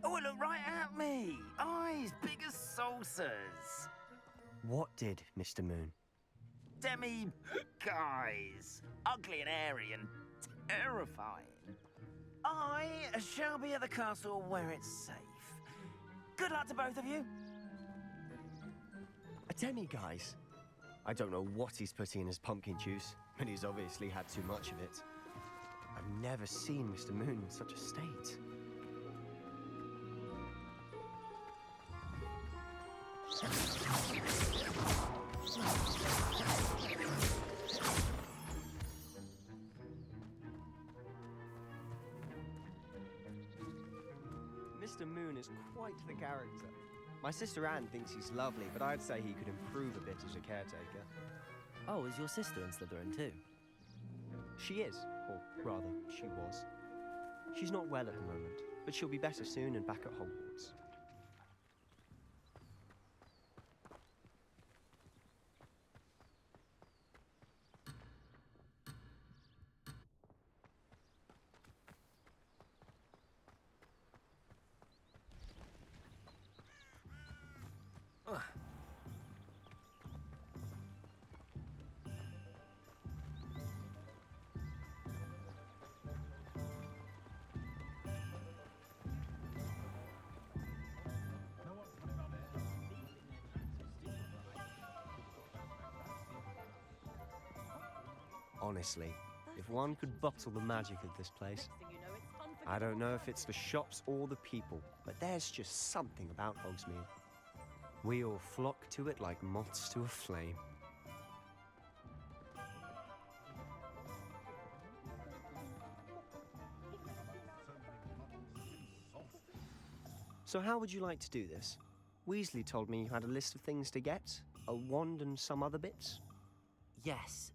Oh, look right at me. Eyes big as saucers. What did, Mr. Moon? Guys. Ugly and airy and terrifying. I shall be at the castle where it's safe. Good luck to both of you. A demi-guise? I don't know what he's putting in his pumpkin juice, but he's obviously had too much of it. I've never seen Mr. Moon in such a state. Mr. Moon is quite the character. My sister Anne thinks he's lovely, but I'd say he could improve a bit as a caretaker. Oh, is your sister in Slytherin too? She is, or rather, she was. She's not well at the moment, but she'll be better soon and back at Hogwarts. Honestly, if one could bottle the magic of this place. I don't know if it's the shops or the people, but there's just something about Hogsmeade. We all flock to it like moths to a flame. So how would you like to do this? Weasley told me you had a list of things to get, a wand and some other bits. Yes.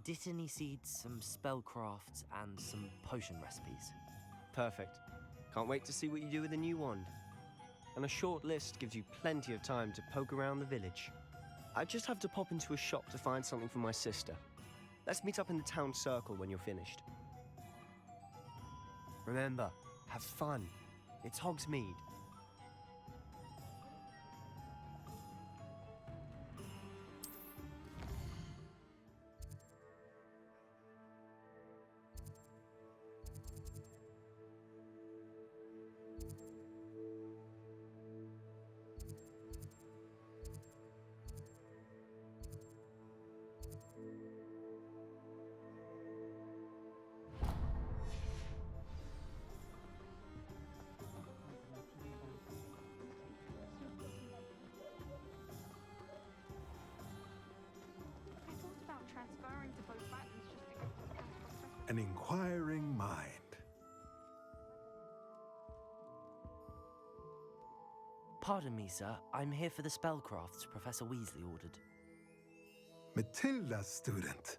Dittany seeds, some spellcrafts, and some potion recipes. Perfect. Can't wait to see what you do with the new wand. And a short list gives you plenty of time to poke around the village. I just have to pop into a shop to find something for my sister. Let's meet up in the town circle when you're finished. Remember, have fun. It's Hogsmeade. An inquiring mind. Pardon me, sir. I'm here for the spellcrafts Professor Weasley ordered. Matilda, student.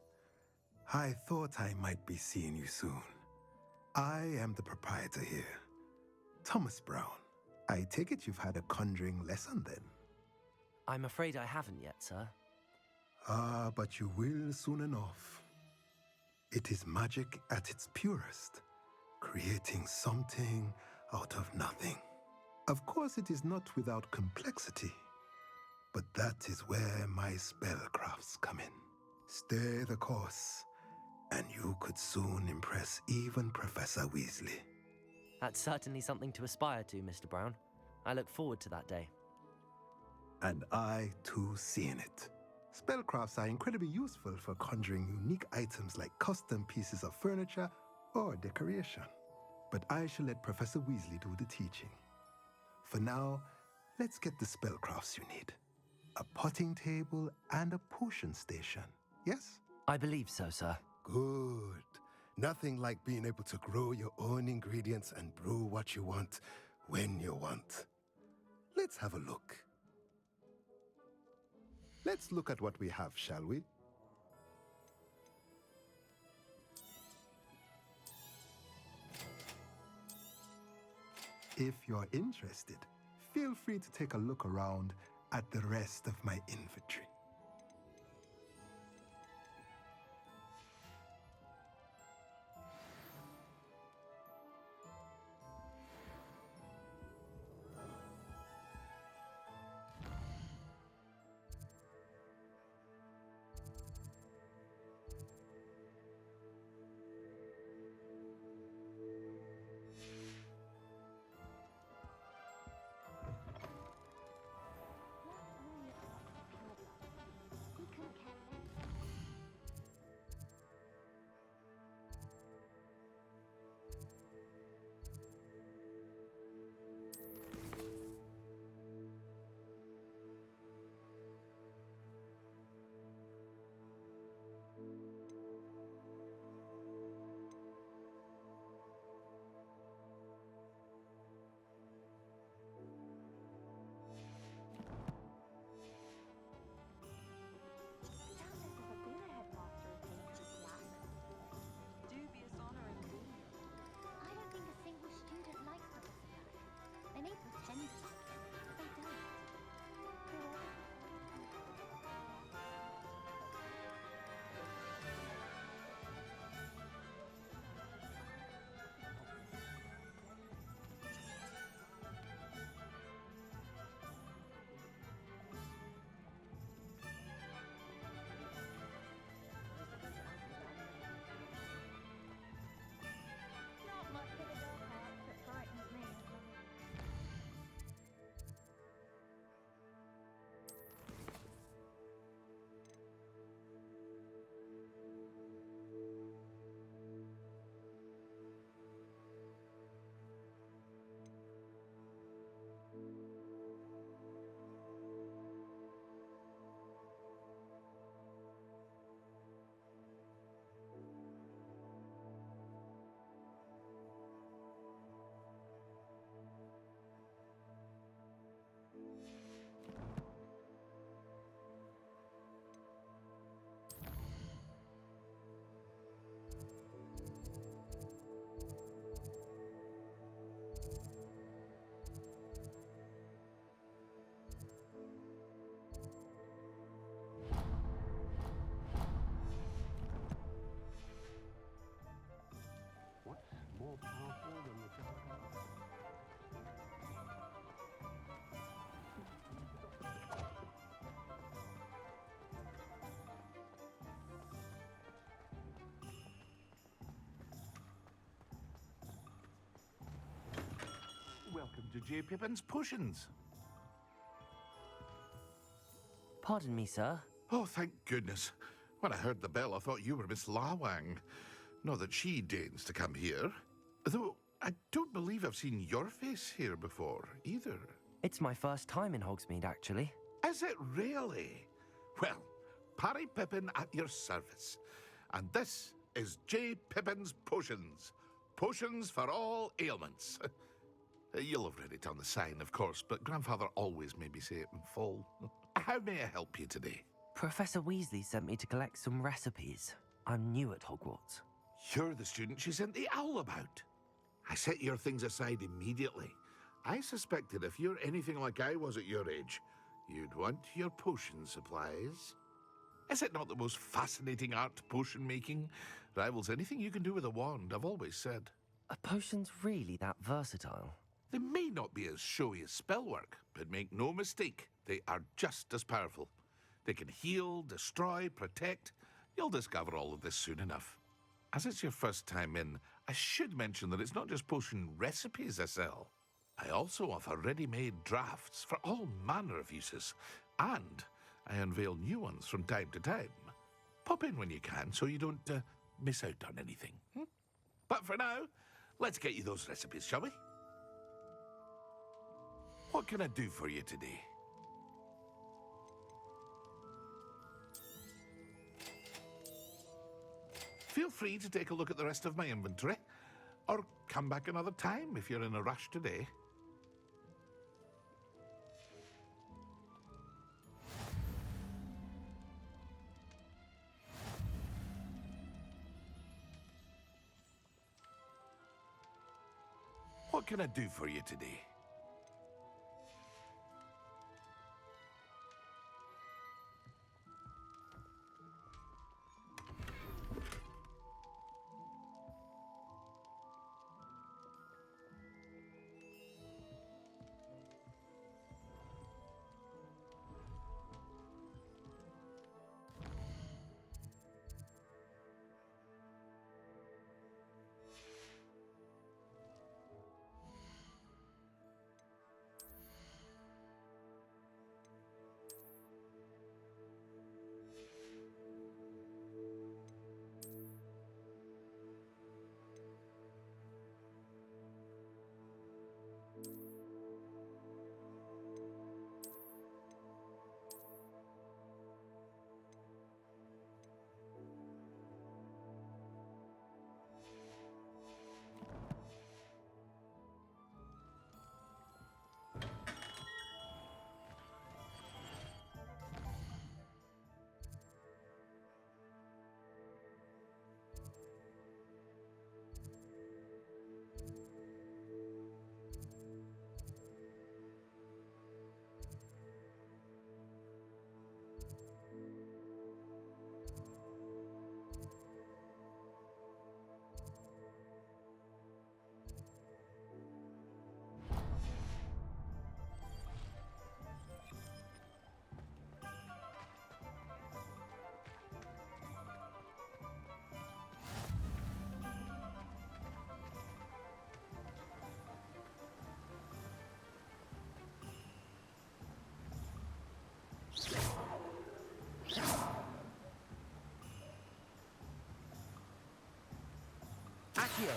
I thought I might be seeing you soon. I am the proprietor here, Thomas Brown. I take it you've had a conjuring lesson then? I'm afraid I haven't yet, sir. Ah, but you will soon enough. It is magic at its purest, creating something out of nothing. Of course, it is not without complexity, but that is where my spellcrafts come in. Stay the course, and you could soon impress even Professor Weasley. That's certainly something to aspire to, Mr. Brown. I look forward to that day. And I, too, seeing it. Spellcrafts are incredibly useful for conjuring unique items like custom pieces of furniture or decoration. But I shall let Professor Weasley do the teaching. For now, let's get the spellcrafts you need. A potting table and a potion station, yes? I believe so, sir. Good. Nothing like being able to grow your own ingredients and brew what you want when you want. Let's have a look. Let's look at what we have, shall we? If you're interested, feel free to take a look around at the rest of my inventory. J. Pippin's potions. Pardon me, sir. Oh, thank goodness. When I heard the bell, I thought you were Miss Lawang. Not that she deigns to come here. Though, I don't believe I've seen your face here before, either. It's my first time in Hogsmeade, actually. Is it really? Well, Parry Pippin at your service. And this is J. Pippin's Potions. Potions for all ailments. You'll have read it on the sign, of course, but Grandfather always made me say it in full. How may I help you today? Professor Weasley sent me to collect some recipes. I'm new at Hogwarts. You're the student she sent the owl about. I set your things aside immediately. I suspected if you're anything like I was at your age, you'd want your potion supplies. Is it not the most fascinating art, potion making? Rivals anything you can do with a wand, I've always said. Are potions really that versatile? They may not be as showy as spellwork, but make no mistake, they are just as powerful. They can heal, destroy, protect. You'll discover all of this soon enough. As it's your first time in, I should mention that it's not just potion recipes I sell. I also offer ready-made drafts for all manner of uses, and I unveil new ones from time to time. Pop in when you can so you don't miss out on anything. But for now, let's get you those recipes, shall we? What can I do for you today? Feel free to take a look at the rest of my inventory, or come back another time if you're in a rush today. What can I do for you today? Accio!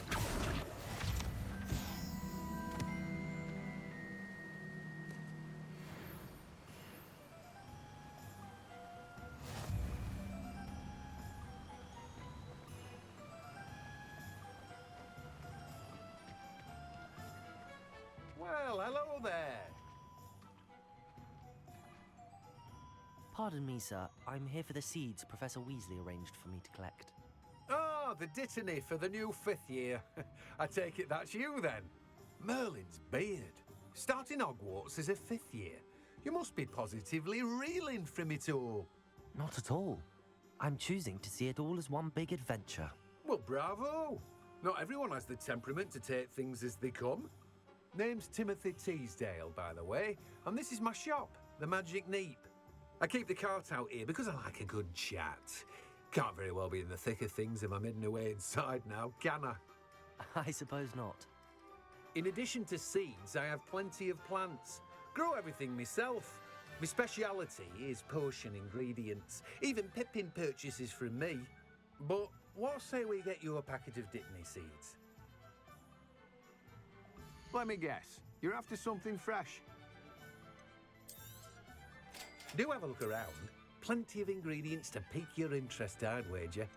Well, hello there. Pardon me, sir. I'm here for the seeds Professor Weasley arranged for me to collect. Ah, the dittany for the new 5th year. I take it that's you, then. Merlin's beard. Starting Hogwarts as a 5th year. You must be positively reeling from it all. Not at all. I'm choosing to see it all as one big adventure. Well, bravo. Not everyone has the temperament to take things as they come. Name's Timothy Teasdale, by the way, and this is my shop, the Magic Neep. I keep the cart out here because I like a good chat. Can't very well be in the thick of things if I'm hidden away inside now, can I? I suppose not. In addition to seeds, I have plenty of plants. Grow everything myself. My speciality is potion ingredients. Even Pippin purchases from me. But what say we get you a packet of Dittany seeds? Let me guess. You're after something fresh. Do have a look around. Plenty of ingredients to pique your interest, I'd wager.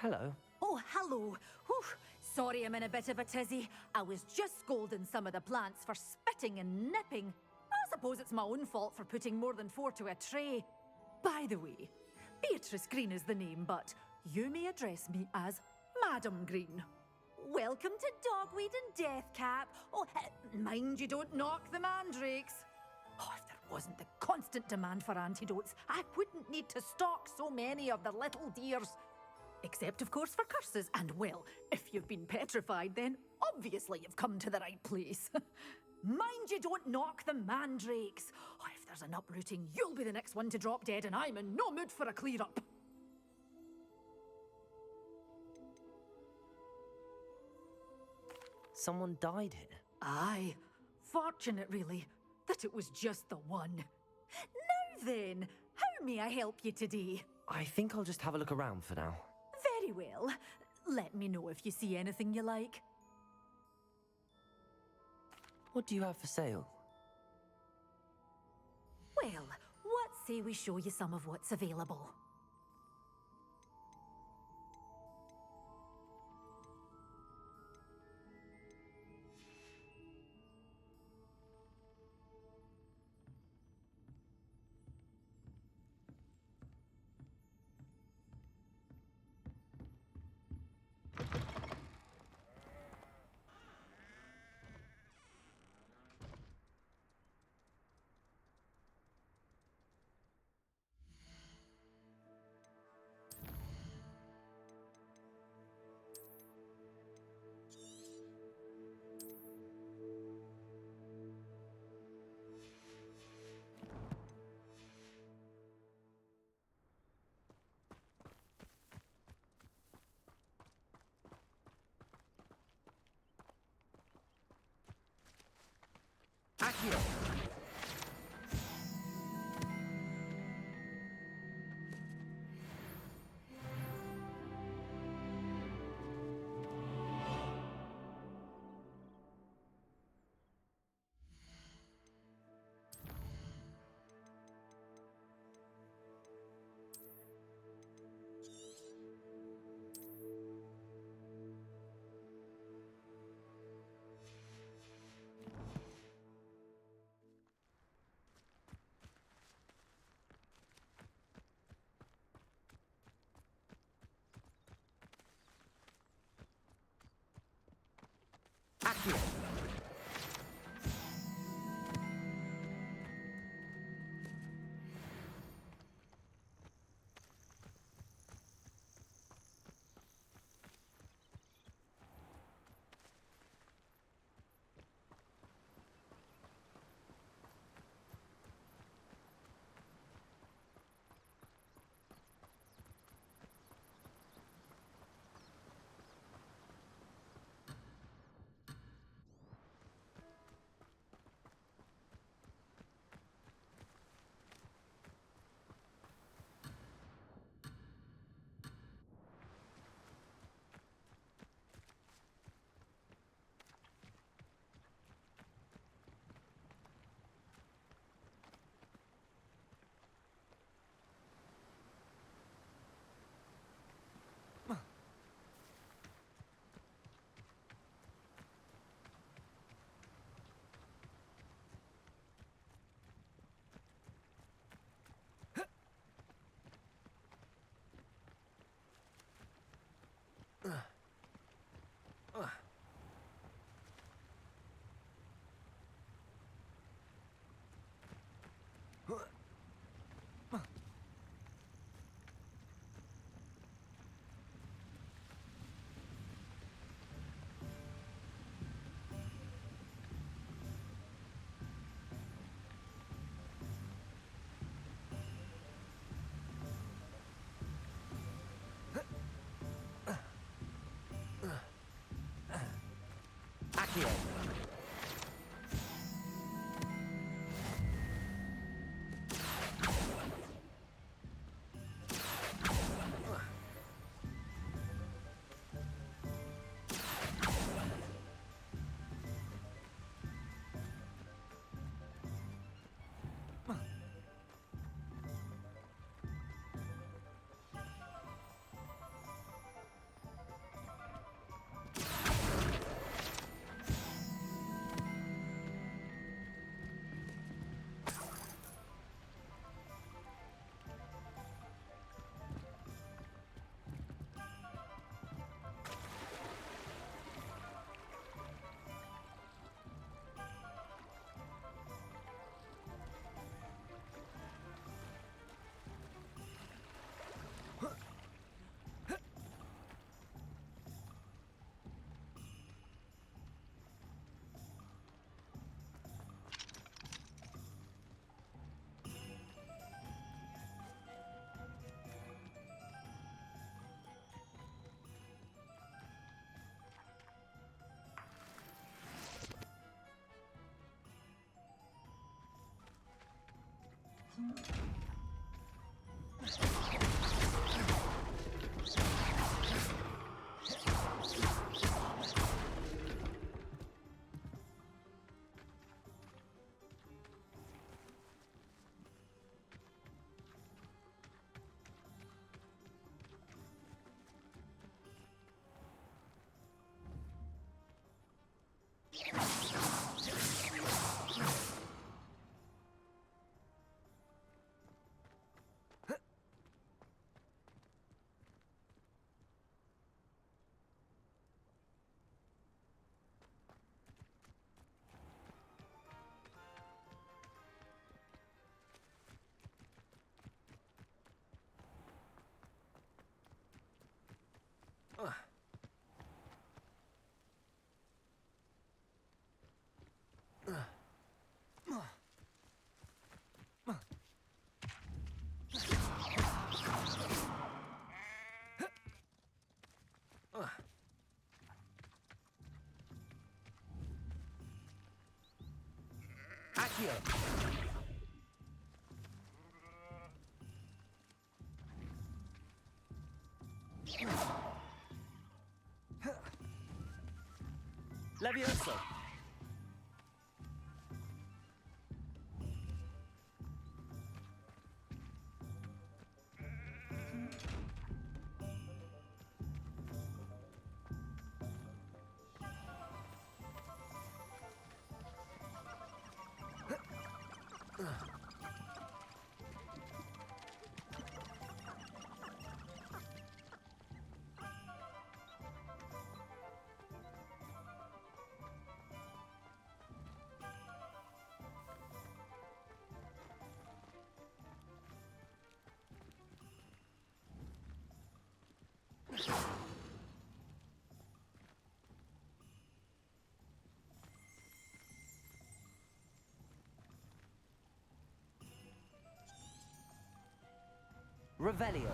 Hello. Oh, hello. Whew. Sorry I'm in a bit of a tizzy. I was just scolding some of the plants for spitting and nipping. I suppose it's my own fault for putting more than 4 to a tray. By the way, Beatrice Green is the name, but you may address me as Madam Green. Welcome to Dogweed and Deathcap. Oh, mind you don't knock the mandrakes. Oh, if there wasn't the constant demand for antidotes, I wouldn't need to stock so many of the little dears. Except, of course, for curses. And, well, if you've been petrified, then obviously you've come to the right place. Mind you don't knock the mandrakes. Oh, if there's an uprooting, you'll be the next one to drop dead, and I'm in no mood for a clear-up. Someone died here? Aye. Fortunate, really, that it was just the one. Now then, how may I help you today? I think I'll just have a look around for now. Very well. Let me know if you see anything you like. What do you have for sale? Well, what say we show you some of what's available? Accio! Accio! Accio! Levioso! Revelio.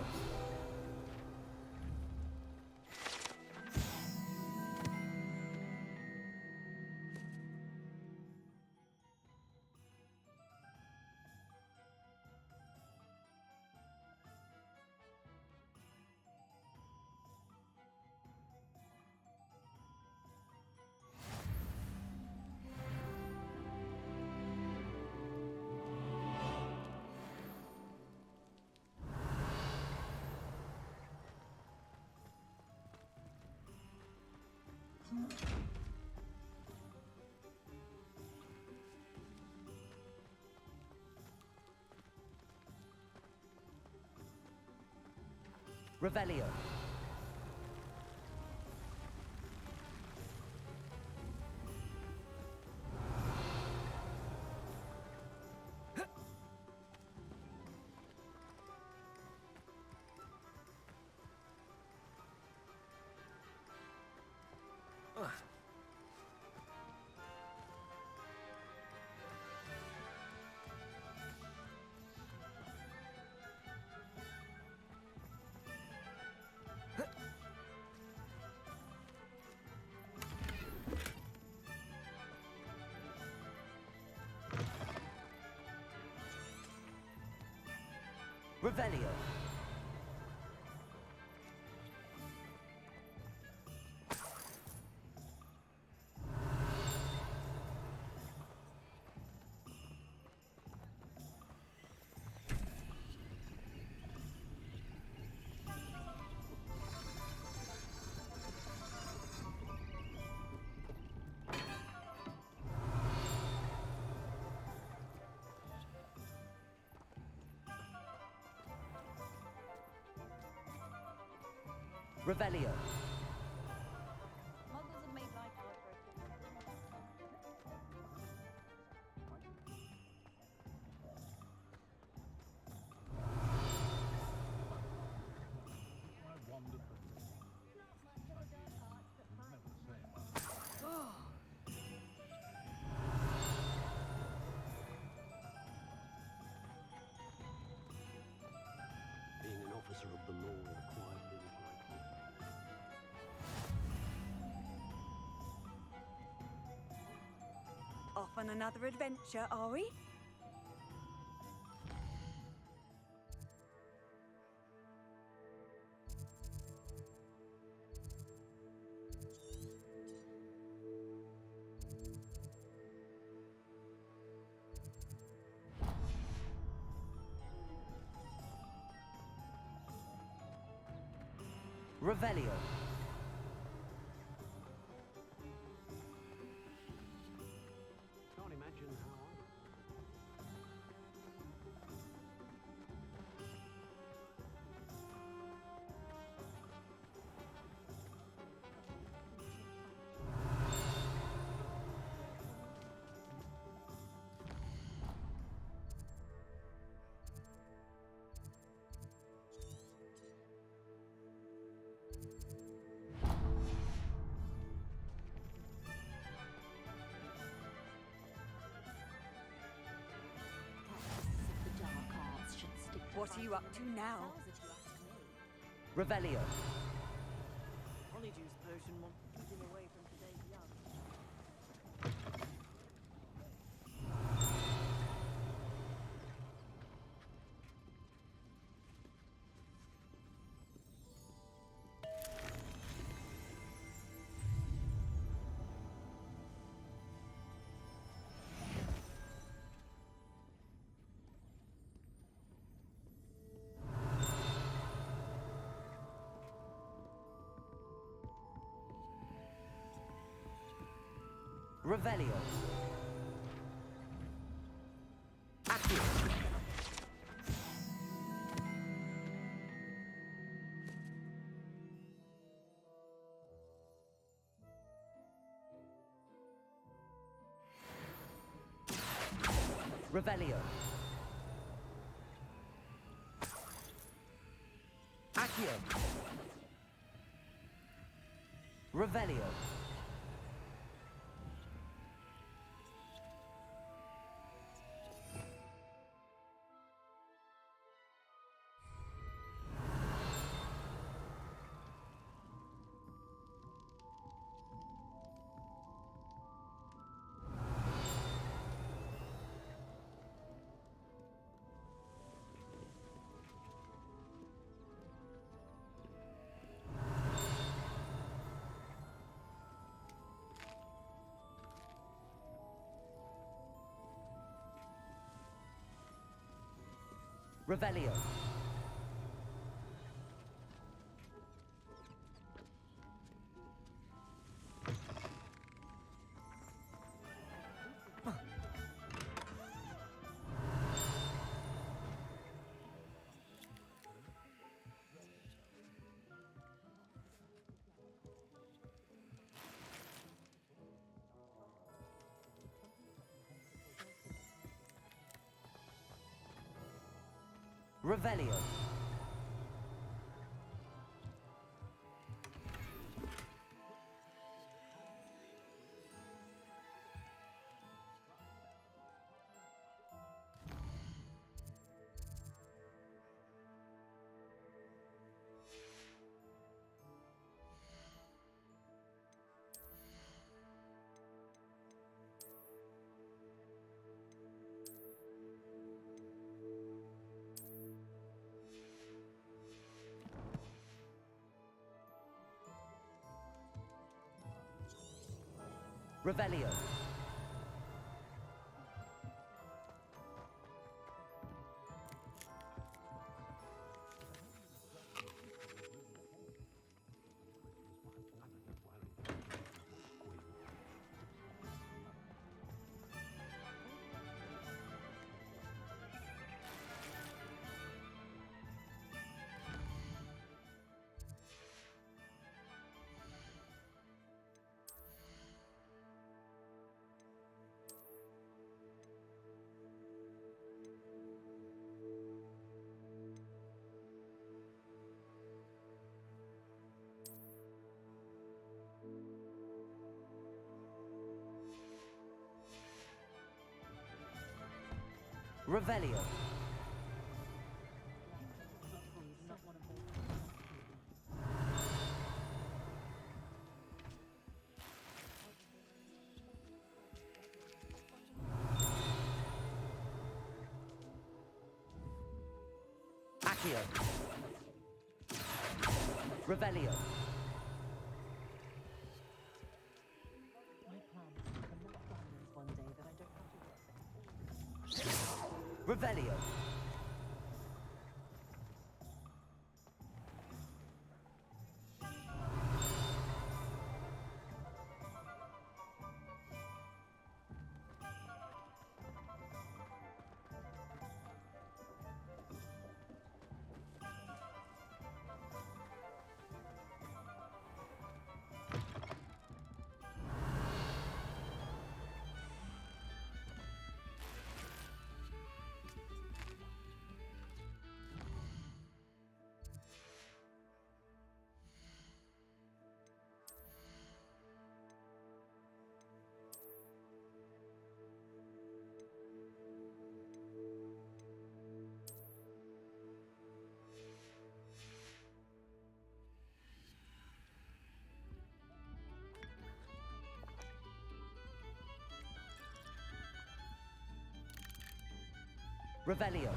Revelio. Revelio. Revelio. Muggles have made life hard for Being an officer of the law required things like Off on another adventure, are we? Revelio. Can't imagine how. What are you up to now? Revelio. Honeydews potion won't keep him away from today's young. Revelio. Accio. Revelio. Accio. Revelio. Revelio. Revelio. Revelio. Revelio. Accio. Revelio. My plan is to become that diamond one day that I don't have to work. Revelio. Revelio.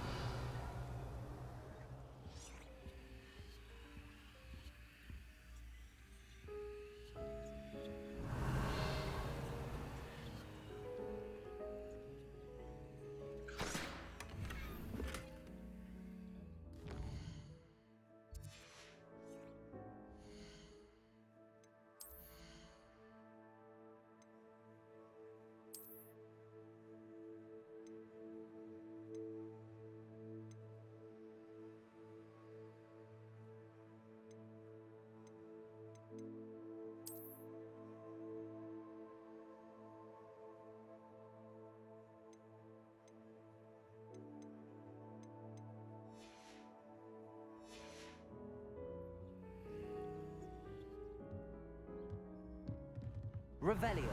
Revelio.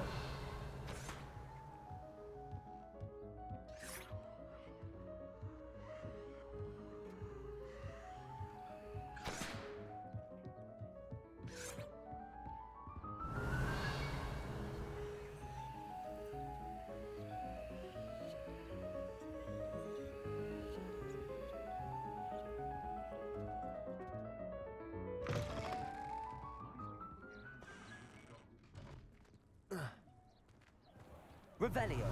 Revelio.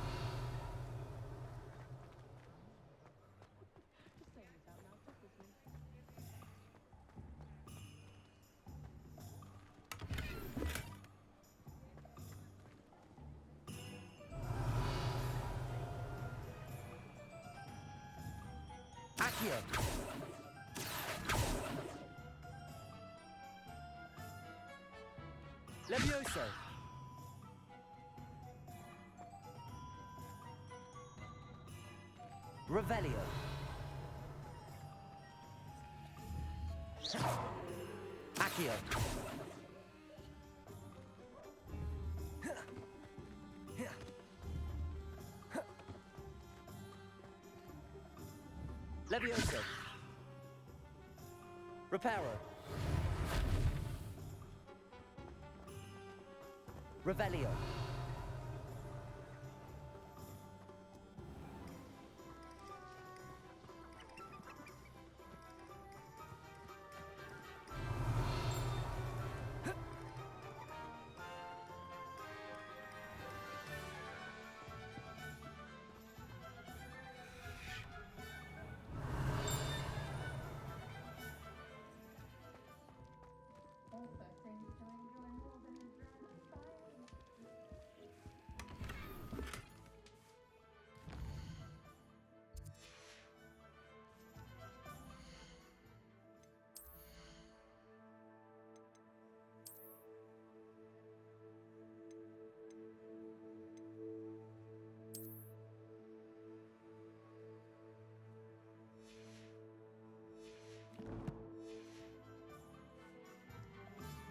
Accio. Levioso. Revelio. Accio. Levioso. Reparo. Revelio.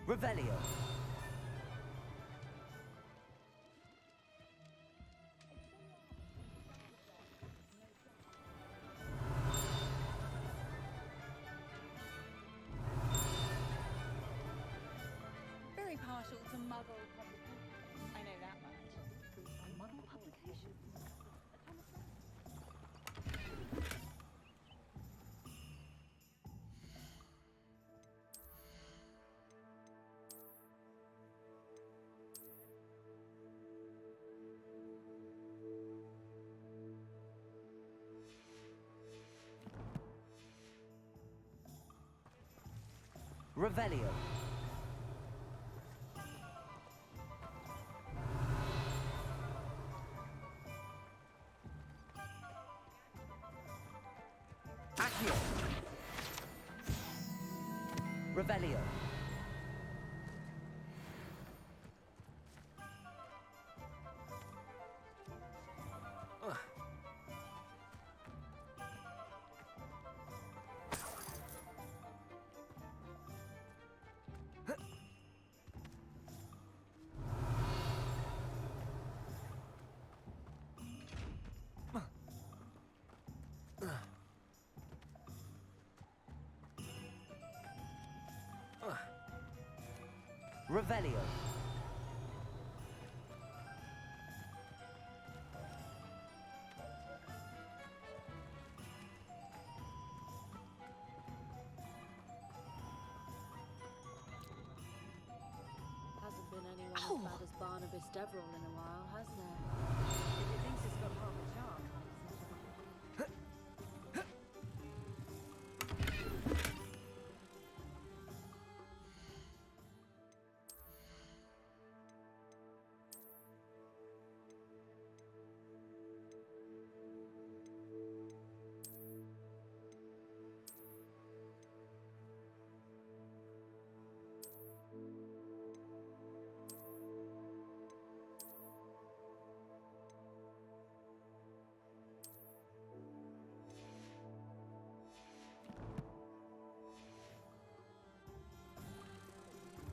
Revelio. Very partial to Muggle publications. I know that much. Muggle publications. Revelio. Accio. Revelio. Revelio. Barnabas Deverell in a while, has there? If he thinks it's got half a charm.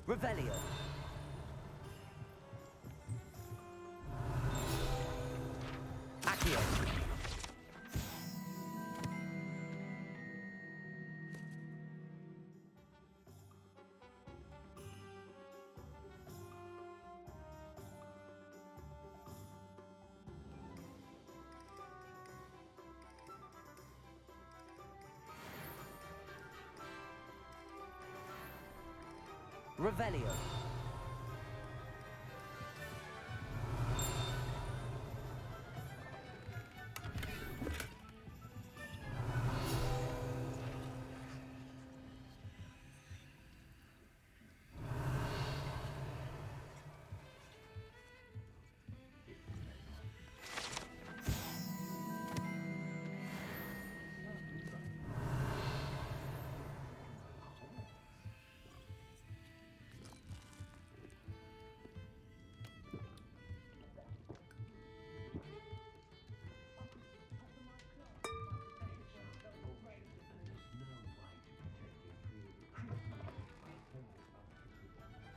Revelio. Accio. Revelio.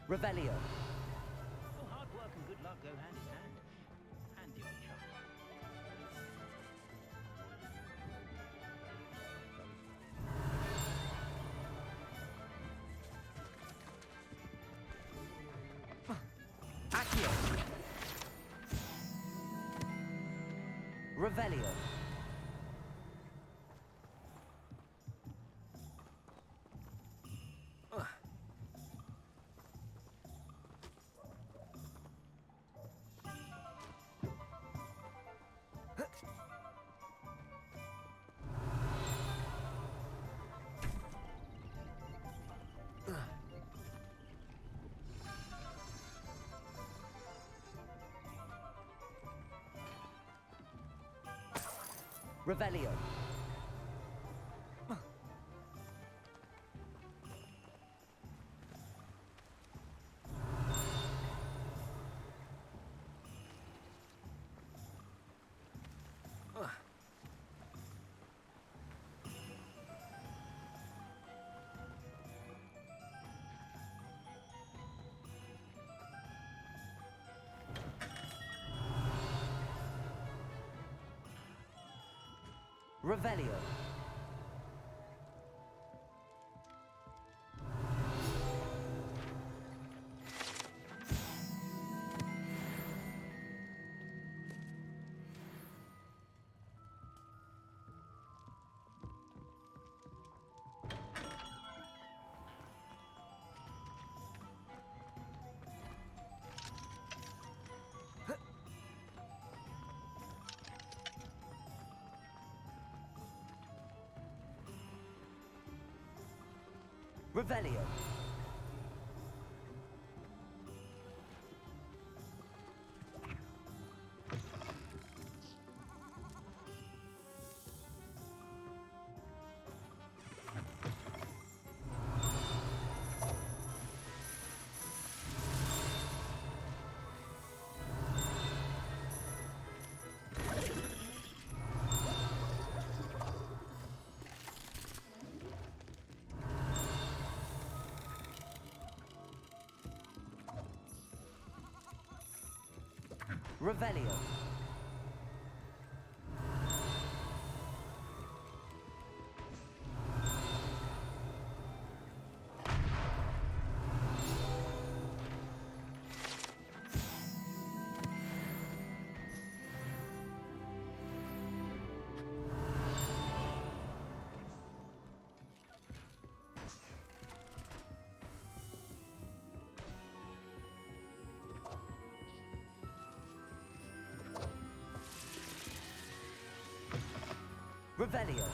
Revelio. Oh, hard work and good luck go hand in hand. And the odd chance. Accio. Revelio. Revelio. Revelio. Revelio. Revelio. Revelio.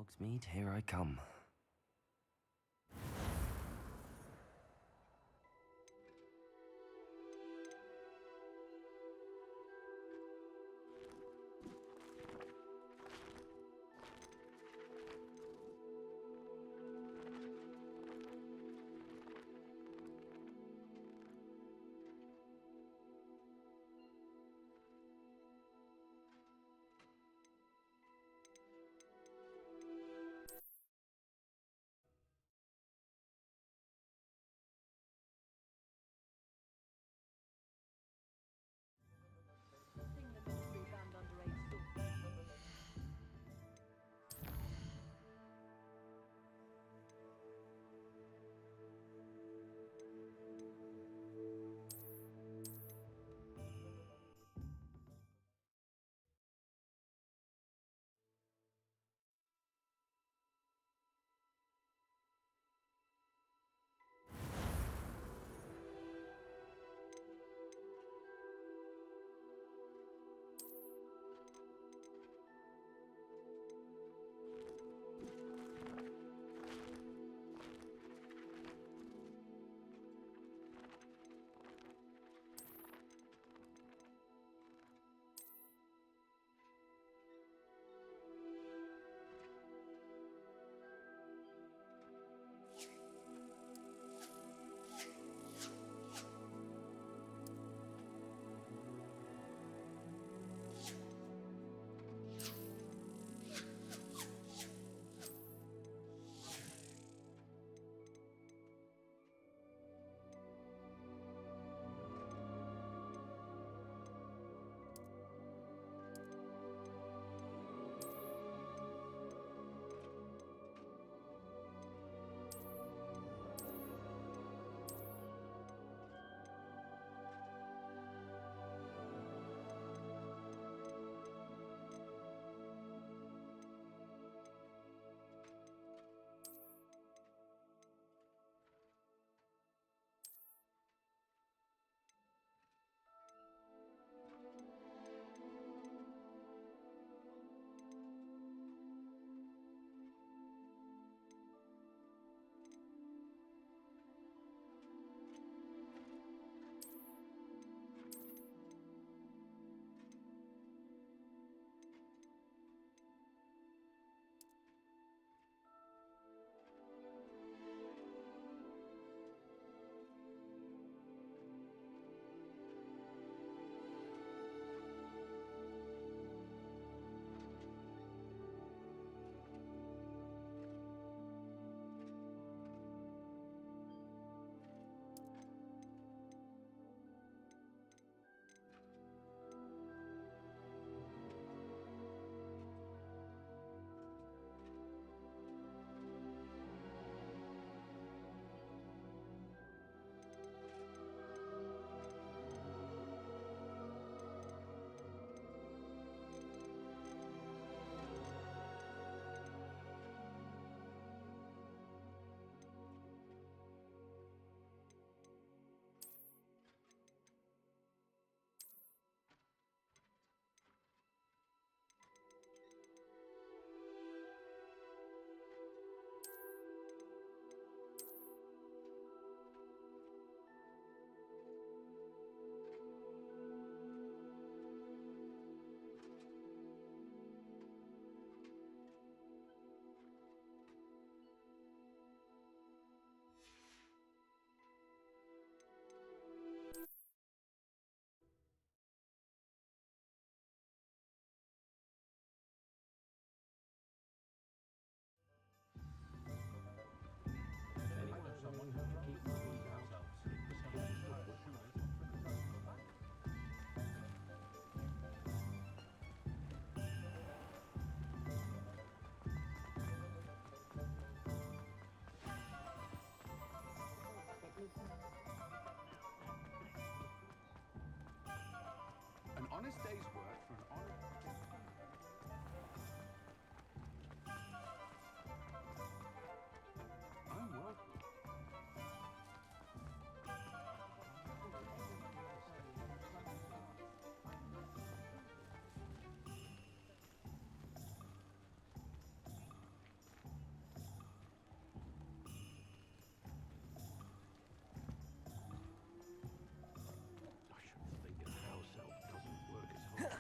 Hogsmeade, here I come. this day's work for an honor. I'm welcome. I should think a house elf doesn't work as hard.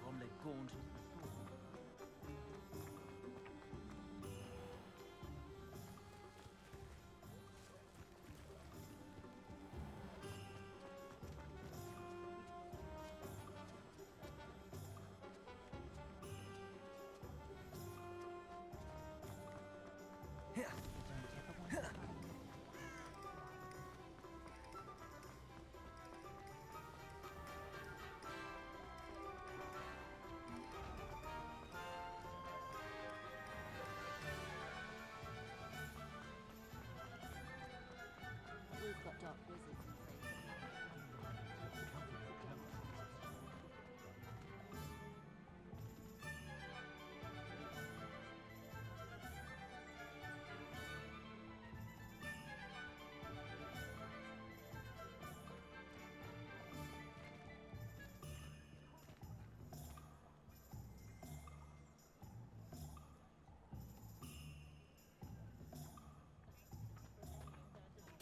Cromlech Gaunt. We've got dark wizards and things.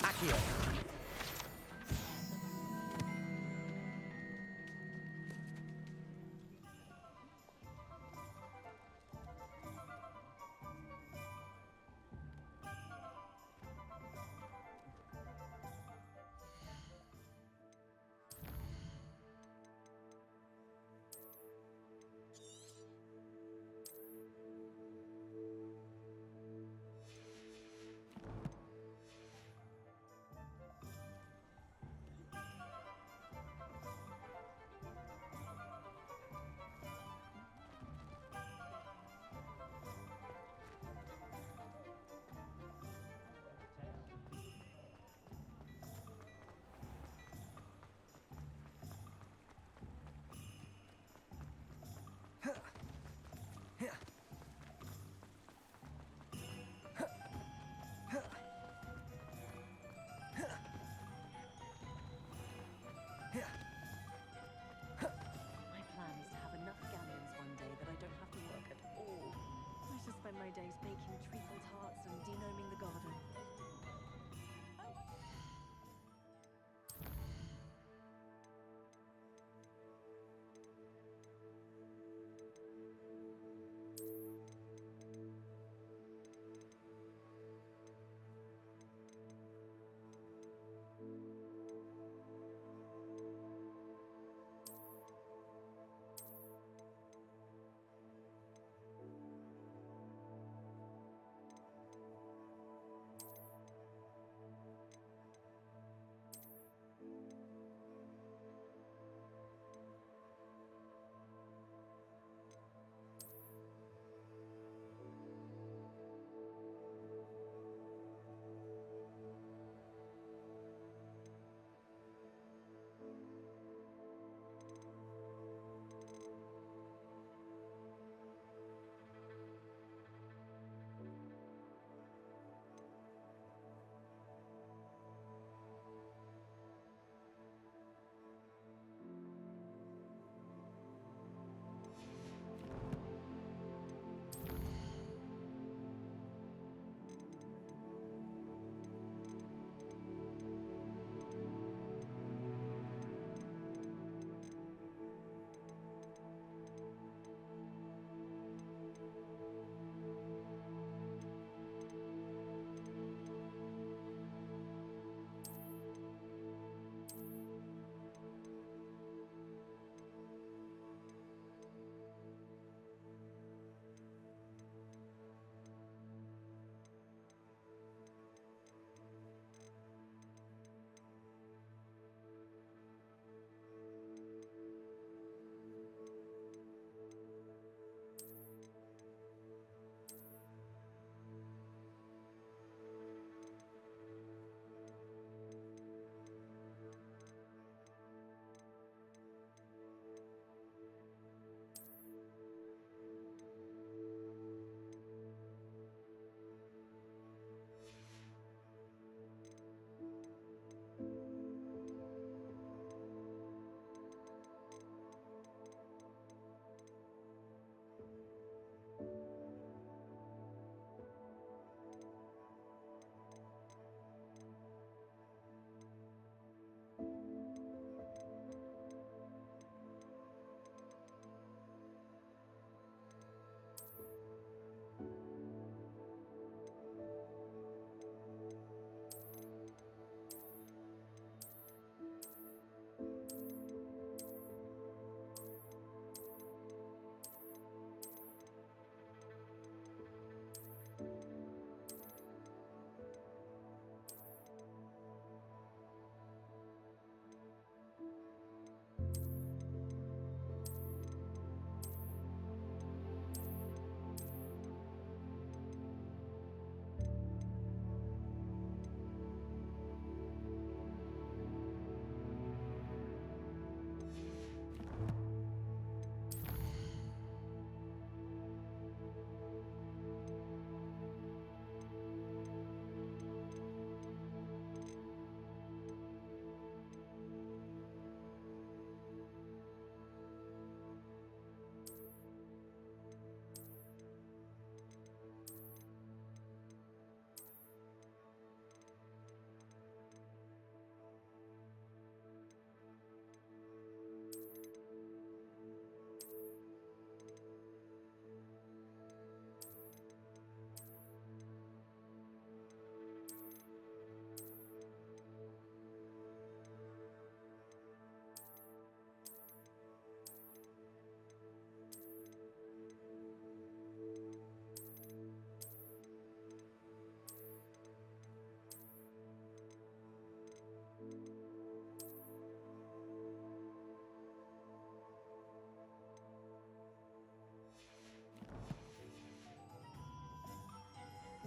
Accio.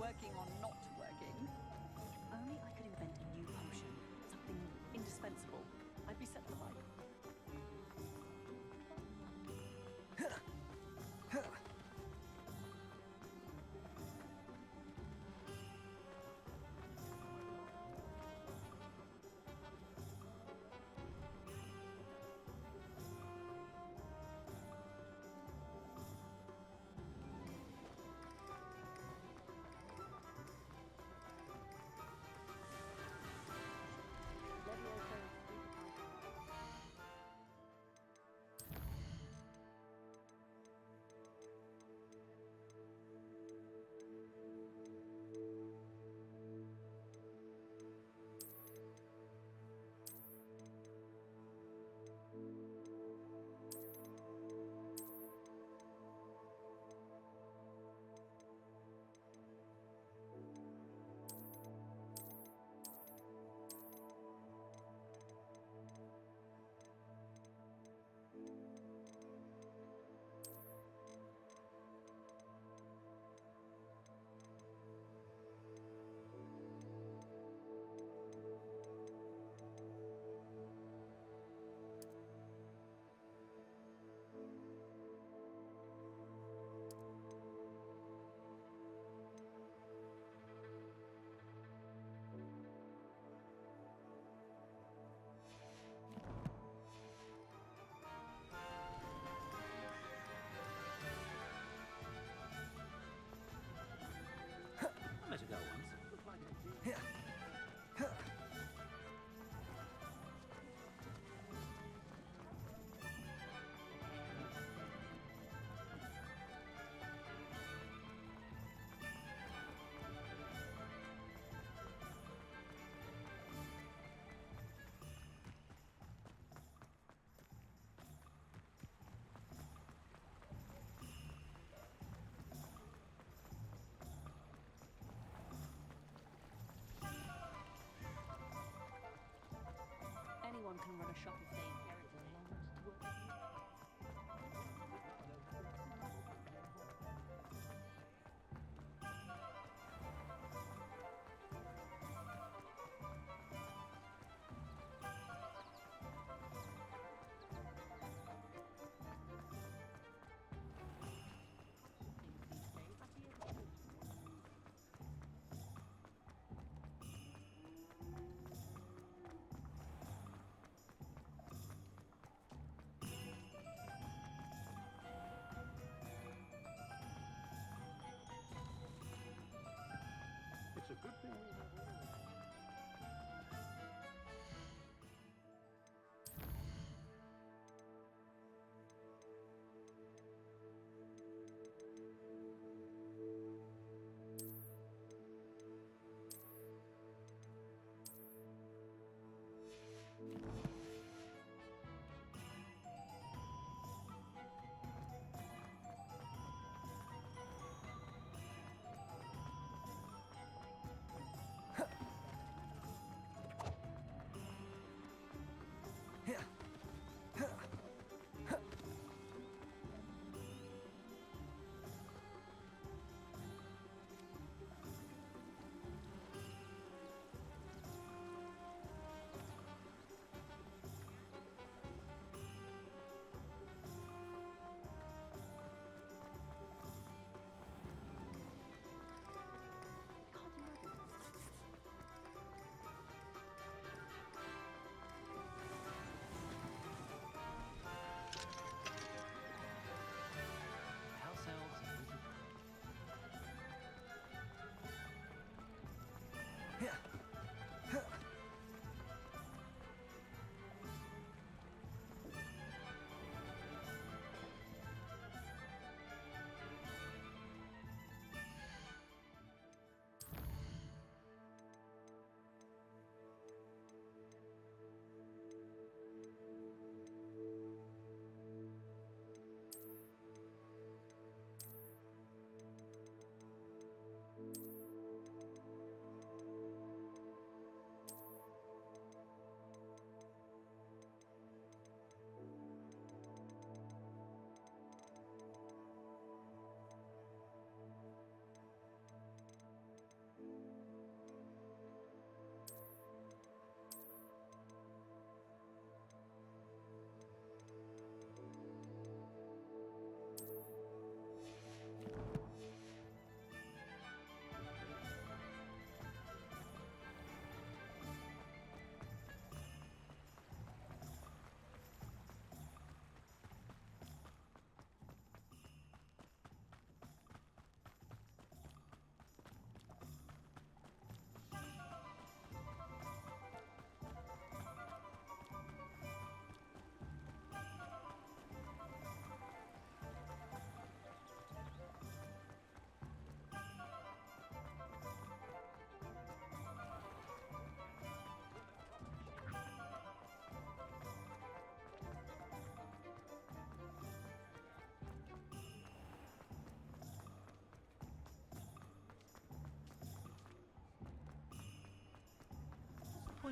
working on not working. If only I could invent a new potion, something indispensable, I'd be set for life. I met a girl once. Looked like it. Anyone can run a shop if they inherited it.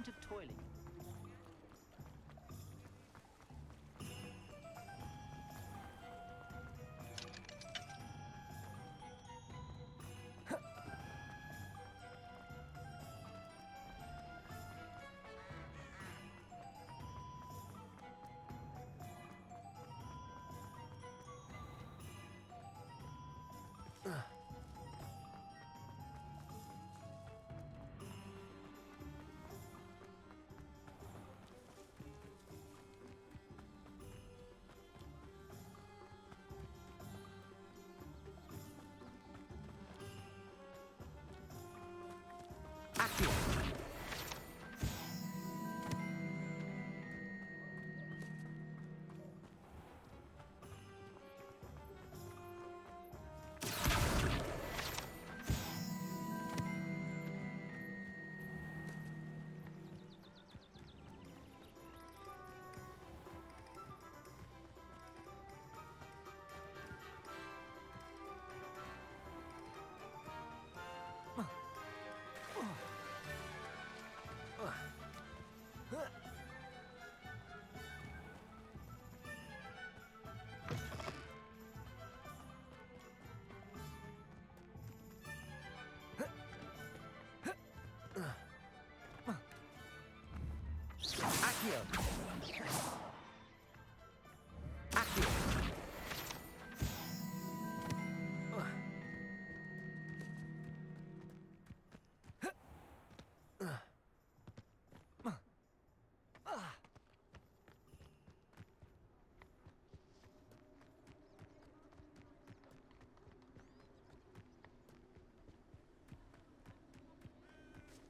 point of toiling? Accio. Accio. Accio.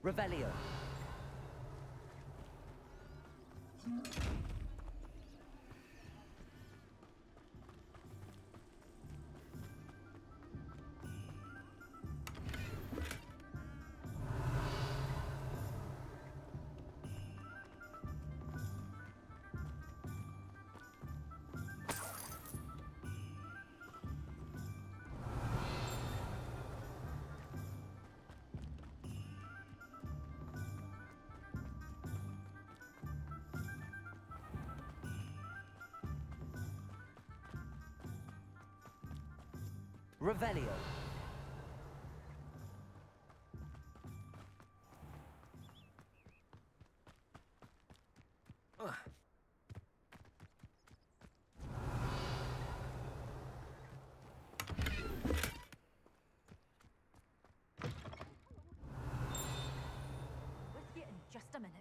Revelio. Revelio. With you in just a minute.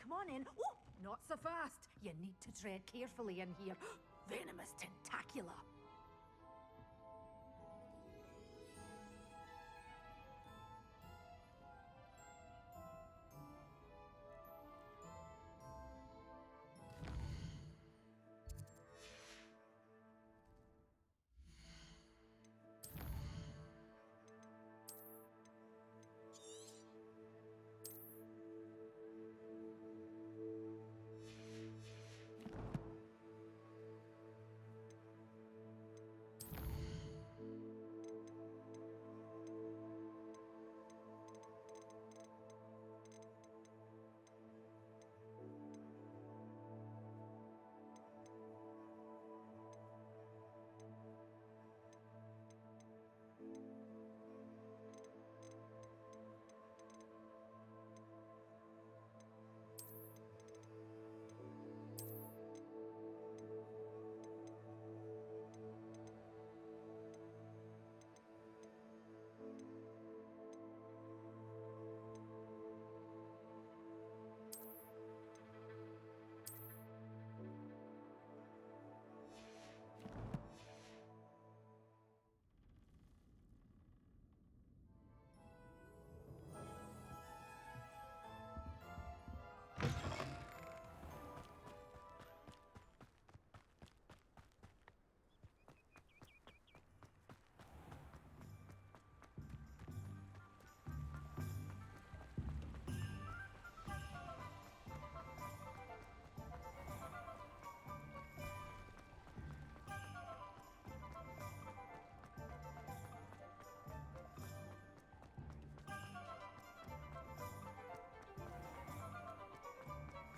come on in. Oh, not so fast. You need to tread carefully in here. Venomous tentacula.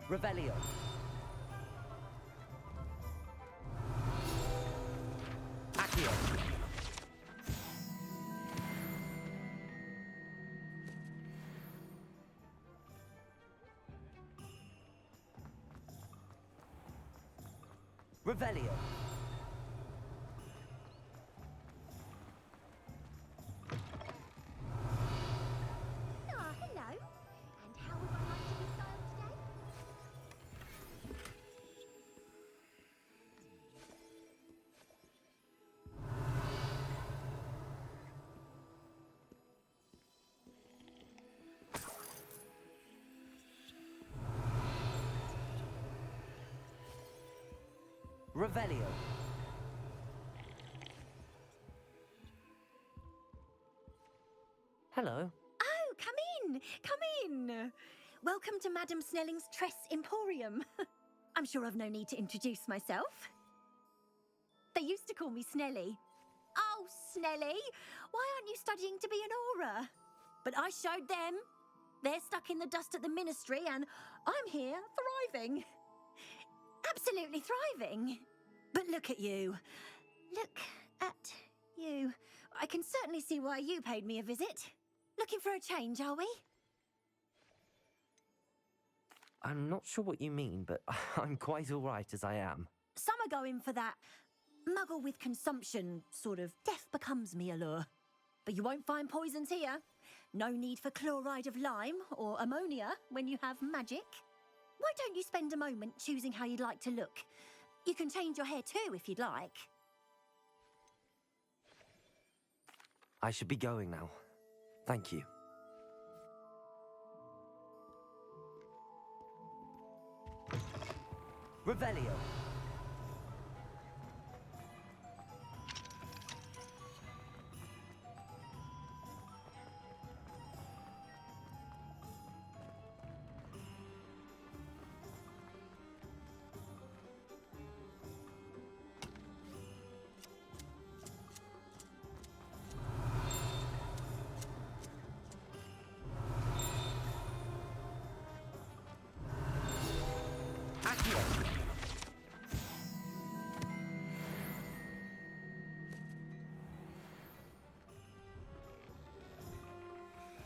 Revelio. Accio. Revelio. Ah, hello. And how would I like to be styled today? Revelio. Hello. Oh, come in! Come in! Welcome to Madame Snelling's Tress Emporium. I'm sure I've no need to introduce myself. They used to call me Snelly. Oh, Snelly, why aren't you studying to be an Auror? But I showed them. They're stuck in the dust at the Ministry, and I'm here thriving. Absolutely thriving. But look at you. Look at you. I can certainly see why you paid me a visit. Looking for a change, are we? I'm not sure what you mean, but I'm quite all right as I am. Some are going for that muggle with consumption, sort of death becomes me allure. But you won't find poisons here. No need for chloride of lime or ammonia when you have magic. Why don't you spend a moment choosing how you'd like to look? You can change your hair too if you'd like. I should be going now. Thank you. Revelio.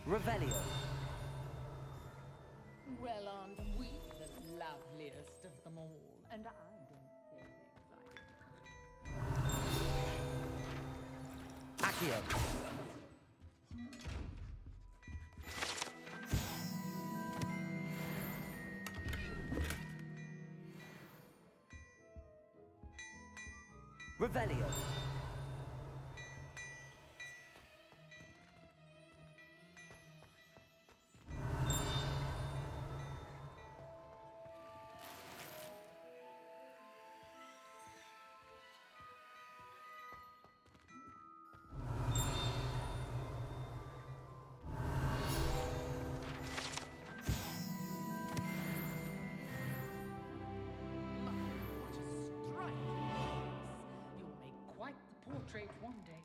Revelio. Well, aren't we the loveliest of them all? And I don't feel excited. Accio. Revelio. You'll make quite the portrait one day.